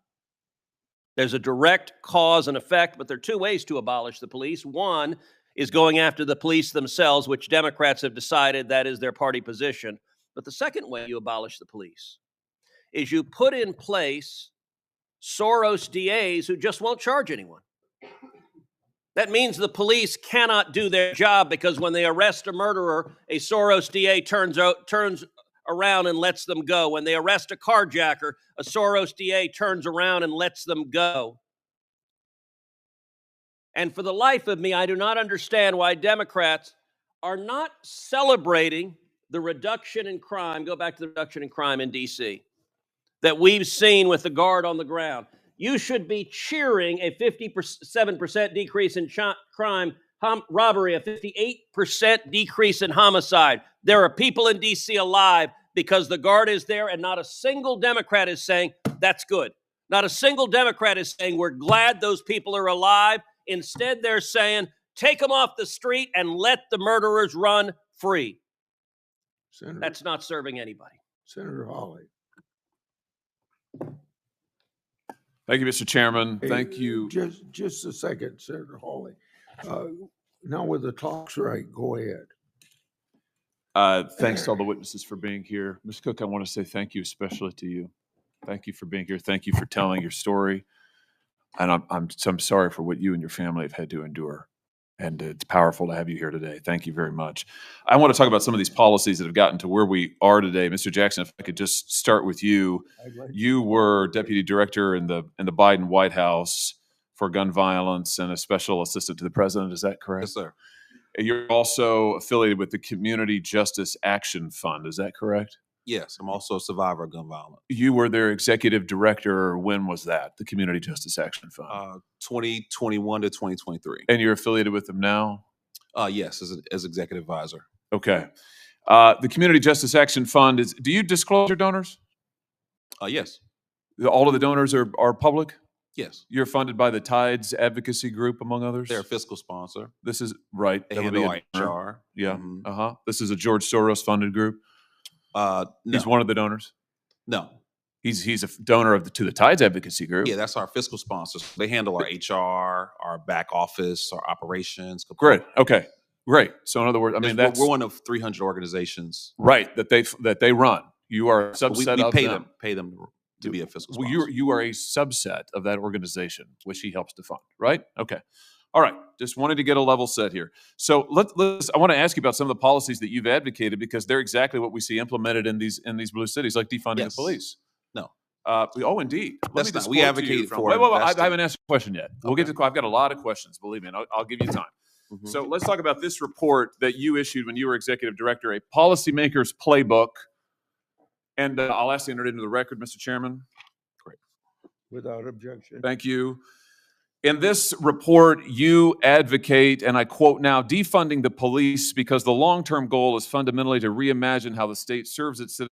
There's a direct cause and effect, but there are two ways to abolish the police. One is going after the police themselves, which Democrats have decided that is their party position. But the second way you abolish the police is you put in place Soros DAs who just won't charge anyone. That means the police cannot do their job because when they arrest a murderer, a Soros DA turns around and lets them go. When they arrest a carjacker, a Soros DA turns around and lets them go. And for the life of me, I do not understand why Democrats are not celebrating the reduction in crime. Go back to the reduction in crime in D.C. that we've seen with the guard on the ground. You should be cheering a 57% decrease in crime, robbery, a 58% decrease in homicide. There are people in D.C. alive because the guard is there, and not a single Democrat is saying that's good. Not a single Democrat is saying we're glad those people are alive. Instead, they're saying take them off the street and let the murderers run free. Senator, that's not serving anybody. Senator Hawley. Thank you, Mr. Chairman. Hey, Thank you. Just a second, Senator Hawley. Now with the clock's right, go ahead. Thanks to all the witnesses for being here. Ms. Cook, I want to say thank you especially to you. Thank you for being here. Thank you for telling your story. And I'm sorry for what you and your family have had to endure. And it's powerful to have you here today. Thank you very much. I want to talk about some of these policies that have gotten to where we are today. Mr. Jackson, if I could just start with you. You were deputy director in the Biden White House for gun violence and a special assistant to the president. Is that correct? Yes, sir. And you're also affiliated with the Community Justice Action Fund. Is that correct? Yes, I'm also a survivor of gun violence. You were their executive director. When was that? The Community Justice Action Fund. 2021 to 2023. And you're affiliated with them now? Yes, as executive advisor. Okay. The Community Justice Action Fund is. Do you disclose your donors? Yes. All of the donors are public? Yes. You're funded by the Tides Advocacy Group, among others? They're a fiscal sponsor. This is right. They handle HR. Yeah. This is a George Soros funded group. No. He's one of the donors. No. He's a donor to the Tides Advocacy Group. Yeah, that's our fiscal sponsors. They handle our HR, our back office, our operations. Great. Okay. Great. So in other words, I mean we're one of 300 organizations. Right. That they run. You are a subset we of pay them. Pay them to be a fiscal Well, sponsor. you are a subset of that organization, which he helps to fund, right? Okay. All right. Just wanted to get a level set here. So I want to ask you about some of the policies that you've advocated because they're exactly what we see implemented in these blue cities, like defunding the police. No. Indeed. That's not. We advocate for. Wait, I haven't asked a question yet. We'll get to. I've got a lot of questions. Believe me, and I'll give you time. Mm-hmm. So let's talk about this report that you issued when you were executive director, a policymaker's playbook. And I'll ask to enter it into the record, Mr. Chairman. Great. Without objection. Thank you. In this report, you advocate, and I quote now, defunding the police because the long-term goal is fundamentally to reimagine how the state serves its citizens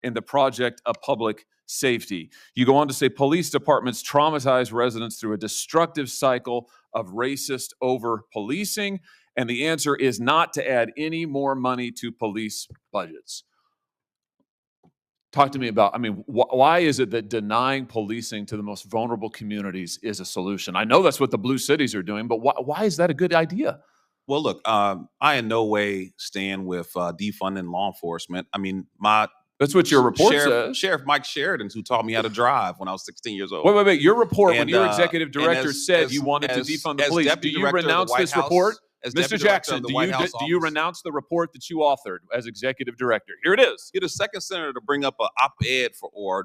in the project of public safety. You go on to say police departments traumatize residents through a destructive cycle of racist over-policing, and the answer is not to add any more money to police budgets. Talk to me about, why is it that denying policing to the most vulnerable communities is a solution? I know that's what the blue cities are doing, but why is that a good idea? Well, look, I in no way stand with defunding law enforcement. I mean, that's what your report says. Sheriff Mike Sheridan, who taught me how to drive when I was 16 years old. Wait. Your report, when you were executive director, said you wanted to defund the police. Do you renounce this report? Mr. Jackson, do you renounce the report that you authored as executive director? Here it is. You're the second senator to bring up an op-ed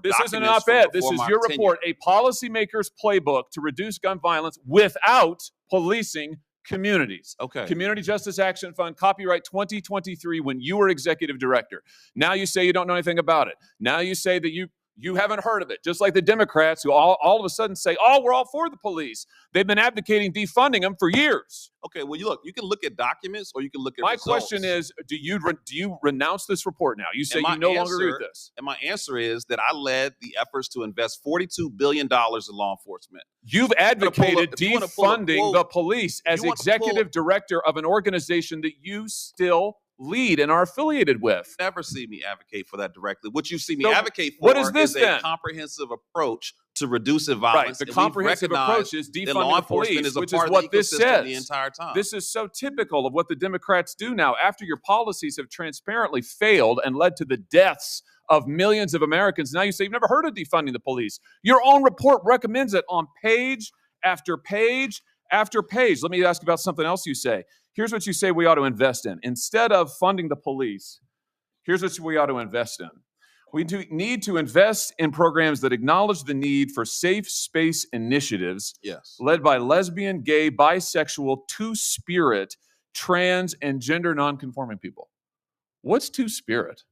This isn't an op-ed. This is your report, a policymaker's playbook to reduce gun violence without policing communities. Okay. Community Justice Action Fund, copyright 2023, when you were executive director. Now you say you don't know anything about it. Now you say that you haven't heard of it, just like the Democrats who all of a sudden say, oh, we're all for the police. They've been advocating defunding them for years. Okay, well, you can look at documents or you can look at My results. question is, do you renounce this report now? You say you no longer agree with this. And my answer is that I led the efforts to invest $42 billion in law enforcement. You've advocated defunding the police as executive director of an organization that you still lead and are affiliated with. Never see me advocate for that directly. What you see me advocate for what is this a then? Comprehensive approach to reducing violence. Right. The comprehensive approach is defunding the police, which is what this says. The entire time. This is so typical of what the Democrats do now. After your policies have transparently failed and led to the deaths of millions of Americans, now you say you've never heard of defunding the police. Your own report recommends it on page after page after page. Let me ask about something else you say. Here's what you say we ought to invest in. Instead of funding the police, here's what we ought to invest in. We need to invest in programs that acknowledge the need for safe space initiatives Yes. led by lesbian, gay, bisexual, two-spirit, trans, and gender nonconforming people. What's two-spirit?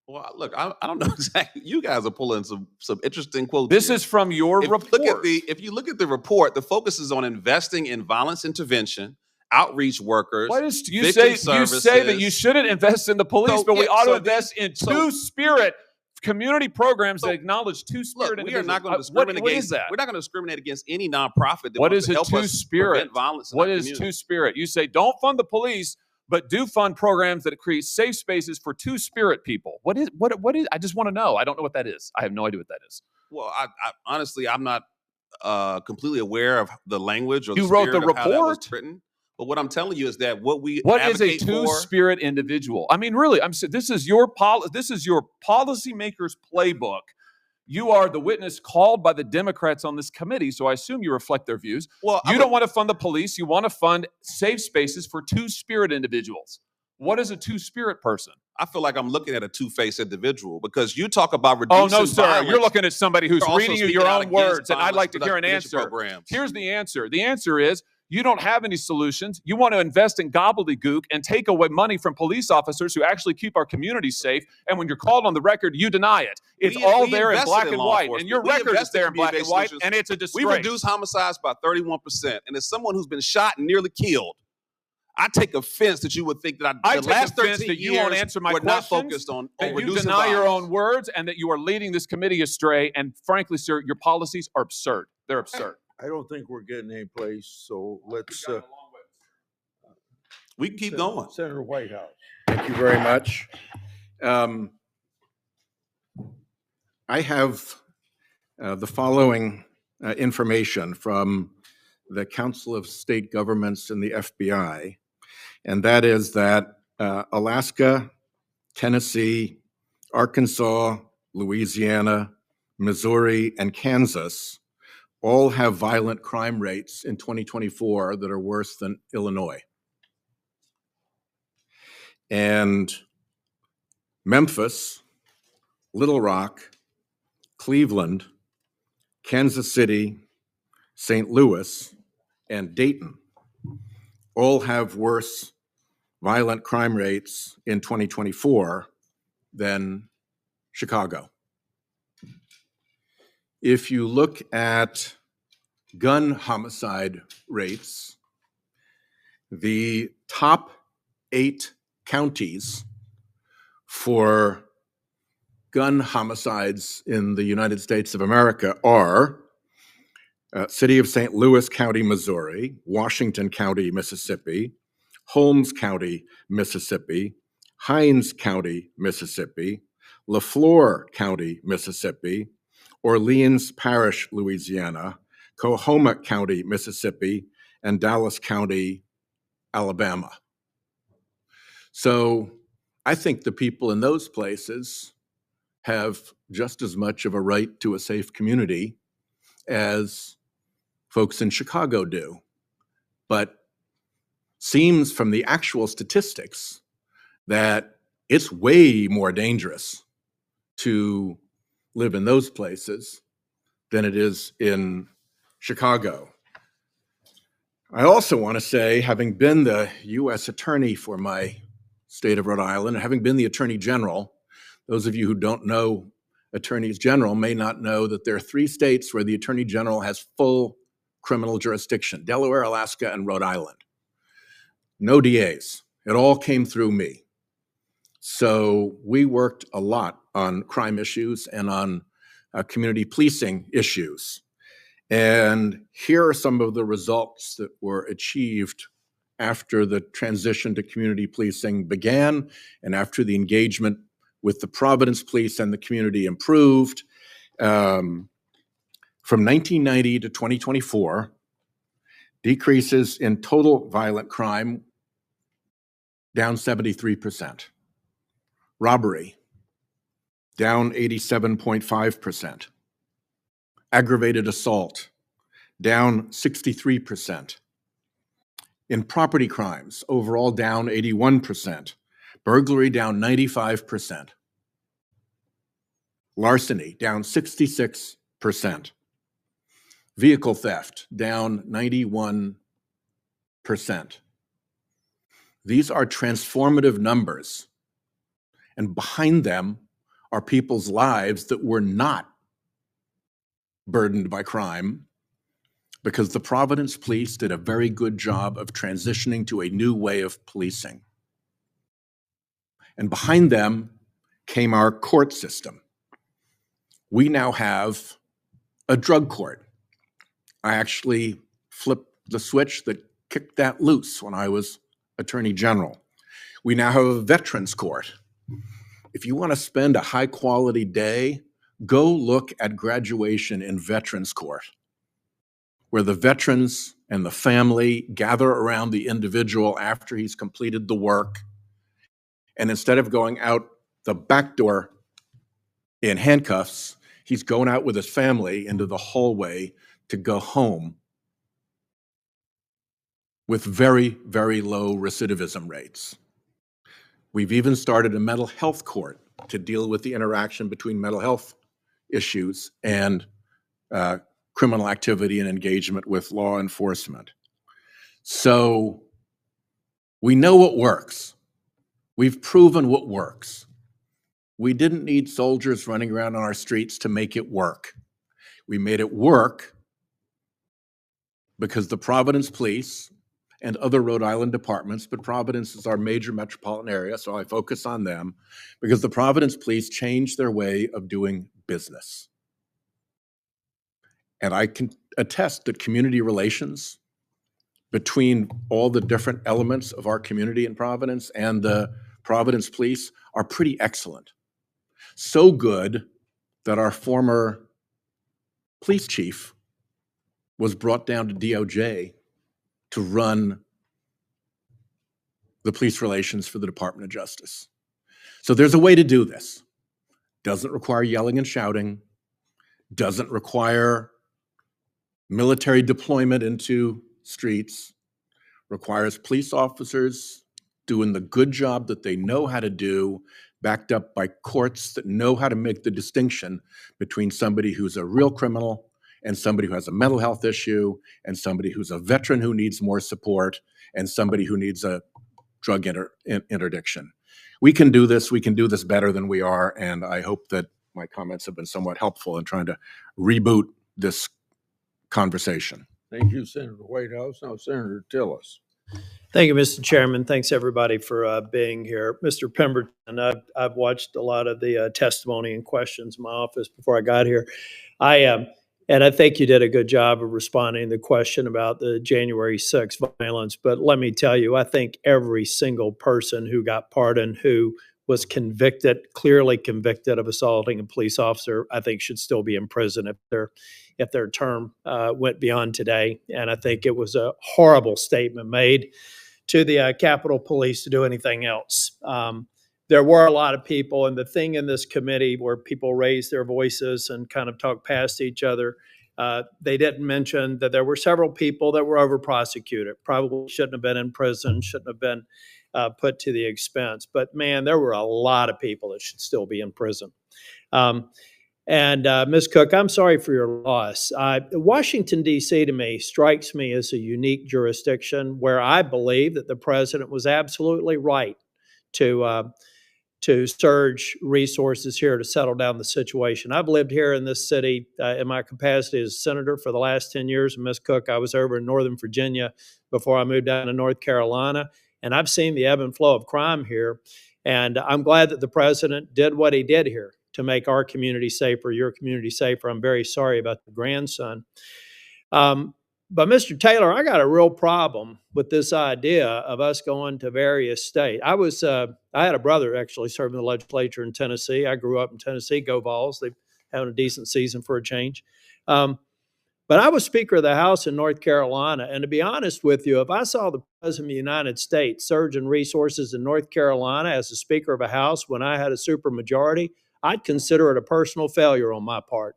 Well, look, I don't know exactly. You guys are pulling some interesting quotes. This here. is from your report. If you look at the report, the focus is on investing in violence intervention, outreach workers. Why does you victim say that you shouldn't invest in the police, but we ought to invest in two-spirit community programs that acknowledge two-spirit Look, we are individuals? not going to discriminate What against is that? We're not going to discriminate against any nonprofit that What wants is to a help us two-spirit? prevent violence in What our is community. two-spirit? You say don't fund the police, but do fund programs that create safe spaces for two-spirit people. What is? I just want to know. I don't know what that is. I have no idea what that is. Well, I honestly, I'm not completely aware of the language or You the wrote the spirit of how that was report? written. But what I'm telling you is that what What is a advocate for- two-spirit individual? I mean, really, this is your policymaker's playbook. You are the witness called by the Democrats on this committee, so I assume you reflect their views. Well, you don't want to fund the police. You want to fund safe spaces for two-spirit individuals. What is a two-spirit person? I feel like I'm looking at a two-faced individual because you talk about reducing Oh, no, sir. violence. You're looking at somebody who's You're also reading you speaking your out own against words, and I'd like to hear an violence answer. programs. Here's the answer. The answer is you don't have any solutions. You want to invest in gobbledygook and take away money from police officers who actually keep our communities safe. And when you're called on the record, you deny it. It's all there in invested black in and law white. enforcement. And your We record is invested there in in black and community-based white, solutions. and it's a disgrace. We reduced homicides by 31%. And as someone who's been shot and nearly killed, I take offense that you would think that I the take last offense 13 that you won't years answer my were not questions, focused on that you reducing deny your violence. own words, and that you are leading this committee astray. And frankly, sir, your policies are absurd. They're absurd. I don't think we're getting any place, so let's. We can keep going. Senator Whitehouse. Thank you very much. I have the following information from the Council of State Governments and the FBI, and that is that Alaska, Tennessee, Arkansas, Louisiana, Missouri, and Kansas all have violent crime rates in 2024 that are worse than Illinois. And Memphis, Little Rock, Cleveland, Kansas City, St. Louis, and Dayton all have worse violent crime rates in 2024 than Chicago. If you look at gun homicide rates, the top 8 counties for gun homicides in the United States of America are City of St. Louis County, Missouri, Washington County, Mississippi, Holmes County, Mississippi, Hinds County, Mississippi, LaFleur County, Mississippi, Orleans Parish, Louisiana, Coahoma County, Mississippi, and Dallas County, Alabama. So I think the people in those places have just as much of a right to a safe community as folks in Chicago do. But seems from the actual statistics that it's way more dangerous to live in those places than it is in Chicago. I also want to say, having been the U.S. Attorney for my state of Rhode Island, and having been the Attorney General, those of you who don't know Attorneys General may not know that there are 3 states where the Attorney General has full criminal jurisdiction: Delaware, Alaska, and Rhode Island. No DAs. It all came through me. So we worked a lot on crime issues and on community policing issues. And here are some of the results that were achieved after the transition to community policing began and after the engagement with the Providence Police and the community improved. From 1990 to 2024, decreases in total violent crime down 73%. Robbery down 87.5%. Aggravated assault down 63%. In property crimes, overall down 81%. Burglary down 95%. Larceny down 66%. Vehicle theft down 91%. These are transformative numbers. And behind them are people's lives that were not burdened by crime because the Providence Police did a very good job of transitioning to a new way of policing. And behind them came our court system. We now have a drug court. I actually flipped the switch that kicked that loose when I was Attorney General. We now have a veterans court. If you want to spend a high quality day, go look at graduation in veterans court, where the veterans and the family gather around the individual after he's completed the work. And instead of going out the back door in handcuffs, he's going out with his family into the hallway to go home with very, very low recidivism rates. We've even started a mental health court to deal with the interaction between mental health issues and criminal activity and engagement with law enforcement. So we know what works. We've proven what works. We didn't need soldiers running around on our streets to make it work. We made it work because the Providence Police and other Rhode Island departments, but Providence is our major metropolitan area, so I focus on them, because the Providence Police changed their way of doing business. And I can attest that community relations between all the different elements of our community in Providence and the Providence Police are pretty excellent. So good that our former police chief was brought down to DOJ to run the police relations for the Department of Justice. So there's a way to do this. Doesn't require yelling and shouting, doesn't require military deployment into streets, requires police officers doing the good job that they know how to do, backed up by courts that know how to make the distinction between somebody who's a real criminal and somebody who has a mental health issue, and somebody who's a veteran who needs more support, and somebody who needs a drug interdiction. We can do this better than we are, and I hope that my comments have been somewhat helpful in trying to reboot this conversation. Thank you, Senator Whitehouse. Now, Senator Tillis. Thank you, Mr. Chairman. Thanks, everybody, for being here. Mr. Pemberton, I've watched a lot of the testimony and questions in my office before I got here. And I think you did a good job of responding to the question about the January 6th violence. But let me tell you, I think every single person who got pardoned, who was convicted, clearly convicted of assaulting a police officer, I think should still be in prison if their term went beyond today. And I think it was a horrible statement made to the Capitol Police to do anything else. There were a lot of people, and the thing in this committee where people raised their voices and kind of talked past each other, they didn't mention that there were several people that were over-prosecuted, probably shouldn't have been in prison, shouldn't have been put to the expense. But man, there were a lot of people that should still be in prison. And Ms. Cook, I'm sorry for your loss. Washington, D.C. to me strikes me as a unique jurisdiction where I believe that the president was absolutely right to surge resources here to settle down the situation. I've lived here in this city in my capacity as a senator for the last 10 years. And Ms. Cook, I was over in Northern Virginia before I moved down to North Carolina. And I've seen the ebb and flow of crime here. And I'm glad that the president did what he did here to make our community safer, your community safer. I'm very sorry about the grandson. But Mr. Taylor, I got a real problem with this idea of us going to various states. I had a brother actually serving the legislature in Tennessee. I grew up in Tennessee. Go Vols. They're having a decent season for a change. But I was Speaker of the House in North Carolina. And to be honest with you, if I saw the President of the United States surging resources in North Carolina as the Speaker of a House when I had a supermajority, I'd consider it a personal failure on my part,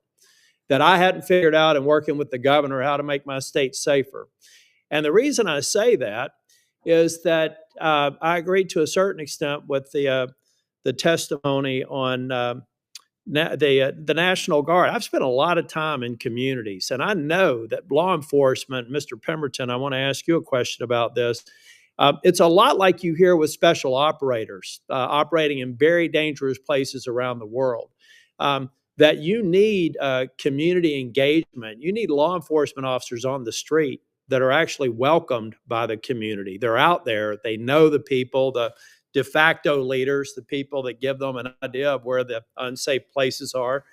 that I hadn't figured out in working with the governor how to make my state safer. And the reason I say that is that I agree to a certain extent with the testimony on the National Guard. I've spent a lot of time in communities, and I know that law enforcement, Mr. Pemberton, I want to ask you a question about this. It's a lot like you hear with special operators operating in very dangerous places around the world. That you need community engagement. You need law enforcement officers on the street that are actually welcomed by the community. They're out there. They know the people, the de facto leaders, the people that give them an idea of where the unsafe places are.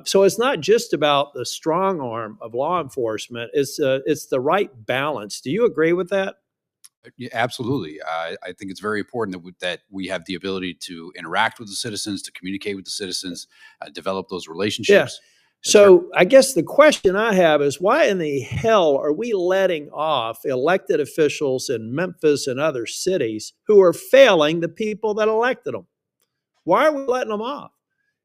So it's not just about the strong arm of law enforcement. It's the right balance. Do you agree with that? Yeah, absolutely. I think it's very important that we have the ability to interact with the citizens, to communicate with the citizens, develop those relationships. So I guess the question I have is, why in the hell are we letting off elected officials in Memphis and other cities who are failing the people that elected them? Why are we letting them off?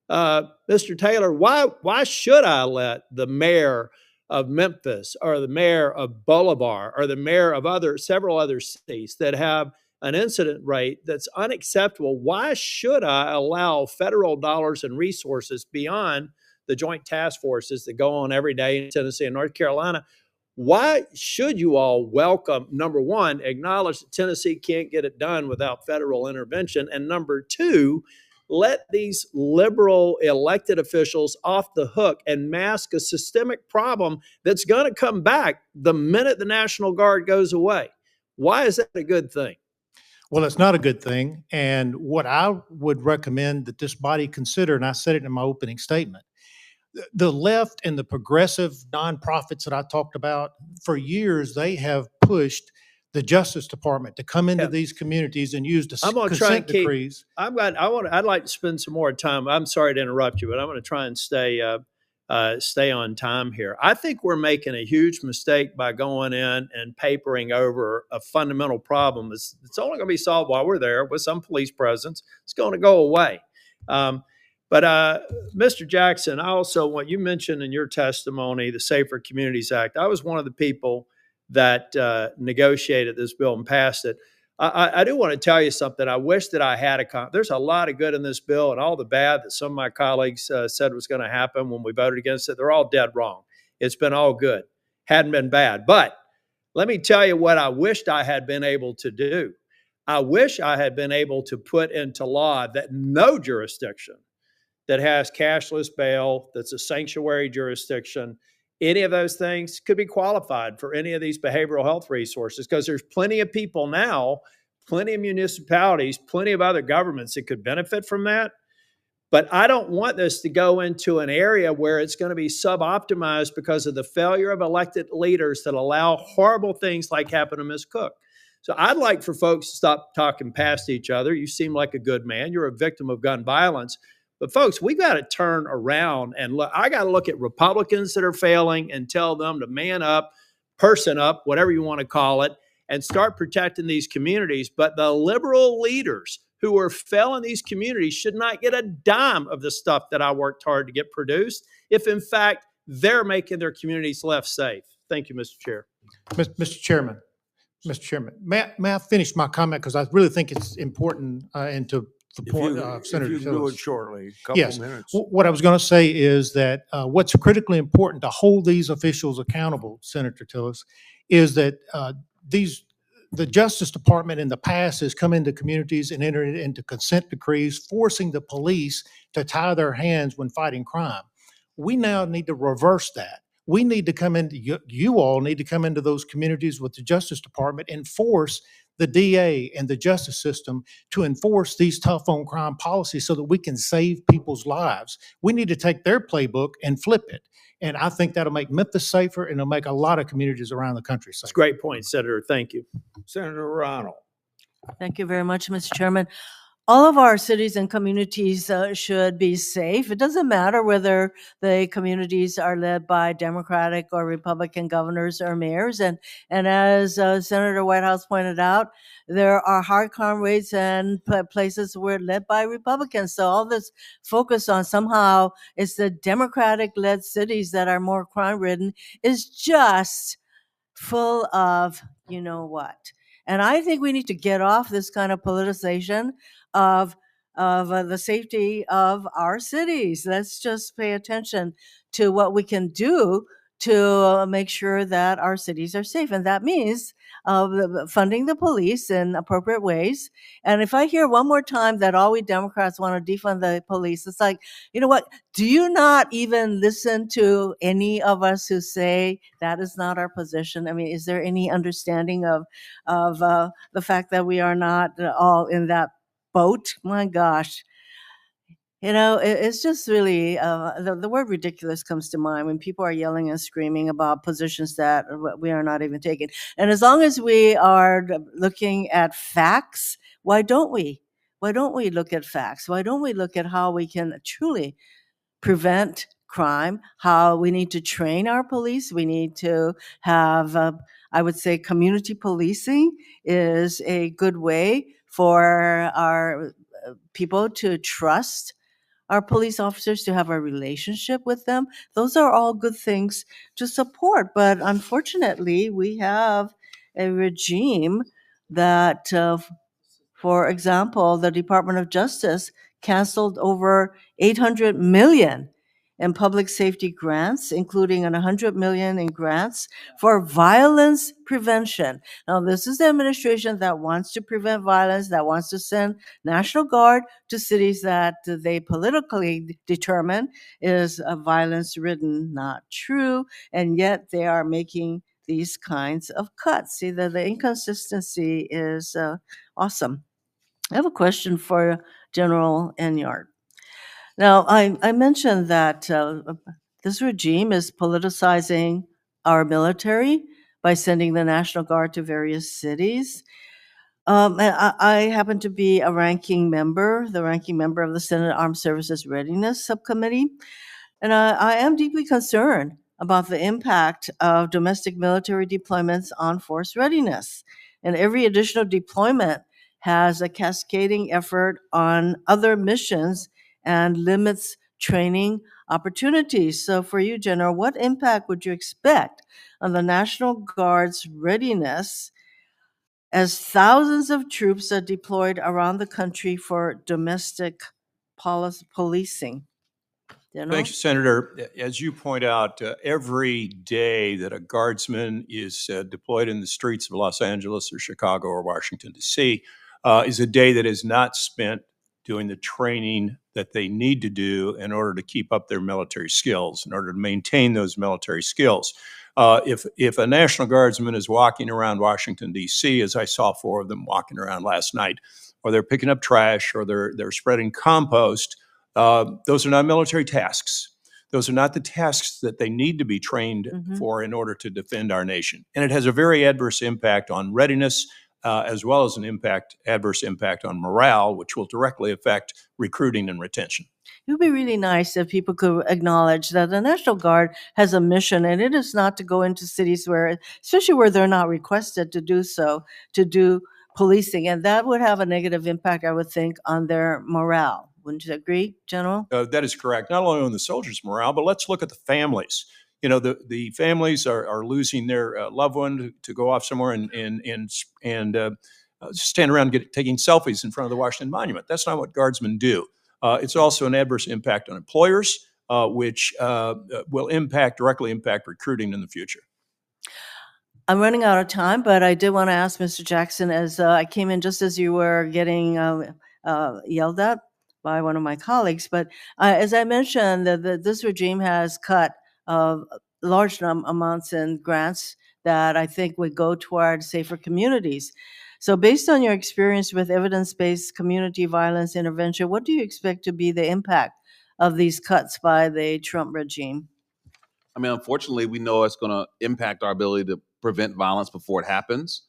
Mr. Taylor, why should I let the mayor of Memphis or the mayor of Bolivar or the mayor of several other cities that have an incident rate that's unacceptable? Why should I allow federal dollars and resources beyond the joint task forces that go on every day in Tennessee and North Carolina? Why should you all welcome, number one, acknowledge that Tennessee can't get it done without federal intervention, and number two, let these liberal elected officials off the hook and mask a systemic problem that's going to come back the minute the National Guard goes away? Why is that a good thing? Well, it's not a good thing. And what I would recommend that this body consider, and I said it in my opening statement, the left and the progressive nonprofits that I talked about, for years, they have pushed the Justice Department to come into these communities and use the consent decrees. I'd like to spend some more time. I'm sorry to interrupt you, but I'm going to try and stay on time here. I think we're making a huge mistake by going in and papering over a fundamental problem. It's only going to be solved while we're there with some police presence. It's going to go away. But Mr. Jackson, I also want you mentioned in your testimony the Safer Communities Act. I was one of the people that negotiated this bill and passed it. I do want to tell you something. I wish that I had there's a lot of good in this bill, and all the bad that some of my colleagues said was going to happen when we voted against it, they're all dead wrong. It's been all good. Hadn't been bad. But let me tell you what I wished I had been able to do. I wish I had been able to put into law that no jurisdiction that has cashless bail, that's a sanctuary jurisdiction, any of those things could be qualified for any of these behavioral health resources, because there's plenty of people now, plenty of municipalities, plenty of other governments that could benefit from that. But I don't want this to go into an area where it's going to be sub-optimized because of the failure of elected leaders that allow horrible things like happened to Ms. Cook. So I'd like for folks to stop talking past each other. You seem like a good man. You're a victim of gun violence. But folks, we've got to turn around and look. I got to look at Republicans that are failing and tell them to man up, person up, whatever you want to call it, and start protecting these communities. But the liberal leaders who are failing these communities should not get a dime of the stuff that I worked hard to get produced, if in fact they're making their communities less safe. Thank you, Mr. Chair. Mr. Chairman, may I finish my comment, because I really think it's important and to the point of Senator If you do it shortly, a couple yes. minutes. What I was going to say is that what's critically important to hold these officials accountable, Senator Tillis, is that the Justice Department in the past has come into communities and entered into consent decrees, forcing the police to tie their hands when fighting crime. We now need to reverse that. We need to come into, you all need to come into those communities with the Justice Department and force the DA and the justice system to enforce these tough on crime policies so that we can save people's lives. We need to take their playbook and flip it. And I think that'll make Memphis safer, and it'll make a lot of communities around the country safer. It's a great point, Senator. Thank you. Senator Ronald. Thank you very much, Mr. Chairman. All of our cities and communities should be safe. It doesn't matter whether the communities are led by Democratic or Republican governors or mayors. And as Senator Whitehouse pointed out, there are high crime rates and places where led by Republicans. So all this focus on somehow it's the Democratic-led cities that are more crime-ridden is just full of you know what. And I think we need to get off this kind of politicization of of the safety of our cities. Let's just pay attention to what we can do to make sure that our cities are safe. And that means funding the police in appropriate ways. And if I hear one more time that all we Democrats want to defund the police, it's like, you know what? Do you not even listen to any of us who say that is not our position? I mean, is there any understanding of the fact that we are not all in that boat? My gosh. It's just really the word ridiculous comes to mind when people are yelling and screaming about positions that we are not even taking. And as long as we are looking at facts, why don't we? Why don't we look at facts? Why don't we look at how we can truly prevent crime, how we need to train our police? We need to have, I would say, community policing is a good way for our people to trust our police officers, to have a relationship with them. Those are all good things to support. But unfortunately, we have a regime that, for example, the Department of Justice canceled over $800 million in public safety grants, including $100 million in grants for violence prevention. Now, this is the administration that wants to prevent violence, that wants to send National Guard to cities that they politically determine is violence-ridden. Not true, and yet they are making these kinds of cuts. See, the inconsistency is awesome. I have a question for General Enyart. Now, I mentioned that this regime is politicizing our military by sending the National Guard to various cities. And I happen to be the ranking member of the Senate Armed Services Readiness Subcommittee, and I am deeply concerned about the impact of domestic military deployments on force readiness. And every additional deployment has a cascading effort on other missions and limits training opportunities. So for you, General, what impact would you expect on the National Guard's readiness as thousands of troops are deployed around the country for domestic policing? General? Thank you, Senator. As you point out, every day that a guardsman is deployed in the streets of Los Angeles or Chicago or Washington, D.C., is a day that is not spent doing the training that they need to do in order to keep up their military skills, in order to maintain those military skills. If a National Guardsman is walking around Washington, D.C., as I saw 4 of them walking around last night, or they're picking up trash, or they're spreading compost, those are not military tasks. Those are not the tasks that they need to be trained for in order to defend our nation. And it has a very adverse impact on readiness, as well as an adverse impact on morale, which will directly affect recruiting and retention. It would be really nice if people could acknowledge that the National Guard has a mission, and it is not to go into cities where, especially where they're not requested to do so, to do policing. And that would have a negative impact, I would think, on their morale. Wouldn't you agree, General? That is correct. Not only on the soldiers' morale, but let's look at the families. You know, the families are losing their loved one to go off somewhere and stand around taking selfies in front of the Washington Monument. That's not what guardsmen do. It's also an adverse impact on employers, which will directly impact recruiting in the future. I'm running out of time, but I did want to ask Mr. Jackson, as I came in just as you were getting yelled at by one of my colleagues. But as I mentioned, this regime has cut large amounts in grants that I think would go toward safer communities. So based on your experience with evidence-based community violence intervention, what do you expect to be the impact of these cuts by the Trump regime? I mean, unfortunately, we know it's going to impact our ability to prevent violence before it happens.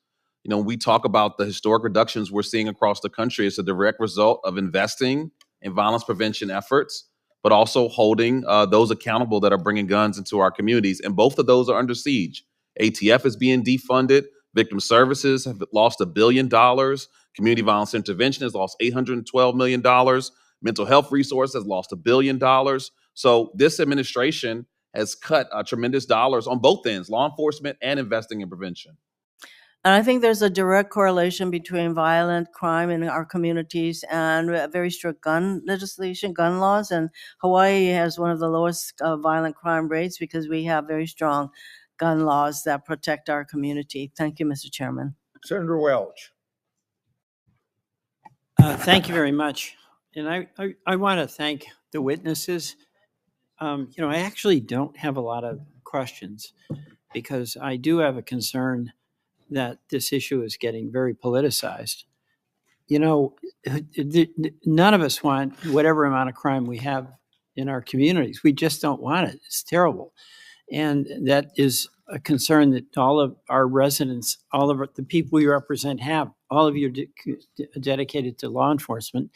You know, when we talk about the historic reductions we're seeing across the country, it's a direct result of investing in violence prevention efforts, but also holding those accountable that are bringing guns into our communities. And both of those are under siege. ATF is being defunded. Victim services have lost $1 billion. Community violence intervention has lost $812 million. Mental health resources has lost $1 billion. So this administration has cut tremendous dollars on both ends, law enforcement and investing in prevention. And I think there's a direct correlation between violent crime in our communities and very strict gun legislation, gun laws. And Hawaii has one of the lowest violent crime rates because we have very strong gun laws that protect our community. Thank you, Mr. Chairman. Senator Welch. Thank you very much. And I want to thank the witnesses. I actually don't have a lot of questions because I do have a concern that this issue is getting very politicized. None of us want whatever amount of crime we have in our communities. We just don't want it. It's terrible. And that is a concern that all of our residents, all of the people we represent have. All of you are dedicated to law enforcement.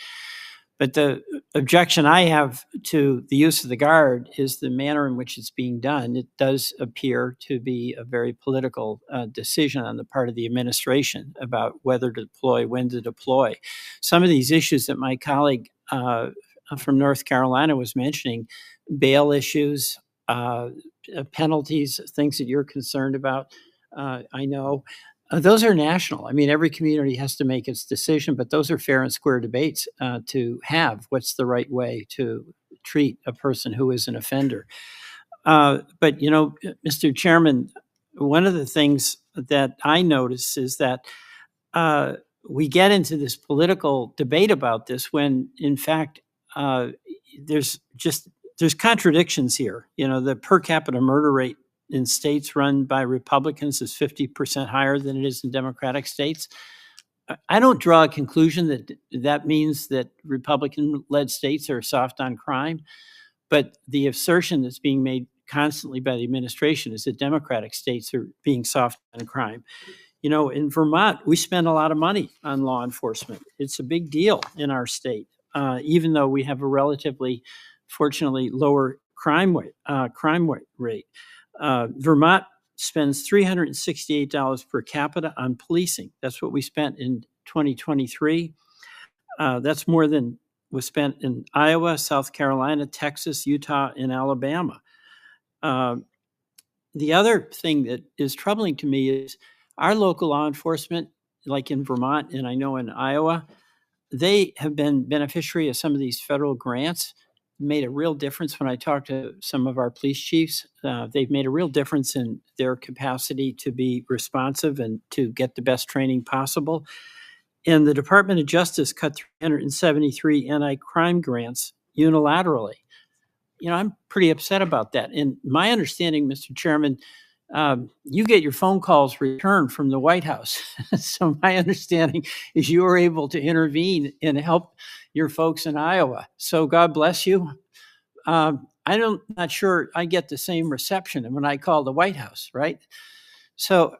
But the objection I have to the use of the Guard is the manner in which it's being done. It does appear to be a very political decision on the part of the administration about whether to deploy, when to deploy. Some of these issues that my colleague from North Carolina was mentioning, bail issues, penalties, things that you're concerned about, I know. Those are national. I mean, every community has to make its decision, but those are fair and square debates to have. What's the right way to treat a person who is an offender? But, Mr. Chairman, one of the things that I notice is that we get into this political debate about this when, in fact, there's contradictions here. The per capita murder rate in states run by Republicans is 50% higher than it is in Democratic states. I don't draw a conclusion that that means that Republican-led states are soft on crime, but the assertion that's being made constantly by the administration is that Democratic states are being soft on crime. In Vermont, we spend a lot of money on law enforcement. It's a big deal in our state, even though we have a relatively, fortunately, lower crime rate. Vermont spends $368 per capita on policing. That's what we spent in 2023. That's more than was spent in Iowa, South Carolina, Texas, Utah, and Alabama. The other thing that is troubling to me is our local law enforcement, like in Vermont and I know in Iowa, they have been beneficiary of some of these federal grants. Made a real difference when I talked to some of our police chiefs. They've made a real difference in their capacity to be responsive and to get the best training possible. And the Department of Justice cut 373 anti-crime grants unilaterally. I'm pretty upset about that. And my understanding, Mr. Chairman, you get your phone calls returned from the White House. So my understanding is you were able to intervene and help your folks in Iowa. So God bless you. I'm not sure I get the same reception when I call the White House, right? So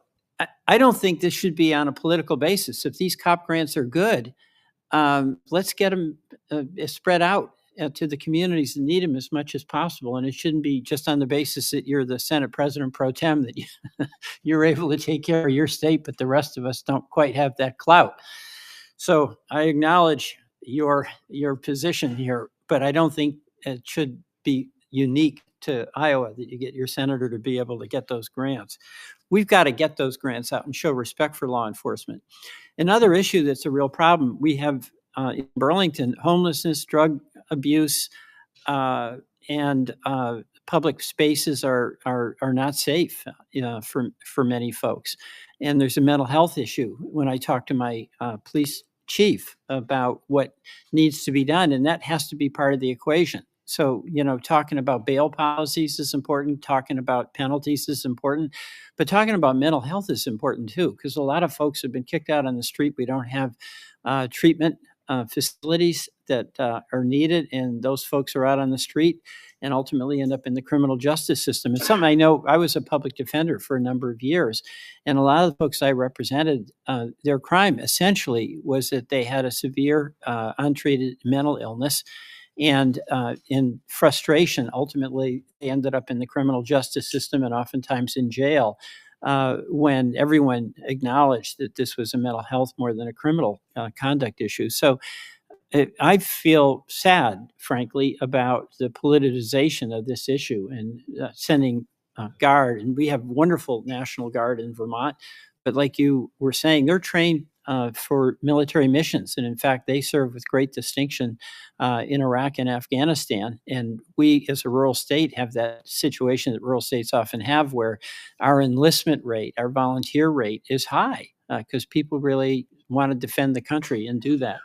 I don't think this should be on a political basis. If these COP grants are good, let's get them spread out to the communities that need them as much as possible. And it shouldn't be just on the basis that you're the Senate President pro tem that you're able to take care of your state, but the rest of us don't quite have that clout. So I acknowledge your position here, but I don't think it should be unique to Iowa that you get your senator to be able to get those grants. We've got to get those grants out and show respect for law enforcement. Another issue that's a real problem, we have in Burlington, homelessness, drug abuse, and public spaces are not safe for many folks. And there's a mental health issue when I talk to my police chief about what needs to be done, and that has to be part of the equation. So, talking about bail policies is important, talking about penalties is important, but talking about mental health is important too, because a lot of folks have been kicked out on the street. We don't have treatment facilities that are needed, and those folks are out on the street and ultimately end up in the criminal justice system. It's something I know. I was a public defender for a number of years, and a lot of the folks I represented, their crime essentially was that they had a severe untreated mental illness, and in frustration, ultimately they ended up in the criminal justice system and oftentimes in jail. When everyone acknowledged that this was a mental health more than a criminal conduct issue. So I feel sad, frankly, about the politicization of this issue and sending Guard. And we have wonderful National Guard in Vermont, but like you were saying, they're trained for military missions. And in fact, they serve with great distinction in Iraq and Afghanistan. And we, as a rural state, have that situation that rural states often have where our enlistment rate, our volunteer rate is high because people really want to defend the country and do that.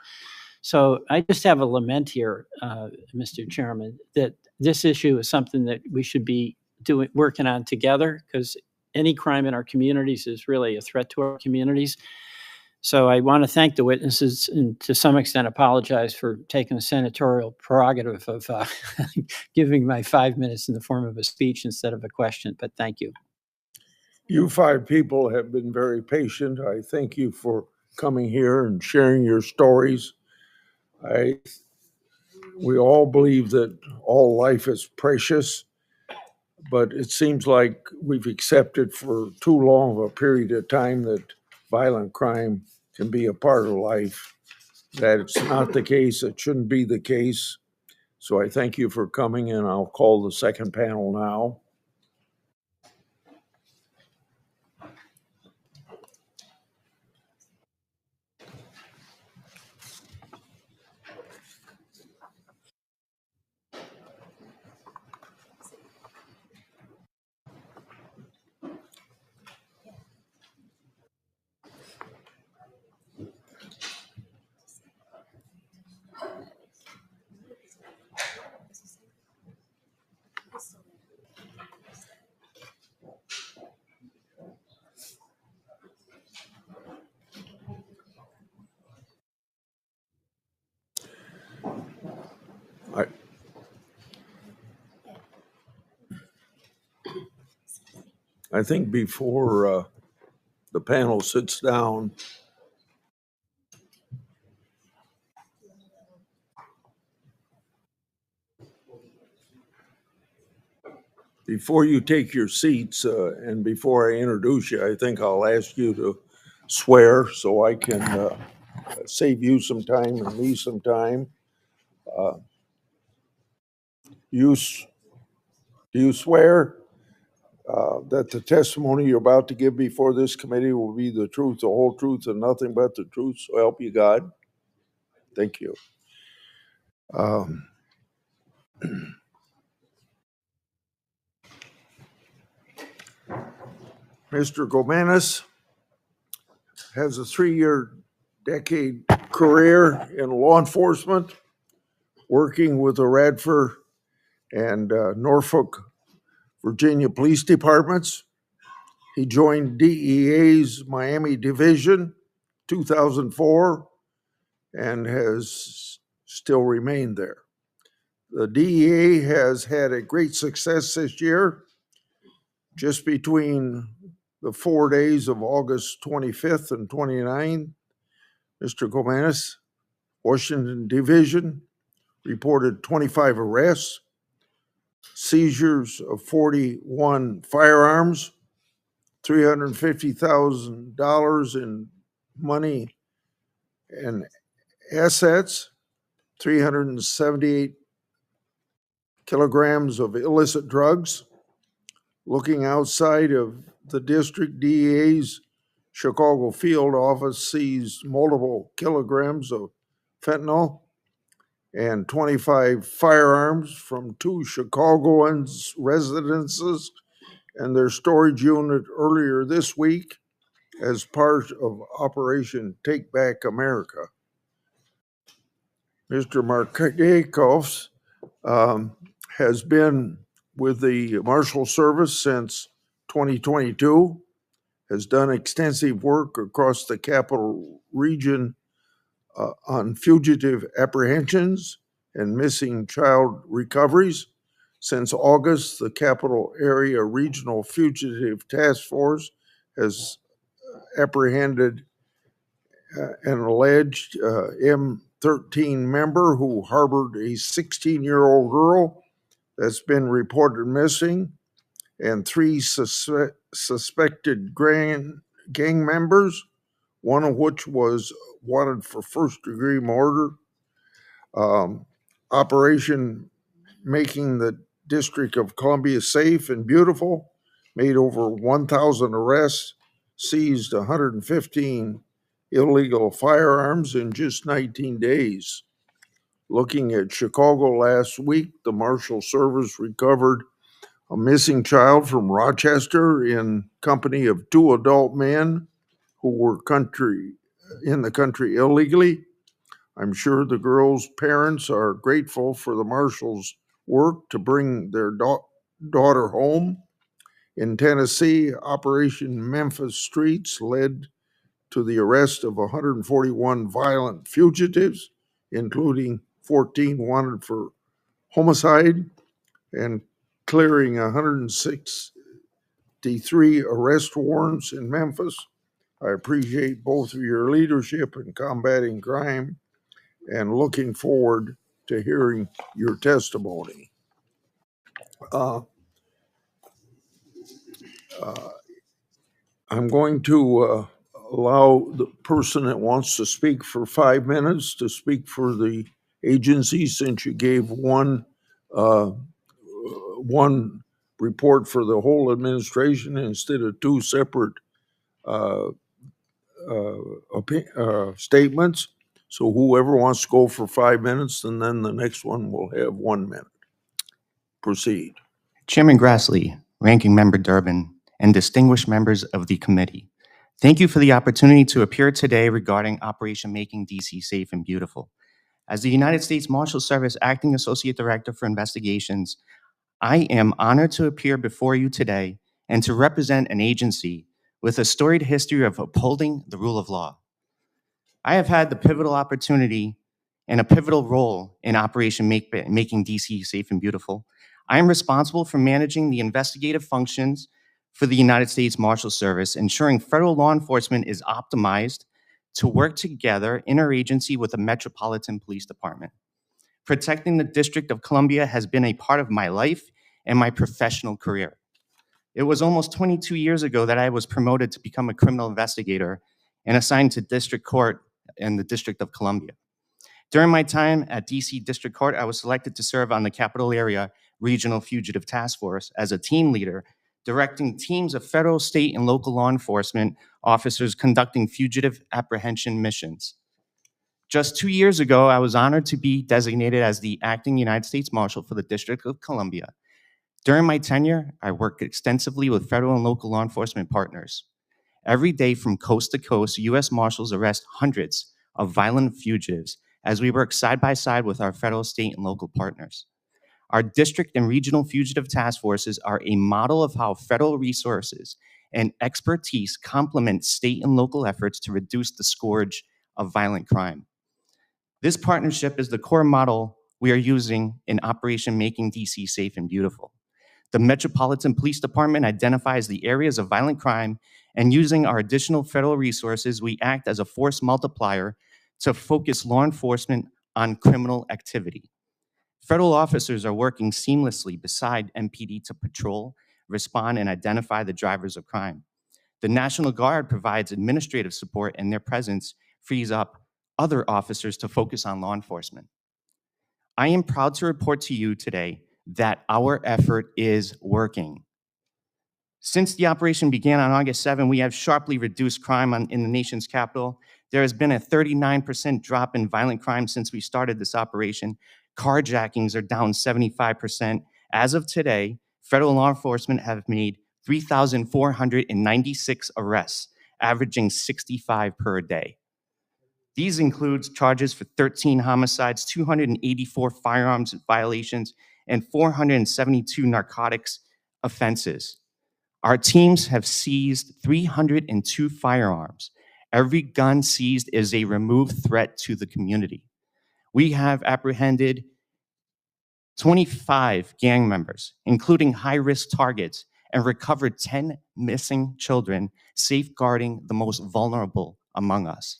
So I just have a lament here, Mr. Chairman, that this issue is something that we should be working on together, because any crime in our communities is really a threat to our communities. So I want to thank the witnesses and to some extent apologize for taking the senatorial prerogative of giving my 5 minutes in the form of a speech instead of a question, but thank you. You five people have been very patient. I thank you for coming here and sharing your stories. We all believe that all life is precious, but it seems like we've accepted for too long of a period of time that violent crime can be a part of life. That it's not the case. It shouldn't be the case. So I thank you for coming, and I'll call the second panel now. I think before the panel sits down, before you take your seats and before I introduce you, I think I'll ask you to swear so I can save you some time and me some time. Do you swear that the testimony you're about to give before this committee will be the truth, the whole truth, and nothing but the truth? So help you God. Thank you. Mr. Goumenis has a 3-year decade career in law enforcement, working with the Radford and Norfolk, Virginia police departments. He joined DEA's Miami Division 2004 and has still remained there. The DEA has had a great success this year. Just between the 4 days of August 25th and 29th, Mr. Goumenis, Washington Division, reported 25 arrests, seizures of 41 firearms, $350,000 in money and assets, 378 kilograms of illicit drugs. Looking outside of the district, DEA's Chicago field office seized multiple kilograms of fentanyl and 25 firearms from 2 Chicagoans' residences and their storage unit earlier this week as part of Operation Take Back America. Mr. Marketos has been with the Marshal Service since 2022, has done extensive work across the Capital Region on fugitive apprehensions and missing child recoveries. Since August, the Capital Area Regional Fugitive Task Force has apprehended an alleged M13 member who harbored a 16-year-old girl that's been reported missing, and 3 suspected gang members, one of which was wanted for first-degree murder. Operation Making the District of Columbia Safe and Beautiful made over 1,000 arrests, seized 115 illegal firearms in just 19 days. Looking at Chicago last week, the Marshal Service recovered a missing child from Rochester in company of two adult men who were in the country illegally. I'm sure the girl's parents are grateful for the Marshals' work to bring their daughter home. In Tennessee, Operation Memphis Streets led to the arrest of 141 violent fugitives, including 14 wanted for homicide, and clearing 163 arrest warrants in Memphis. I appreciate both of your leadership in combating crime and looking forward to hearing your testimony. I'm going to allow the person that wants to speak for 5 minutes to speak for the agency, since you gave one report for the whole administration instead of two separate statements. So whoever wants to go for 5 minutes, and then the next one will have 1 minute. Proceed. Chairman Grassley, Ranking Member Durbin, and distinguished members of the committee, thank you for the opportunity to appear today regarding Operation Making DC Safe and Beautiful. As the United States Marshal Service Acting Associate Director for Investigations, I am honored to appear before you today and to represent an agency with a storied history of upholding the rule of law. I have had the pivotal opportunity and a pivotal role in Operation Making DC Safe and Beautiful. I am responsible for managing the investigative functions for the United States Marshal Service, ensuring federal law enforcement is optimized to work together interagency with the Metropolitan Police Department. Protecting the District of Columbia has been a part of my life and my professional career. It was almost 22 years ago that I was promoted to become a criminal investigator and assigned to District Court in the District of Columbia. During my time at DC District Court, I was selected to serve on the Capital Area Regional Fugitive Task Force as a team leader, directing teams of federal, state, and local law enforcement officers conducting fugitive apprehension missions. Just 2 years ago, I was honored to be designated as the acting United States Marshal for the District of Columbia. During my tenure, I worked extensively with federal and local law enforcement partners. Every day from coast to coast, U.S. Marshals arrest hundreds of violent fugitives as we work side by side with our federal, state, and local partners. Our district and regional fugitive task forces are a model of how federal resources and expertise complement state and local efforts to reduce the scourge of violent crime. This partnership is the core model we are using in Operation Making DC Safe and Beautiful. The Metropolitan Police Department identifies the areas of violent crime, and using our additional federal resources, we act as a force multiplier to focus law enforcement on criminal activity. Federal officers are working seamlessly beside MPD to patrol, respond, and identify the drivers of crime. The National Guard provides administrative support, and their presence frees up other officers to focus on law enforcement. I am proud to report to you today that our effort is working. Since the operation began on August 7, we have sharply reduced crime in the nation's capital. There has been a 39% drop in violent crime since we started this operation. Carjackings are down 75%. As of today, federal law enforcement have made 3,496 arrests, averaging 65 per day. These include charges for 13 homicides, 284 firearms violations, and 472 narcotics offenses. Our teams have seized 302 firearms. Every gun seized is a removed threat to the community. We have apprehended 25 gang members, including high-risk targets, and recovered 10 missing children, safeguarding the most vulnerable among us.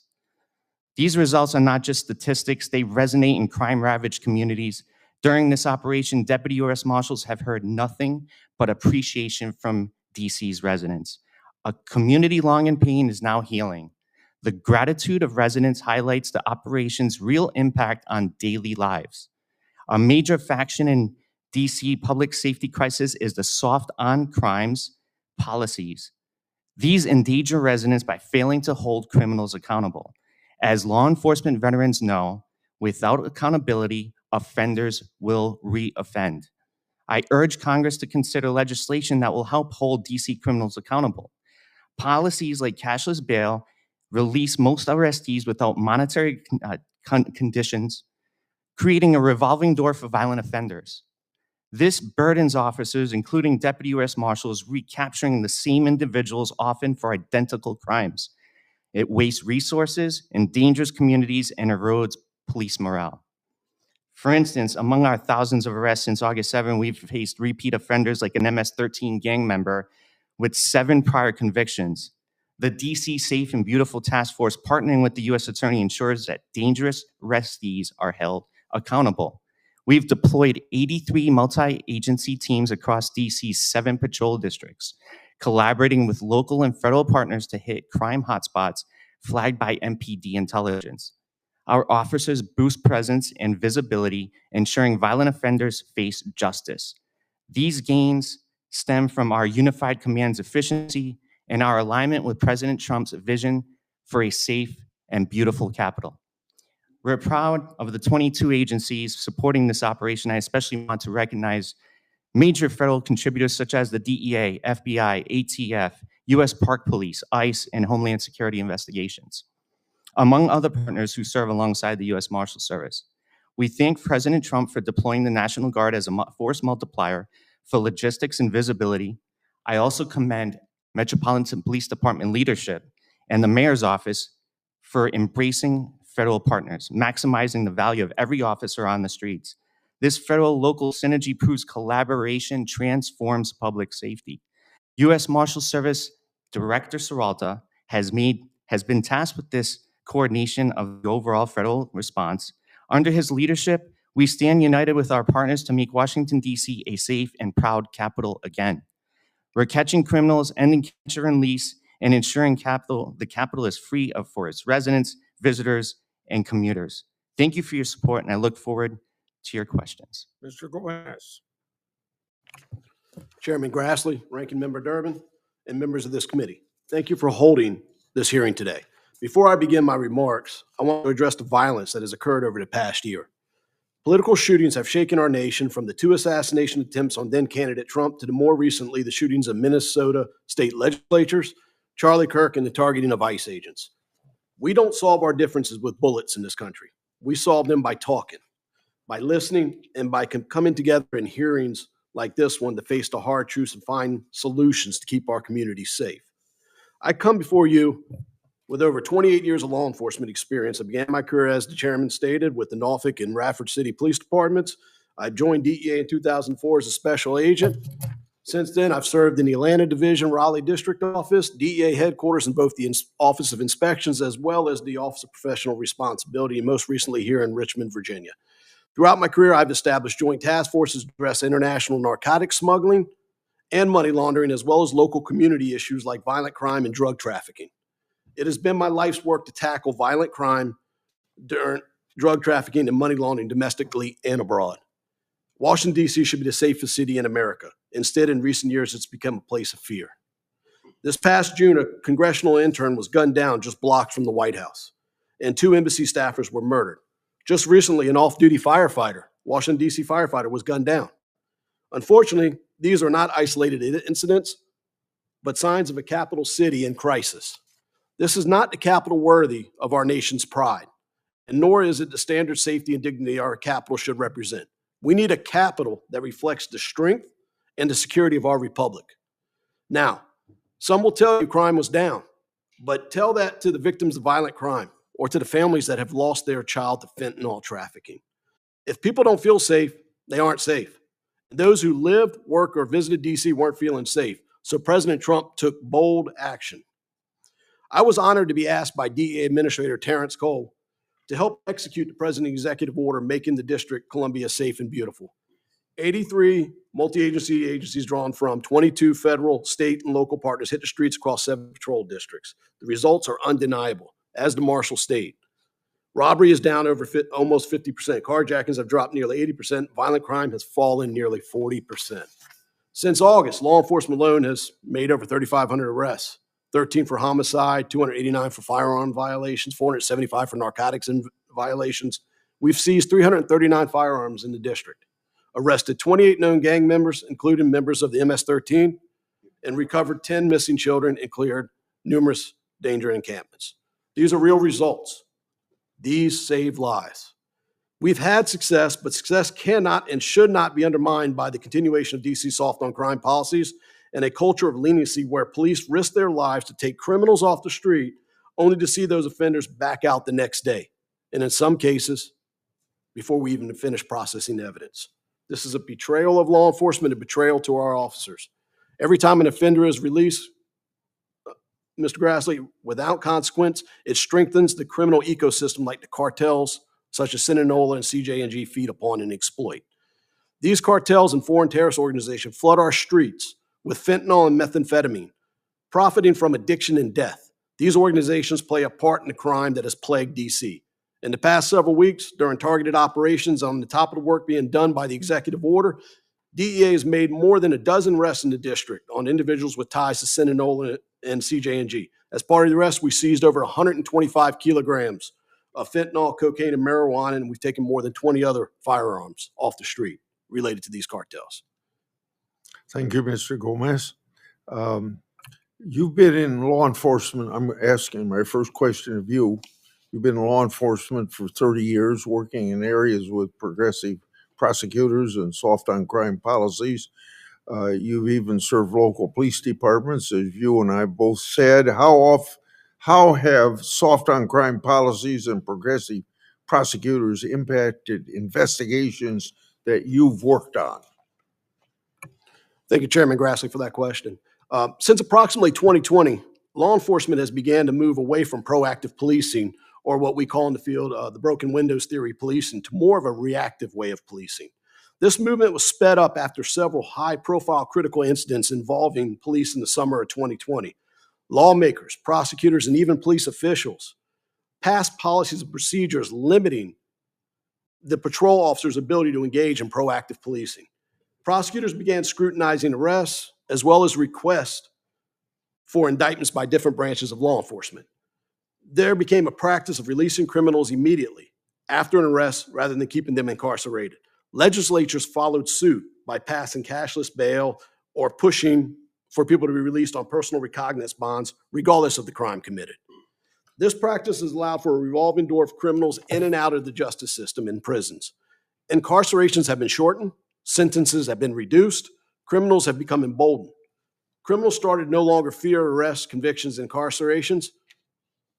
These results are not just statistics, they resonate in crime-ravaged communities. During this operation, Deputy U.S. Marshals have heard nothing but appreciation from DC's residents. A community long in pain is now healing. The gratitude of residents highlights the operation's real impact on daily lives. A major faction in DC public safety crisis is the soft on crimes policies. These endanger residents by failing to hold criminals accountable. As law enforcement veterans know, without accountability, offenders will re-offend. I urge Congress to consider legislation that will help hold DC criminals accountable. Policies like cashless bail release most arrestees without monetary conditions, creating a revolving door for violent offenders. This burdens officers, including Deputy U.S. Marshals, recapturing the same individuals often for identical crimes. It wastes resources, endangers communities, and erodes police morale. For instance, among our thousands of arrests since August 7, we've faced repeat offenders like an MS-13 gang member with 7 prior convictions. The DC Safe and Beautiful Task Force, partnering with the U.S. Attorney, ensures that dangerous arrestees are held accountable. We've deployed 83 multi-agency teams across DC's 7 patrol districts, collaborating with local and federal partners to hit crime hotspots flagged by MPD intelligence. Our officers boost presence and visibility, ensuring violent offenders face justice. These gains stem from our unified command's efficiency and our alignment with President Trump's vision for a safe and beautiful capital. We're proud of the 22 agencies supporting this operation. I especially want to recognize major federal contributors such as the DEA, FBI, ATF, U.S. Park Police, ICE, and Homeland Security Investigations, among other partners who serve alongside the U.S. Marshal Service. We thank President Trump for deploying the National Guard as a force multiplier for logistics and visibility. I also commend Metropolitan Police Department leadership and the Mayor's Office for embracing federal partners, maximizing the value of every officer on the streets. This federal-local synergy proves collaboration transforms public safety. U.S. Marshal Service Director Serralta has been tasked with this coordination of the overall federal response. Under his leadership, we stand united with our partners to make Washington, D.C. a safe and proud capital again. We're catching criminals, ending catch and release, and ensuring the capital is free for its residents, visitors, and commuters. Thank you for your support, and I look forward to your questions. Mr. Goumenis. Chairman Grassley, Ranking Member Durbin, and members of this committee, thank you for holding this hearing today. Before I begin my remarks, I want to address the violence that has occurred over the past year. Political shootings have shaken our nation, from the 2 assassination attempts on then-candidate Trump to the more recently the shootings of Minnesota state legislatures, Charlie Kirk, and the targeting of ICE agents. We don't solve our differences with bullets in this country. We solve them by talking, by listening, and by coming together in hearings like this one to face the hard truths and find solutions to keep our communities safe. I come before you with over 28 years of law enforcement experience. I began my career, as the chairman stated, with the Norfolk and Radford City Police Departments. I joined DEA in 2004 as a special agent. Since then, I've served in the Atlanta Division, Raleigh District Office, DEA headquarters in both the Office of Inspections as well as the Office of Professional Responsibility, and most recently here in Richmond, Virginia. Throughout my career, I've established joint task forces to address international narcotics smuggling and money laundering, as well as local community issues like violent crime and drug trafficking. It has been my life's work to tackle violent crime, drug trafficking, and money laundering domestically and abroad. Washington, D.C. should be the safest city in America. Instead, in recent years, it's become a place of fear. This past June, a congressional intern was gunned down just blocks from the White House, and 2 embassy staffers were murdered. Just recently, an off-duty firefighter, Washington, D.C. firefighter, was gunned down. Unfortunately, these are not isolated incidents, but signs of a capital city in crisis. This is not the capital worthy of our nation's pride, and nor is it the standard safety and dignity our capital should represent. We need a capital that reflects the strength and the security of our republic. Now, some will tell you crime was down, but tell that to the victims of violent crime or to the families that have lost their child to fentanyl trafficking. If people don't feel safe, they aren't safe. Those who lived, worked, or visited D.C. weren't feeling safe, so President Trump took bold action. I was honored to be asked by DEA Administrator Terrence Cole to help execute the President's executive order making the District Columbia safe and beautiful. 83 multi-agency agencies drawn from 22 federal, state, and local partners hit the streets across 7 patrol districts. The results are undeniable, as the Marshal state. Robbery is down over almost 50%. Carjackings have dropped nearly 80%. Violent crime has fallen nearly 40%. Since August, law enforcement alone has made over 3,500 arrests. 13 for homicide, 289 for firearm violations, 475 for narcotics violations. We've seized 339 firearms in the district, arrested 28 known gang members, including members of the MS-13, and recovered 10 missing children and cleared numerous danger encampments. These are real results. These save lives. We've had success, but success cannot and should not be undermined by the continuation of DC soft on crime policies and a culture of leniency where police risk their lives to take criminals off the street only to see those offenders back out the next day. And in some cases, before we even finish processing evidence. This is a betrayal of law enforcement, a betrayal to our officers. Every time an offender is released, Mr. Grassley, without consequence, it strengthens the criminal ecosystem like the cartels such as Sinaloa and CJNG feed upon and exploit. These cartels and foreign terrorist organizations flood our streets with fentanyl and methamphetamine, profiting from addiction and death. These organizations play a part in the crime that has plagued DC. In the past several weeks, during targeted operations on the top of the work being done by the executive order, DEA has made more than a dozen arrests in the district on individuals with ties to Sinaloa and CJNG. As part of the arrest, we seized over 125 kilograms of fentanyl, cocaine, and marijuana, and we've taken more than 20 other firearms off the street related to these cartels. Thank you, Mr. Goumenis. You've been in law enforcement. I'm asking my first question of you. You've been in law enforcement for 30 years, working in areas with progressive prosecutors and soft on crime policies. You've even served local police departments, as you and I both said. How have soft on crime policies and progressive prosecutors impacted investigations that you've worked on? Thank you, Chairman Grassley, for that question. Since approximately 2020, law enforcement has began to move away from proactive policing, or what we call in the field the broken windows theory policing, to more of a reactive way of policing. This movement was sped up after several high-profile critical incidents involving police in the summer of 2020. Lawmakers, prosecutors, and even police officials passed policies and procedures limiting the patrol officers' ability to engage in proactive policing. Prosecutors began scrutinizing arrests as well as requests for indictments by different branches of law enforcement. There became a practice of releasing criminals immediately after an arrest rather than keeping them incarcerated. Legislatures followed suit by passing cashless bail or pushing for people to be released on personal recognizance bonds, regardless of the crime committed. This practice has allowed for a revolving door of criminals in and out of the justice system in prisons. Incarcerations have been shortened, sentences have been reduced, criminals have become emboldened. Criminals started no longer fear arrests, convictions, incarcerations.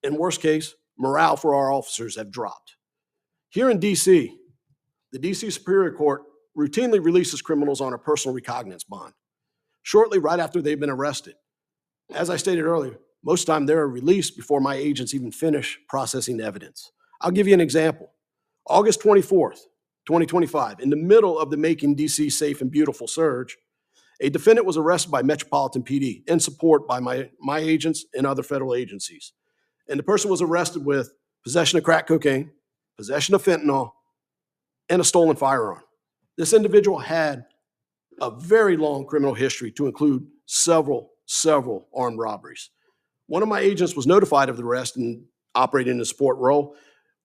In worst case, morale for our officers have dropped. Here in DC, the DC Superior Court routinely releases criminals on a personal recognizance bond, shortly right after they've been arrested. As I stated earlier, most of the time they're released before my agents even finish processing evidence. I'll give you an example. August 24th, 2025, in the middle of the Making DC Safe and Beautiful surge, a defendant was arrested by Metropolitan PD in support by my agents and other federal agencies. And the person was arrested with possession of crack cocaine, possession of fentanyl, and a stolen firearm. This individual had a very long criminal history to include several armed robberies. One of my agents was notified of the arrest and operating in a support role,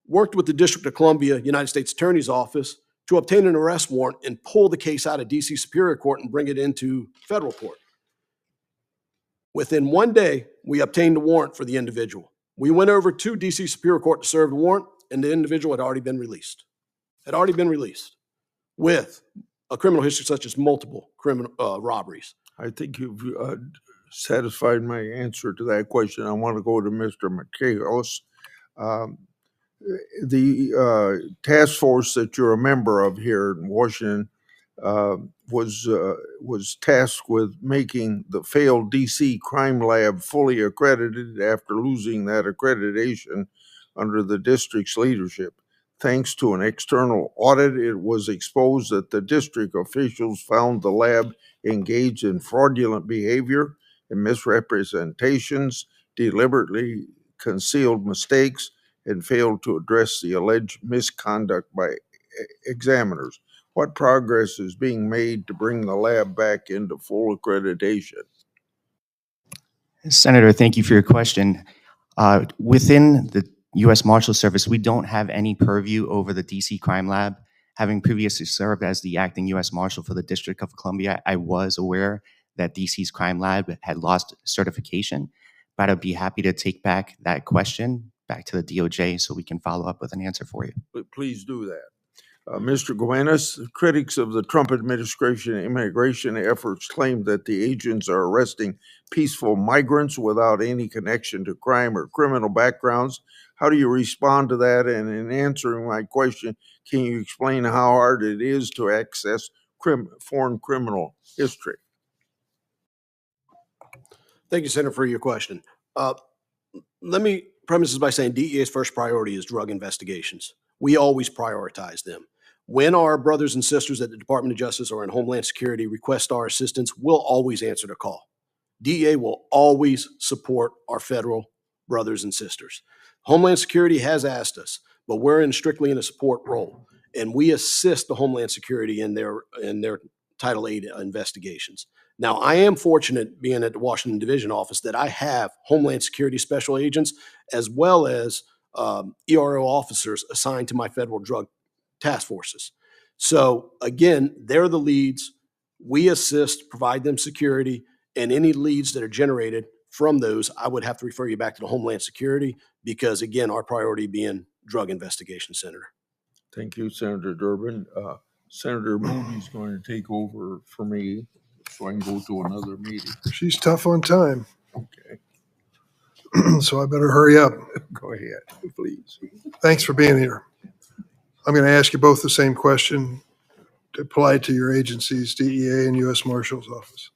worked with the District of Columbia United States Attorney's Office to obtain an arrest warrant and pull the case out of DC Superior Court and bring it into federal court. Within one day, we obtained a warrant for the individual. We went over to DC Superior Court to serve the warrant, and the individual had already been released. With a criminal history such as multiple criminal robberies. I think you've satisfied my answer to that question. I want to go to Mr. Marketos. The task force that you're a member of here in Washington was tasked with making the failed DC crime lab fully accredited after losing that accreditation under the district's leadership. Thanks to an external audit, it was exposed that the district officials found the lab engaged in fraudulent behavior and misrepresentations, deliberately concealed mistakes, and failed to address the alleged misconduct by examiners. What progress is being made to bring the lab back into full accreditation? Senator, thank you for your question. Within the U.S. Marshal Service, we don't have any purview over the DC Crime Lab. Having previously served as the acting U.S. Marshal for the District of Columbia, I was aware that DC's Crime Lab had lost certification, but I'd be happy to take back that question back to the DOJ so we can follow up with an answer for you. But please do that. Mr. Goumenis, critics of the Trump administration immigration efforts claim that the agents are arresting peaceful migrants without any connection to crime or criminal backgrounds. How do you respond to that? And in answering my question, can you explain how hard it is to access foreign criminal history? Thank you, Senator, for your question. Let me premise this by saying DEA's first priority is drug investigations. We always prioritize them. When our brothers and sisters at the Department of Justice or in Homeland Security request our assistance, we'll always answer the call. DEA will always support our federal brothers and sisters. Homeland Security has asked us, but we're strictly in a support role, and we assist the Homeland Security in their Title VIII investigations. Now, I am fortunate, being at the Washington Division office, that I have Homeland Security special agents as well as ERO officers assigned to my federal drug task forces. So again, they're the leads. We assist, provide them security, and any leads that are generated from those, I would have to refer you back to the Homeland Security because, again, our priority being drug investigation, Senator. Thank you, Senator Durbin. Senator Moody's going to take over for me so I can go to another meeting. She's tough on time. Okay. So I better hurry up. Go ahead, please. Thanks for being here. I'm going to ask you both the same question applied to your agencies, DEA and U.S. Marshals Office.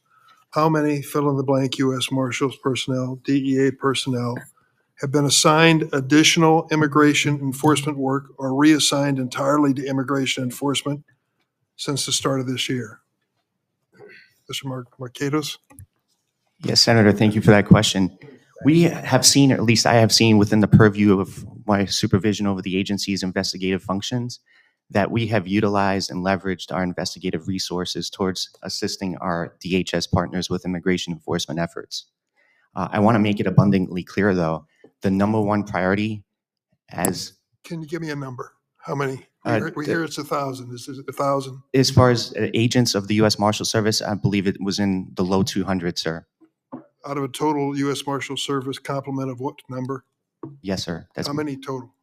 How many fill-in-the-blank U.S. Marshals personnel, DEA personnel, have been assigned additional immigration enforcement work or reassigned entirely to immigration enforcement since the start of this year? Mr. Marketos? Yes, Senator, thank you for that question. We have seen, or at least I have seen within the purview of my supervision over the agency's investigative functions, that we have utilized and leveraged our investigative resources towards assisting our DHS partners with immigration enforcement efforts. I want to make it abundantly clear, though, the number one priority as... Can you give me a number? How many? We hear it's 1,000. Is it 1,000? As far as agents of the U.S. Marshal Service, I believe it was in the low 200s, sir. Out of a total U.S. Marshal Service complement of what number? Yes, sir. How many total?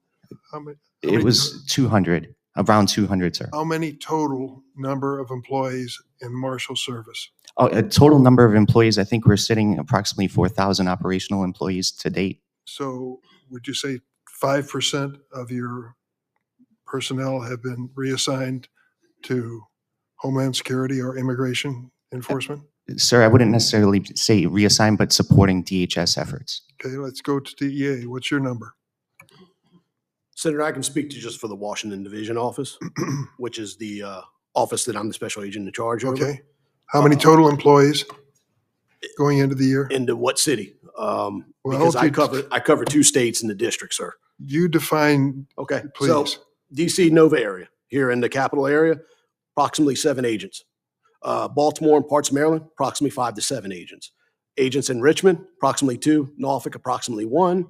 It was 200, around 200, sir. How many total number of employees in Marshal Service? Oh, a total number of employees, I think we're sitting approximately 4,000 operational employees to date. So would you say 5% of your personnel have been reassigned to Homeland Security or immigration enforcement? Sir, I wouldn't necessarily say reassign, but supporting DHS efforts. Okay, let's go to DEA. What's your number? Senator, I can speak to just for the Washington Division office, which is the office that I'm the special agent in charge of. Okay. How many total employees going into the year? Into what city? Because I cover 2 states in the district, sir. You define, okay, please. So DC Nova area, here in the capital area, approximately 7 agents. Baltimore and parts of Maryland, approximately 5 to 7 agents. Agents in Richmond, approximately 2. Norfolk, approximately 1.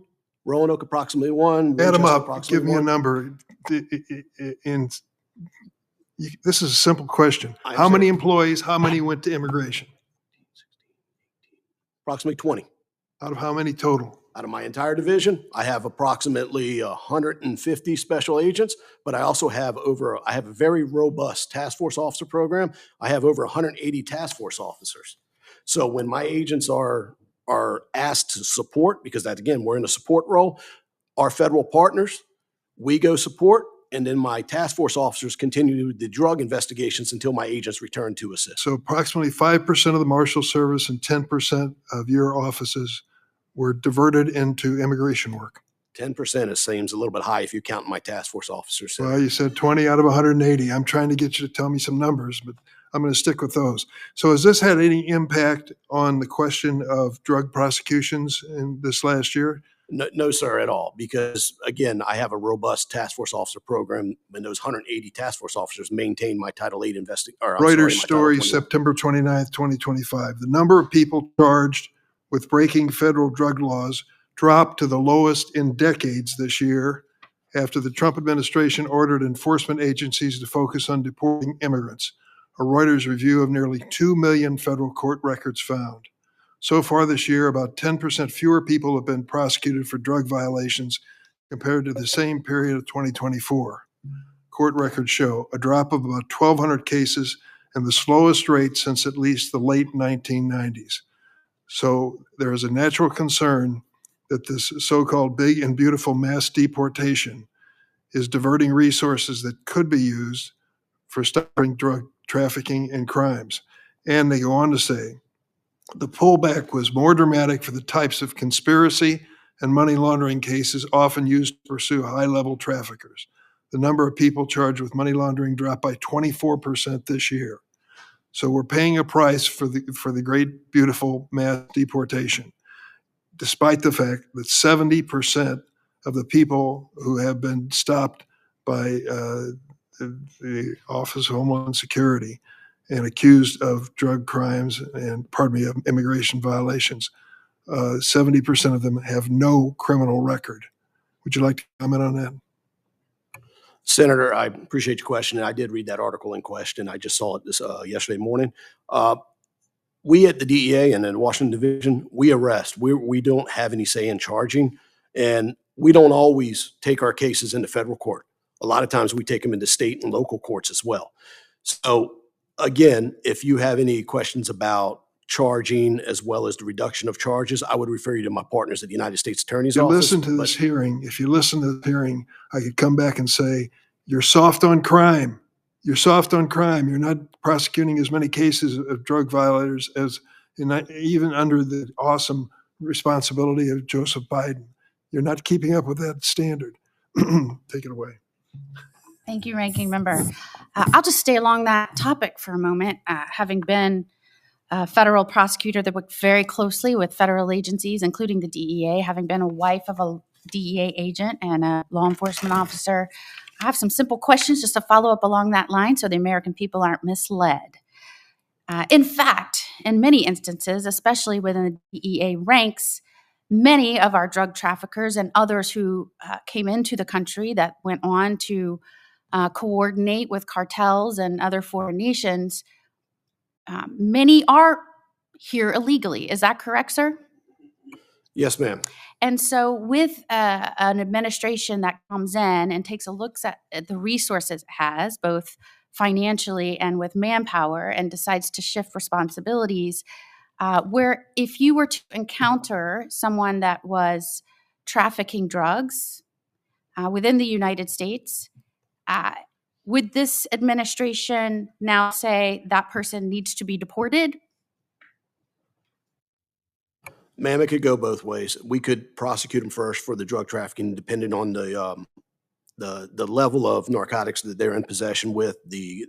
Roanoke, approximately 1. Add them Winchester, up. Give me a number. This is a simple question. How many employees, how many went to immigration? Approximately 20. Out of how many total? Out of my entire division, I have approximately 150 special agents, but I also have I have a very robust task force officer program. I have over 180 task force officers. So when my agents are asked to support, because that, again, we're in a support role, our federal partners, we go support, and then my task force officers continue the drug investigations until my agents return to assist. So approximately 5% of the Marshal Service and 10% of your offices were diverted into immigration work. 10% seems a little bit high if you count my task force officers. Well, you said 20 out of 180. I'm trying to get you to tell me some numbers, but I'm going to stick with those. So has this had any impact on the question of drug prosecutions in this last year? No, sir, at all. Because again, I have a robust task force officer program, and those 180 task force officers maintain my Title VIII investigation. Reuters story, September 29th, 2025. The number of people charged with breaking federal drug laws dropped to the lowest in decades this year after the Trump administration ordered enforcement agencies to focus on deporting immigrants. A Reuters review of nearly 2 million federal court records found. So far this year, about 10% fewer people have been prosecuted for drug violations compared to the same period of 2024. Court records show a drop of about 1,200 cases and the slowest rate since at least the late 1990s. So there is a natural concern that this so-called big and beautiful mass deportation is diverting resources that could be used for stopping drug trafficking and crimes. And they go on to say, the pullback was more dramatic for the types of conspiracy and money laundering cases often used to pursue high-level traffickers. The number of people charged with money laundering dropped by 24% this year. So we're paying a price for the great, beautiful mass deportation, despite the fact that 70% of the people who have been stopped by the Office of Homeland Security and accused of drug crimes and, of immigration violations, 70% of them have no criminal record. Would you like to comment on that? Senator, I appreciate your question, and I did read that article in question. I just saw it this yesterday morning. We at the DEA and in Washington Division, we arrest. We don't have any say in charging, and we don't always take our cases into federal court. A lot of times we take them into state and local courts as well. So again, if you have any questions about charging as well as the reduction of charges, I would refer you to my partners at the United States Attorney's Office. Listen to this hearing. If you listen to the hearing, I could come back and say, you're soft on crime. You're soft on crime. You're not prosecuting as many cases of drug violators as even under the awesome responsibility of Joseph Biden. You're not keeping up with that standard. Take it away. Thank you, Ranking Member. I'll just stay along that topic for a moment. Having been a federal prosecutor that worked very closely with federal agencies, including the DEA, having been a wife of a DEA agent and a law enforcement officer, I have some simple questions just to follow up along that line so the American people aren't misled. In fact, in many instances, especially within the DEA ranks, many of our drug traffickers and others who came into the country that went on to coordinate with cartels and other foreign nations, many are here illegally. Is that correct, sir? Yes, ma'am. And so with an administration that comes in and takes a look at the resources it has, both financially and with manpower, and decides to shift responsibilities, where if you were to encounter someone that was trafficking drugs within the United States, would this administration now say that person needs to be deported? Ma'am, it could go both ways. We could prosecute them first for the drug trafficking, depending on the level of narcotics that they're in possession with,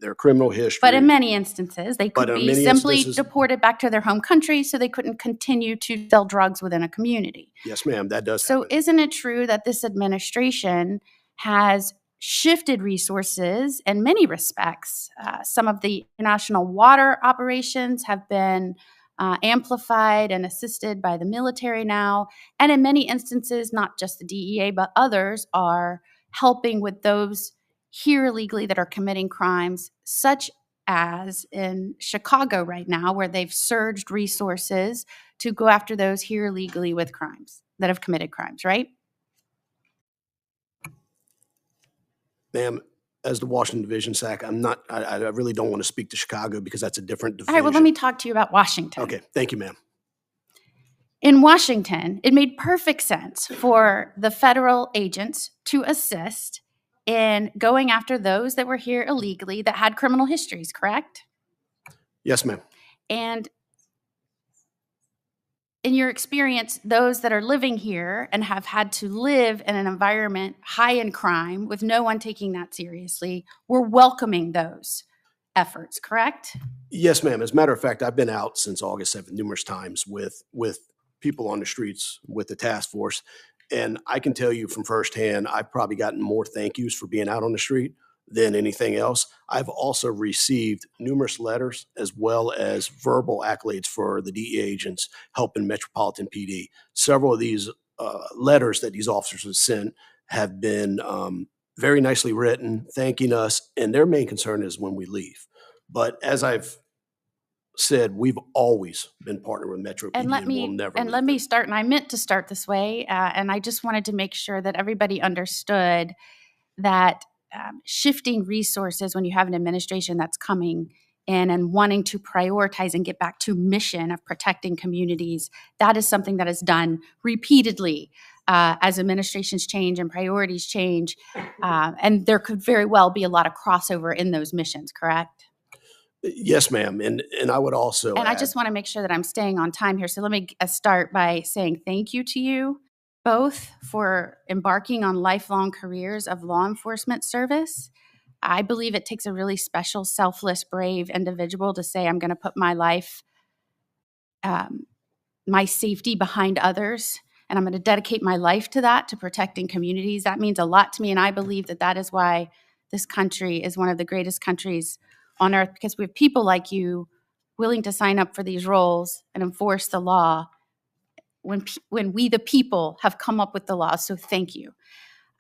their criminal history. But in many instances, they could be simply deported back to their home country so they couldn't continue to sell drugs within a community. Yes, ma'am, that does So happen. isn't it true that this administration has shifted resources in many respects? Some of the international water operations have been amplified and assisted by the military now. And in many instances, not just the DEA, but others are helping with those here illegally that are committing crimes, such as in Chicago right now, where they've surged resources to go after those here illegally with crimes, that have committed crimes, right? Ma'am, as the Washington Division SAC, I really don't want to speak to Chicago because that's a different division. All right, well, let me talk to you about Washington. Okay, thank you, ma'am. In Washington, it made perfect sense for the federal agents to assist in going after those that were here illegally that had criminal histories, correct? Yes, ma'am. And in your experience, those that are living here and have had to live in an environment high in crime with no one taking that seriously, were welcoming those efforts, correct? Yes, ma'am. As a matter of fact, I've been out since August 7th numerous times with people on the streets with the task force. And I can tell you from firsthand, I've probably gotten more thank yous for being out on the street than anything else. I've also received numerous letters as well as verbal accolades for the DEA agents helping Metropolitan PD. Several of these letters that these officers have sent have been very nicely written, thanking us, and their main concern is when we leave. But as I've said, we've always been partnered with Metro PD, And let we'll me never and leave let me start, and I meant to start this way, and I just wanted to make sure that everybody understood that shifting resources when you have an administration that's coming in and wanting to prioritize and get back to mission of protecting communities, that is something that is done repeatedly as administrations change and priorities change, and there could very well be a lot of crossover in those missions, correct? Yes, ma'am. And I would also And I add, just want to make sure that I'm staying on time here. So let me start by saying thank you to you both for embarking on lifelong careers of law enforcement service. I believe it takes a really special, selfless, brave individual to say, I'm going to put my life, my safety behind others, and I'm going to dedicate my life to that, to protecting communities. That means a lot to me, and I believe that that is why this country is one of the greatest countries on earth, because we have people like you willing to sign up for these roles and enforce the law when we, the people, have come up with the law. So thank you.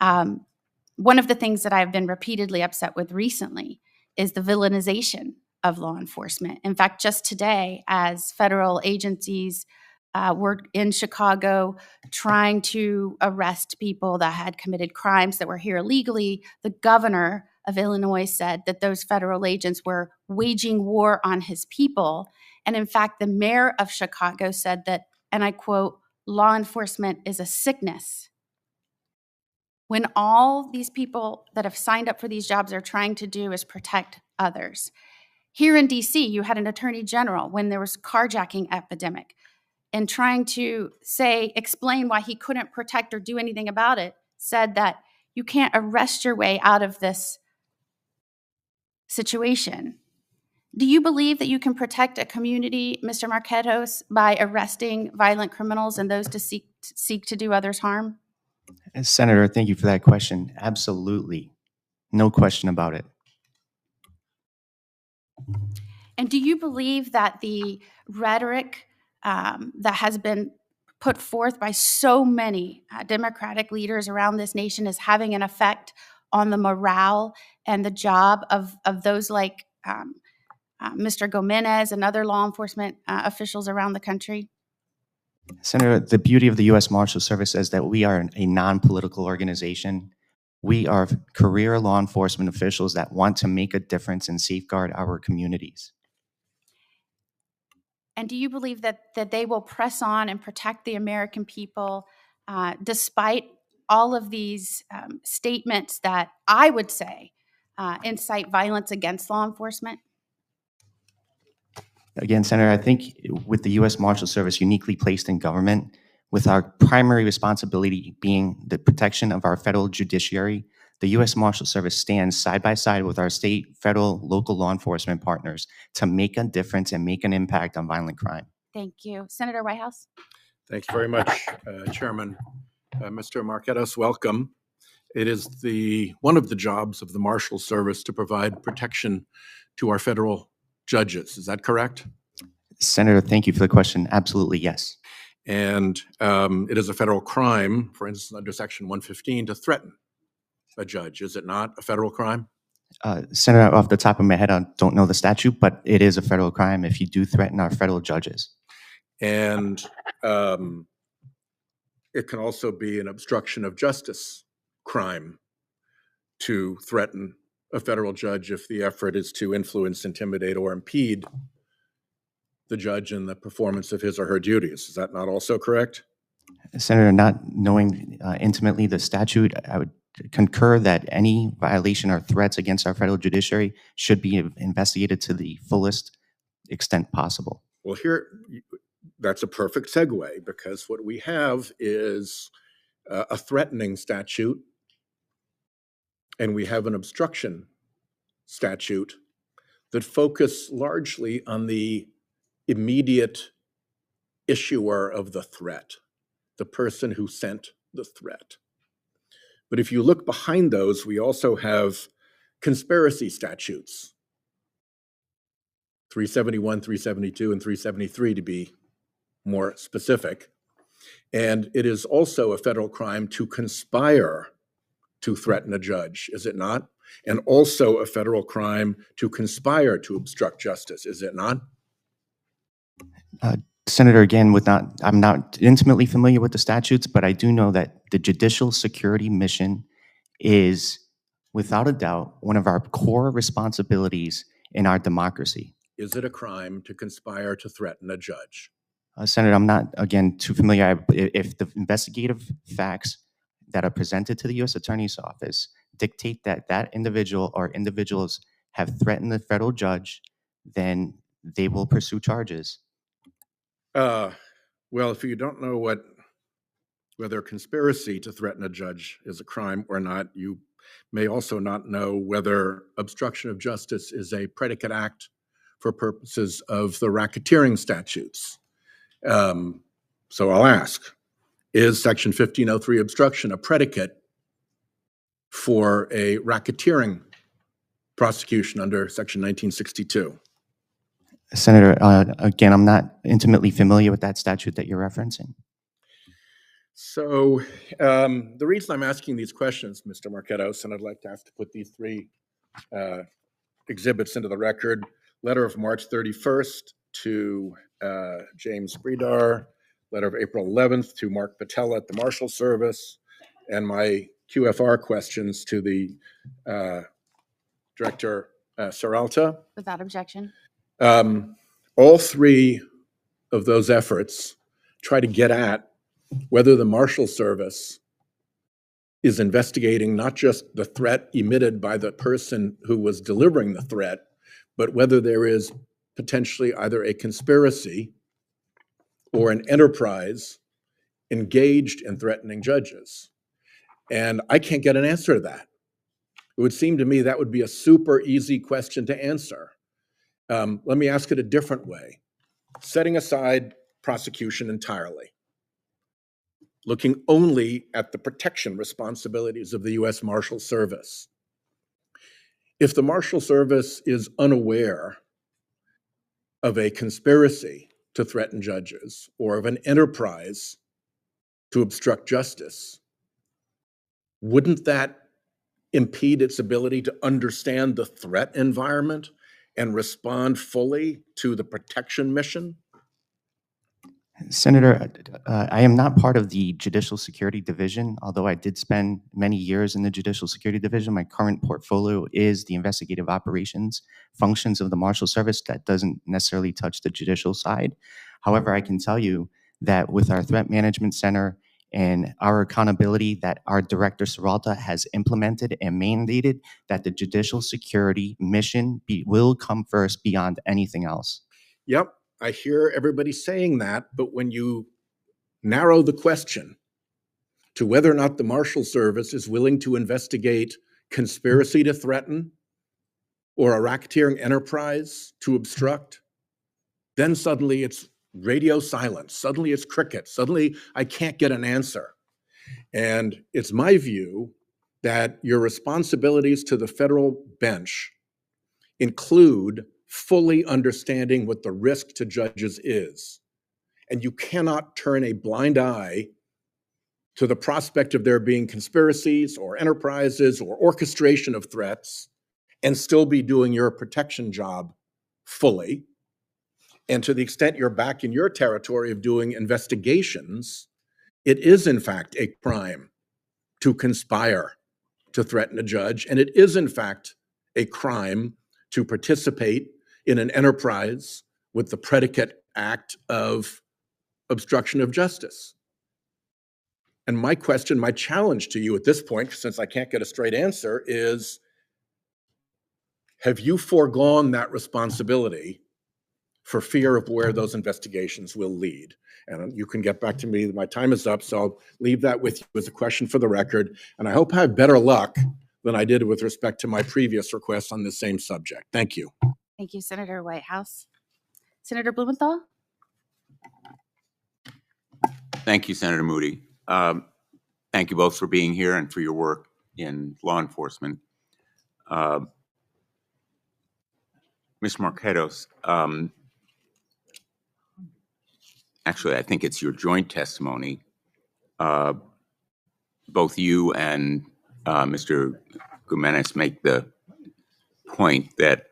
One of the things that I've been repeatedly upset with recently is the villainization of law enforcement. In fact, just today, as federal agencies were in Chicago trying to arrest people that had committed crimes that were here illegally, the governor of Illinois said that those federal agents were waging war on his people. And in fact, the mayor of Chicago said that, and I quote, law enforcement is a sickness. When all these people that have signed up for these jobs are trying to do is protect others. Here in DC, you had an attorney general when there was a carjacking epidemic, and trying to explain why he couldn't protect or do anything about it, said that you can't arrest your way out of this situation. Do you believe that you can protect a community, Mr. Marketos, by arresting violent criminals and those to seek to do others harm? Senator, thank you for that question. Absolutely. No question about it. And do you believe that the rhetoric that has been put forth by so many Democratic leaders around this nation is having an effect on the morale and the job of those like Mr. Goumenis and other law enforcement officials around the country? Senator, the beauty of the U.S. Marshal Service is that we are a non-political organization. We are career law enforcement officials that want to make a difference and safeguard our communities. And do you believe that they will press on and protect the American people despite all of these statements that I would say incite violence against law enforcement? Again, Senator, I think with the U.S. Marshal Service uniquely placed in government, with our primary responsibility being the protection of our federal judiciary, the U.S. Marshal Service stands side by side with our state, federal, local law enforcement partners to make a difference and make an impact on violent crime. Thank you. Senator Whitehouse? Thank you very much, Chairman. Mr. Marketos, welcome. It is one of the jobs of the Marshal Service to provide protection to our federal judges. Is that correct? Senator, thank you for the question. Absolutely, yes. And it is a federal crime, for instance, under Section 115, to threaten a judge. Is it not a federal crime? Senator, off the top of my head, I don't know the statute, but it is a federal crime if you do threaten our federal judges. And it can also be an obstruction of justice crime to threaten a federal judge if the effort is to influence, intimidate, or impede the judge in the performance of his or her duties. Is that not also correct? Senator, not knowing intimately the statute, I would concur that any violation or threats against our federal judiciary should be investigated to the fullest extent possible. Well, here, that's a perfect segue, because what we have is a threatening statute, and we have an obstruction statute that focus largely on the immediate issuer of the threat, the person who sent the threat. But if you look behind those, we also have conspiracy statutes, 371, 372, and 373 to be more specific. And it is also a federal crime to conspire to threaten a judge, is it not? And also a federal crime to conspire to obstruct justice, is it not? Senator, again, I'm not intimately familiar with the statutes, but I do know that the judicial security mission is, without a doubt, one of our core responsibilities in our democracy. Is it a crime to conspire to threaten a judge? Senator, I'm not, again, too familiar. If the investigative facts that are presented to the U.S. Attorney's Office dictate that that individual or individuals have threatened the federal judge, then they will pursue charges. Well, if you don't know whether conspiracy to threaten a judge is a crime or not, you may also not know whether obstruction of justice is a predicate act for purposes of the racketeering statutes. So I'll ask, is Section 1503 obstruction a predicate for a racketeering prosecution under Section 1962? Senator, again, I'm not intimately familiar with that statute that you're referencing. So the reason I'm asking these questions, Mr. Marketos, and I'd like to ask to put these three exhibits into the record: letter of March 31st to James Bredar, letter of April 11th to Mark Patella at the Marshal Service, and my QFR questions to the Director Serralta. Without objection. All three of those efforts try to get at whether the Marshal Service is investigating not just the threat emitted by the person who was delivering the threat, but whether there is potentially either a conspiracy or an enterprise engaged in threatening judges. And I can't get an answer to that. It would seem to me that would be a super easy question to answer. Let me ask it a different way. Setting aside prosecution entirely, looking only at the protection responsibilities of the U.S. Marshal Service. If the Marshal Service is unaware of a conspiracy to threaten judges or of an enterprise to obstruct justice, wouldn't that impede its ability to understand the threat environment and respond fully to the protection mission? Senator, I am not part of the Judicial Security Division, although I did spend many years in the Judicial Security Division. My current portfolio is the investigative operations functions of the Marshal Service. That doesn't necessarily touch the judicial side. However, I can tell you that with our Threat Management Center and our accountability that our Director Serralta has implemented and mandated, that the judicial security mission will come first beyond anything else. Yep. I hear everybody saying that, but when you narrow the question to whether or not the Marshal Service is willing to investigate conspiracy to threaten or a racketeering enterprise to obstruct, then suddenly it's radio silence. Suddenly it's cricket. Suddenly I can't get an answer. And it's my view that your responsibilities to the federal bench include fully understanding what the risk to judges is. And you cannot turn a blind eye to the prospect of there being conspiracies or enterprises or orchestration of threats and still be doing your protection job fully. And to the extent you're back in your territory of doing investigations, it is in fact a crime to conspire to threaten a judge. And it is in fact a crime to participate in an enterprise with the predicate act of obstruction of justice. And my question, my challenge to you at this point, since I can't get a straight answer, is have you foregone that responsibility for fear of where those investigations will lead? And you can get back to me. My time is up, so I'll leave that with you as a question for the record. And I hope I have better luck than I did with respect to my previous requests on the same subject. Thank you. Thank you, Senator Whitehouse. Senator Blumenthal? Thank you, Senator Moody. Thank you both for being here and for your work in law enforcement. Ms. Marketos, actually, I think it's your joint testimony. Both you and Mr. Goumenis make the point that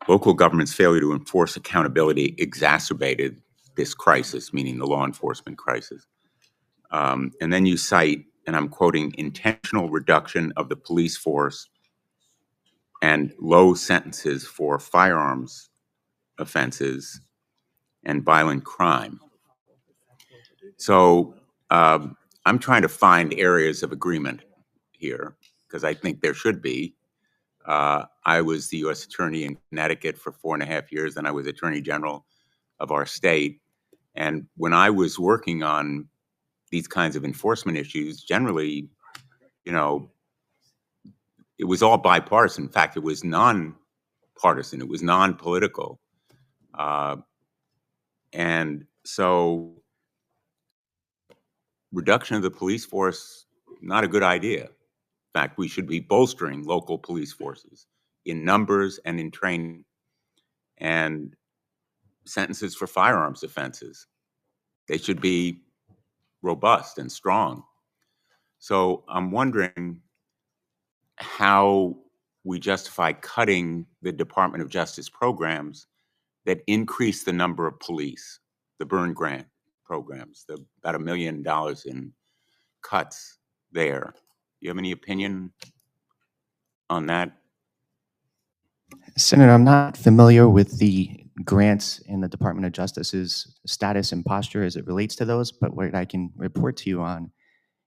local government's failure to enforce accountability exacerbated this crisis, meaning the law enforcement crisis. And then you cite, and I'm quoting, intentional reduction of the police force and low sentences for firearms offenses and violent crime. So I'm trying to find areas of agreement here, because I think there should be. I was the U.S. Attorney in Connecticut for 4.5 years, and I was Attorney General of our state. And when I was working on these kinds of enforcement issues, generally, you know, it was all bipartisan. In fact, it was non-partisan. It was non-political. And so reduction of the police force, not a good idea. In fact, we should be bolstering local police forces in numbers and in training, and sentences for firearms offenses. They should be robust and strong. So I'm wondering how we justify cutting the Department of Justice programs that increase the number of police, the burn grant programs, about $1 million in cuts there. Do you have any opinion on that? Senator, I'm not familiar with the grants in the Department of Justice's status and posture as it relates to those, but what I can report to you on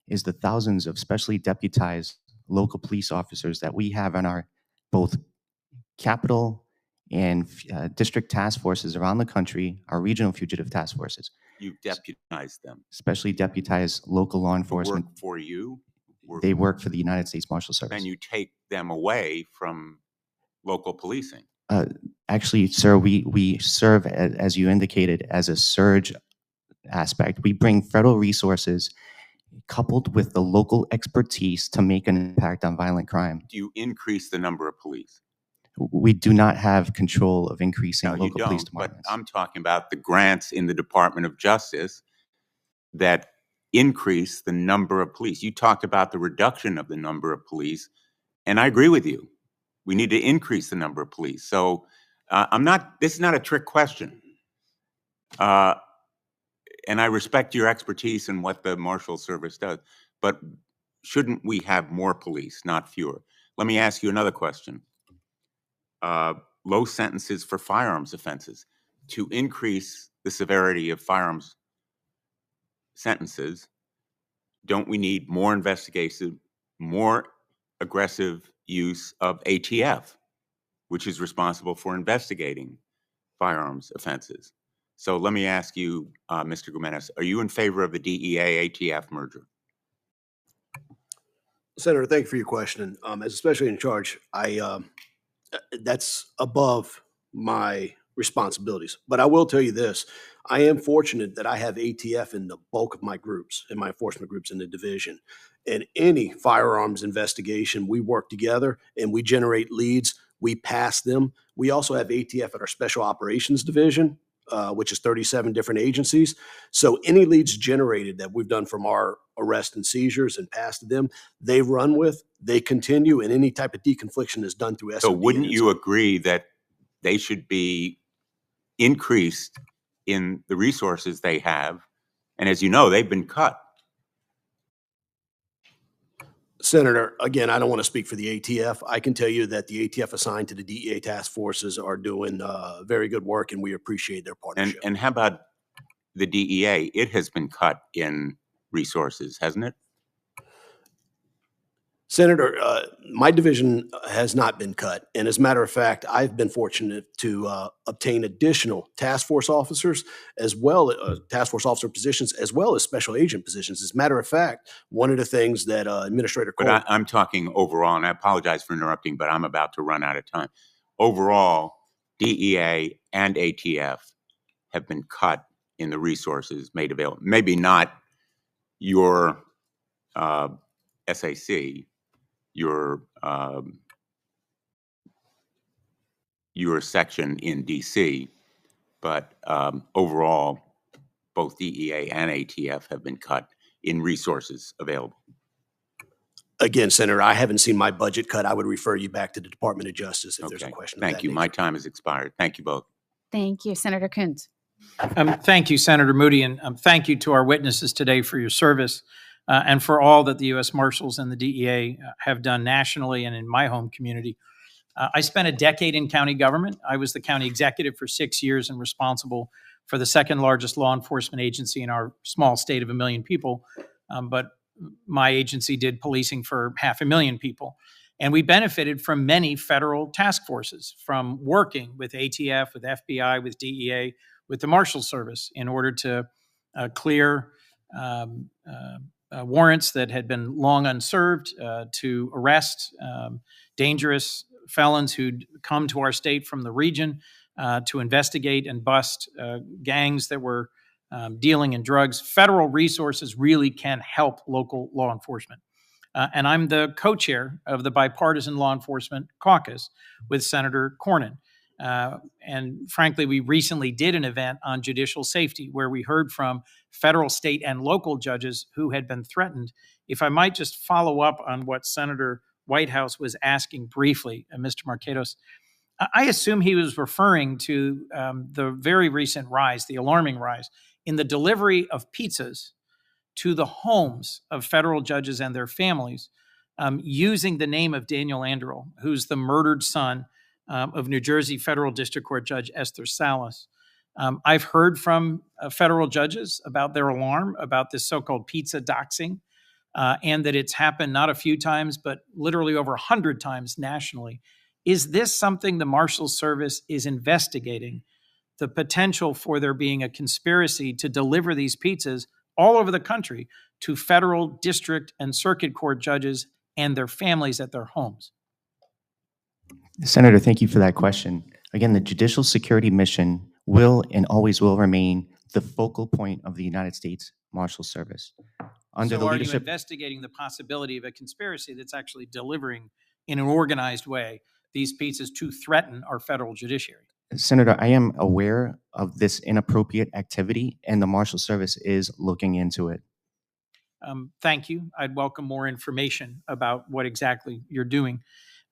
is the thousands of specially deputized local police officers that we have on our both capital and district task forces around the country, our regional fugitive task forces. You've deputized them. Especially deputized local law enforcement. Work for you? They work for the United States Marshal Service. And you take them away from local policing? Actually, sir, we serve, as you indicated, as a surge aspect. We bring federal resources coupled with the local expertise to make an impact on violent crime. Do you increase the number of police? We do not have control of increasing local police departments. But I'm talking about the grants in the Department of Justice that increase the number of police. You talked about the reduction of the number of police, and I agree with you. We need to increase the number of police. So this is not a trick question. And I respect your expertise in what the Marshal Service does, but shouldn't we have more police, not fewer? Let me ask you another question. Low sentences for firearms offenses. To increase the severity of firearms sentences, don't we need more investigation, more aggressive use of ATF, which is responsible for investigating firearms offenses? So let me ask you, Mr. Goumenis, are you in favor of the DEA-ATF merger? Senator, thank you for your question. As especially in charge, that's above my responsibilities. But I will tell you this, I am fortunate that I have ATF in the bulk of my groups, in my enforcement groups in the division. In any firearms investigation, we work together and we generate leads, we pass them. We also have ATF at our Special Operations Division, which is 37 different agencies. So any leads generated that we've done from our arrest and seizures and passed them, they run with, they continue, and any type of deconfliction is done through SOD. So wouldn't you agree that they should be increased in the resources they have? And as you know, they've been cut. Senator, again, I don't want to speak for the ATF. I can tell you that the ATF assigned to the DEA task forces are doing very good work, and we appreciate their partnership. And how about the DEA? It has been cut in resources, hasn't it? Senator, my division has not been cut. And as a matter of fact, I've been fortunate to obtain additional task force officers, as well as task force officer positions, as well as special agent positions. As a matter of fact, one of the things that Administrator Cole— But I'm talking overall, and I apologize for interrupting, but I'm about to run out of time. Overall, DEA and ATF have been cut in the resources made available. Maybe not your SAC, your section in DC, but overall, both DEA and ATF have been cut in resources available. Again, Senator, I haven't seen my budget cut. I would refer you back to the Department of Justice if there's a Okay, question. thank you. My time has expired. Thank you both. Thank you, Senator Coons. Thank you, Senator Moody, and thank you to our witnesses today for your service and for all that the U.S. Marshals and the DEA have done nationally and in my home community. I spent a decade in county government. I was the county executive for 6 years and responsible for the second largest law enforcement agency in our small state of 1 million people. But my agency did policing for 500,000 people. And we benefited from many federal task forces, from working with ATF, with FBI, with DEA, with the Marshals Service in order to clear warrants that had been long unserved, to arrest dangerous felons who'd come to our state from the region, to investigate and bust gangs that were dealing in drugs. Federal resources really can help local law enforcement. And I'm the co-chair of the Bipartisan Law Enforcement Caucus with Senator Cornyn. And frankly, we recently did an event on judicial safety where we heard from federal, state, and local judges who had been threatened. If I might just follow up on what Senator Whitehouse was asking briefly, Mr. Marketos, I assume he was referring to the very recent rise, the alarming rise, in the delivery of pizzas to the homes of federal judges and their families, using the name of Daniel Anderl, who's the murdered son of New Jersey Federal District Court Judge Esther Salas. I've heard from federal judges about their alarm about this so-called pizza doxing, and that it's happened not a few times, but literally over 100 times nationally. Is this something the Marshals Service is investigating, the potential for there being a conspiracy to deliver these pizzas all over the country to federal, district, and circuit court judges and their families at their homes? Senator, thank you for that question. Again, the Judicial Security Mission will and always will remain the focal point of the United States Marshals Service. Under So the are you leadership, investigating the possibility of a conspiracy that's actually delivering in an organized way these pizzas to threaten our federal judiciary? Senator, I am aware of this inappropriate activity, and the Marshal Service is looking into it. Thank you. I'd welcome more information about what exactly you're doing.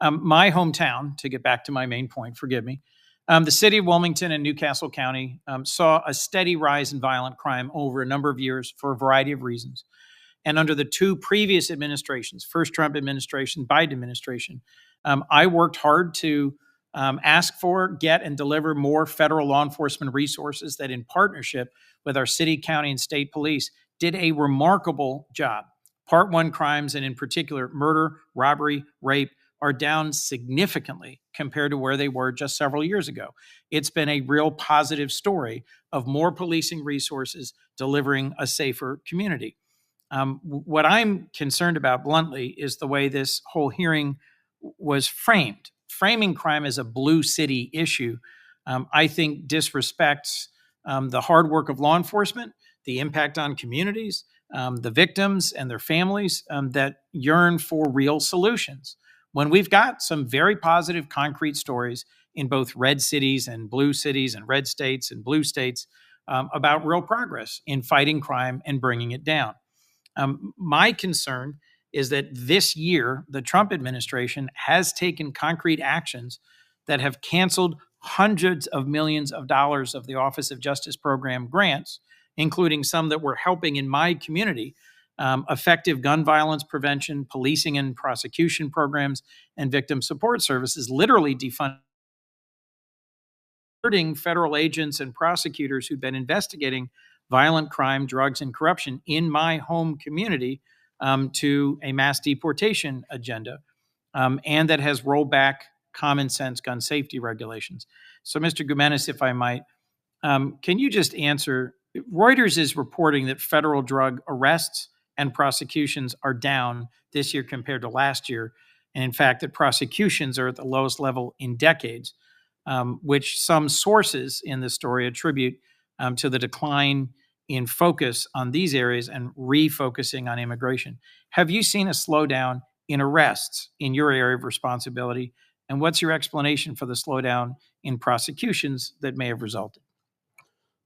My hometown, to get back to my main point, forgive me, the city of Wilmington and Newcastle County saw a steady rise in violent crime over a number of years for a variety of reasons. And under the two previous administrations, first Trump administration, Biden administration, I worked hard to ask for, get, and deliver more federal law enforcement resources that in partnership with our city, county, and state police did a remarkable job. Part 1 crimes, and in particular murder, robbery, rape, are down significantly compared to where they were just several years ago. It's been a real positive story of more policing resources delivering a safer community. What I'm concerned about bluntly is the way this whole hearing was framed. Framing crime as a blue city issue, I think disrespects the hard work of law enforcement, the impact on communities, the victims and their families that yearn for real solutions. When we've got some very positive, concrete stories in both red cities and blue cities and red states and blue states about real progress in fighting crime and bringing it down. My concern is that this year, the Trump administration has taken concrete actions that have canceled hundreds of millions of dollars of the Office of Justice Program grants, including some that were helping in my community, effective gun violence prevention, policing and prosecution programs, and victim support services, literally defunding federal agents and prosecutors who've been investigating violent crime, drugs, and corruption in my home community to a mass deportation agenda, and that has rolled back common sense gun safety regulations. So, Mr. Goumenis, if I might, can you just answer? Reuters is reporting that federal drug arrests and prosecutions are down this year compared to last year. And in fact, that prosecutions are at the lowest level in decades, which some sources in the story attribute to the decline in focus on these areas and refocusing on immigration. Have you seen a slowdown in arrests in your area of responsibility? And what's your explanation for the slowdown in prosecutions that may have resulted?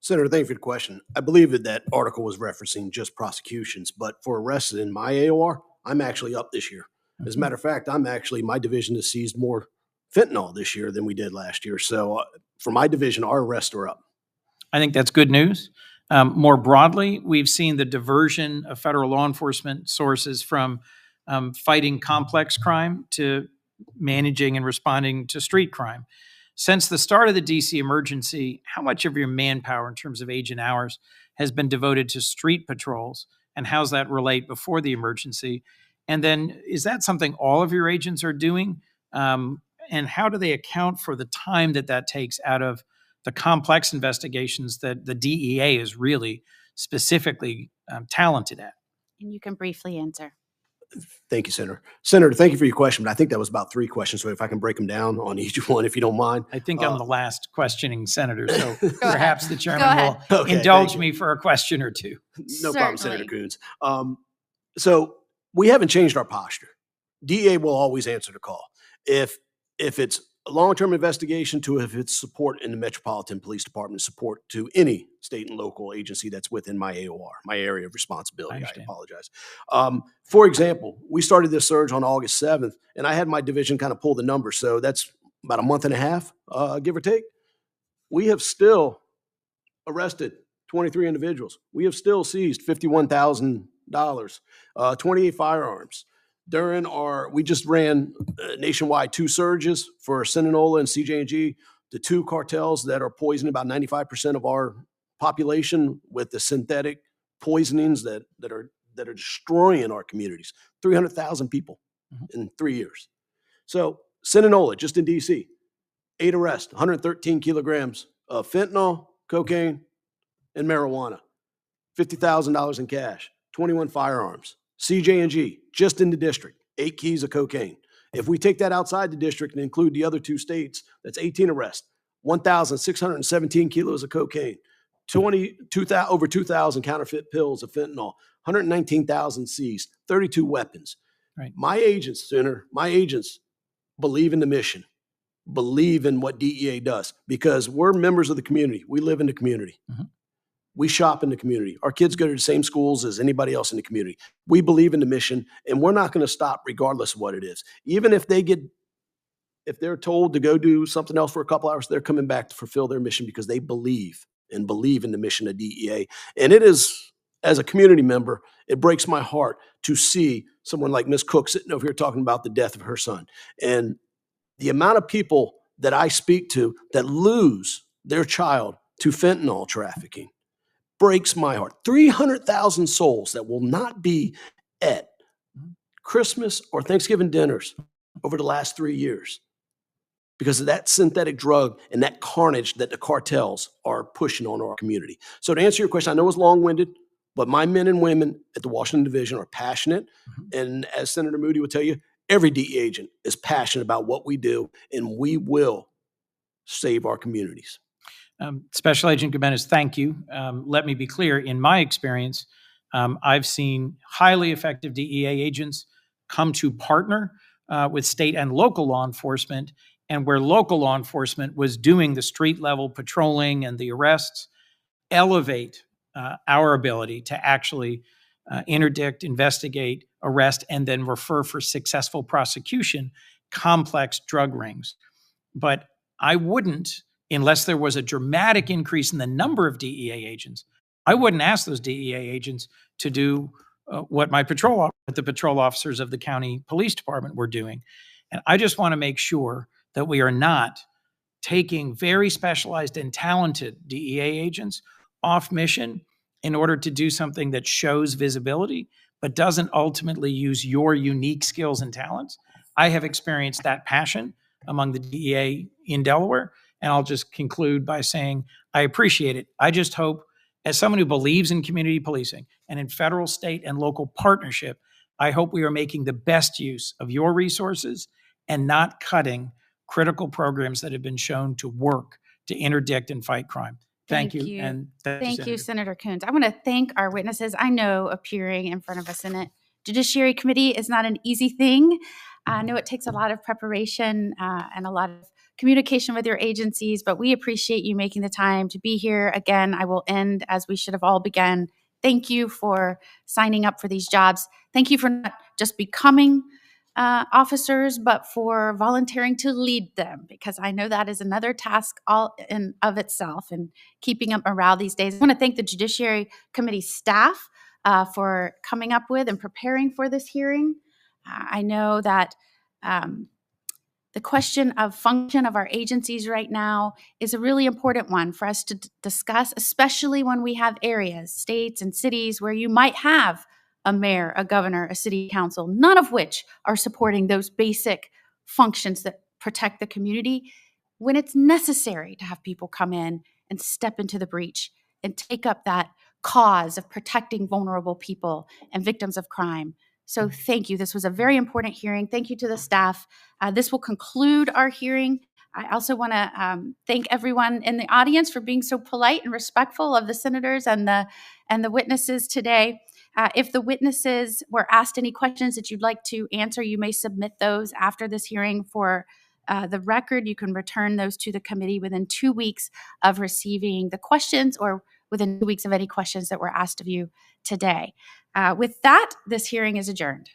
Senator, thank you for the question. I believe that that article was referencing just prosecutions, but for arrests in my AOR, I'm actually up this year. As a matter of fact, my division has seized more fentanyl this year than we did last year. So for my division, our arrests are up. I think that's good news. More broadly, we've seen the diversion of federal law enforcement sources from fighting complex crime to managing and responding to street crime. Since the start of the DC emergency, how much of your manpower in terms of agent hours has been devoted to street patrols, and how's that relate before the emergency? And then is that something all of your agents are doing? And how do they account for the time that takes out of the complex investigations that the DEA is really specifically talented at? And you can briefly answer. Thank you, Senator. Senator, thank you for your question, but I think that was about 3 questions. So if I can break them down on each one, if you don't mind. I think I'm the last questioning senator, so perhaps the Go chairman ahead. will Okay, indulge thank you. me for a question or two. No problem, Certainly. Senator Coons. So we haven't changed our posture. DEA will always answer the call. If it's a long-term investigation to if it's support in the Metropolitan Police Department, support to any state and local agency that's within my AOR, my area of responsibility. I apologize. For example, we started this surge on August 7th, and I had my division kind of pull the numbers. So that's about a month and a half, give or take. We have still arrested 23 individuals. We have still seized $51,000, 28 firearms. We just ran nationwide 2 surges for Sinaloa and CJ&G, the 2 cartels that are poisoning about 95% of our population with the synthetic poisonings that are destroying our communities. 300,000 people in 3 years. So Sinaloa, just in DC, 8 arrests, 113 kilograms of fentanyl, cocaine, and marijuana, $50,000 in cash, 21 firearms. CJ&G, just in the district, 8 keys of cocaine. If we take that outside the district and include the other 2 states, that's 18 arrests, 1,617 kilos of cocaine, over 2,000 counterfeit pills of fentanyl, 119,000 seized, 32 weapons. Right. My agents, Senator, believe in the mission, believe in what DEA does, because we're members of the community. We live in the community. We shop in the community. Our kids go to the same schools as anybody else in the community. We believe in the mission, and we're not going to stop regardless of what it is. Even if they're told to go do something else for a couple hours, they're coming back to fulfill their mission because they believe in the mission of DEA. And it is, as a community member, it breaks my heart to see someone like Ms. Cook sitting over here talking about the death of her son. And the amount of people that I speak to that lose their child to fentanyl trafficking breaks my heart. 300,000 souls that will not be at Christmas or Thanksgiving dinners over the last 3 years because of that synthetic drug and that carnage that the cartels are pushing on our community. So to answer your question, I know it's long-winded, but my men and women at the Washington Division are passionate. And as Senator Moody would tell you, every DEA agent is passionate about what we do, and we will save our communities. Special Agent Goumenis, thank you. Let me be clear. In my experience, I've seen highly effective DEA agents come to partner with state and local law enforcement, and where local law enforcement was doing the street level patrolling and the arrests, elevate our ability to actually interdict, investigate, arrest, and then refer for successful prosecution complex drug rings. But I wouldn't, unless there was a dramatic increase in the number of DEA agents, I wouldn't ask those DEA agents to do what the patrol officers of the county police department were doing. And I just want to make sure that we are not taking very specialized and talented DEA agents off mission in order to do something that shows visibility, but doesn't ultimately use your unique skills and talents. I have experienced that passion among the DEA in Delaware. And I'll just conclude by saying I appreciate it. I just hope, as someone who believes in community policing and in federal, state, and local partnership, I hope we are making the best use of your resources and not cutting critical programs that have been shown to work to interdict and fight crime. Thank Thank you. you. And Thank you, Senator Coons. I want to thank our witnesses. I know appearing in front of a Senate Judiciary Committee is not an easy thing. I know it takes a lot of preparation and a lot of communication with your agencies, but we appreciate you making the time to be here. Again, I will end as we should have all begun. Thank you for signing up for these jobs. Thank you for not just becoming officers, but for volunteering to lead them, because I know that is another task all in of itself and keeping up morale these days. I want to thank the Judiciary Committee staff for coming up with and preparing for this hearing. I know that the question of function of our agencies right now is a really important one for us to discuss, especially when we have areas, states, and cities where you might have a mayor, a governor, a city council, none of which are supporting those basic functions that protect the community, when it's necessary to have people come in and step into the breach and take up that cause of protecting vulnerable people and victims of crime. So thank you. This was a very important hearing. Thank you to the staff. This will conclude our hearing. I also want to thank everyone in the audience for being so polite and respectful of the senators and the witnesses today. If the witnesses were asked any questions that you'd like to answer, you may submit those after this hearing. For the record, you can return those to the committee within 2 weeks of receiving the questions, or within 2 weeks of any questions that were asked of you today. With that, this hearing is adjourned.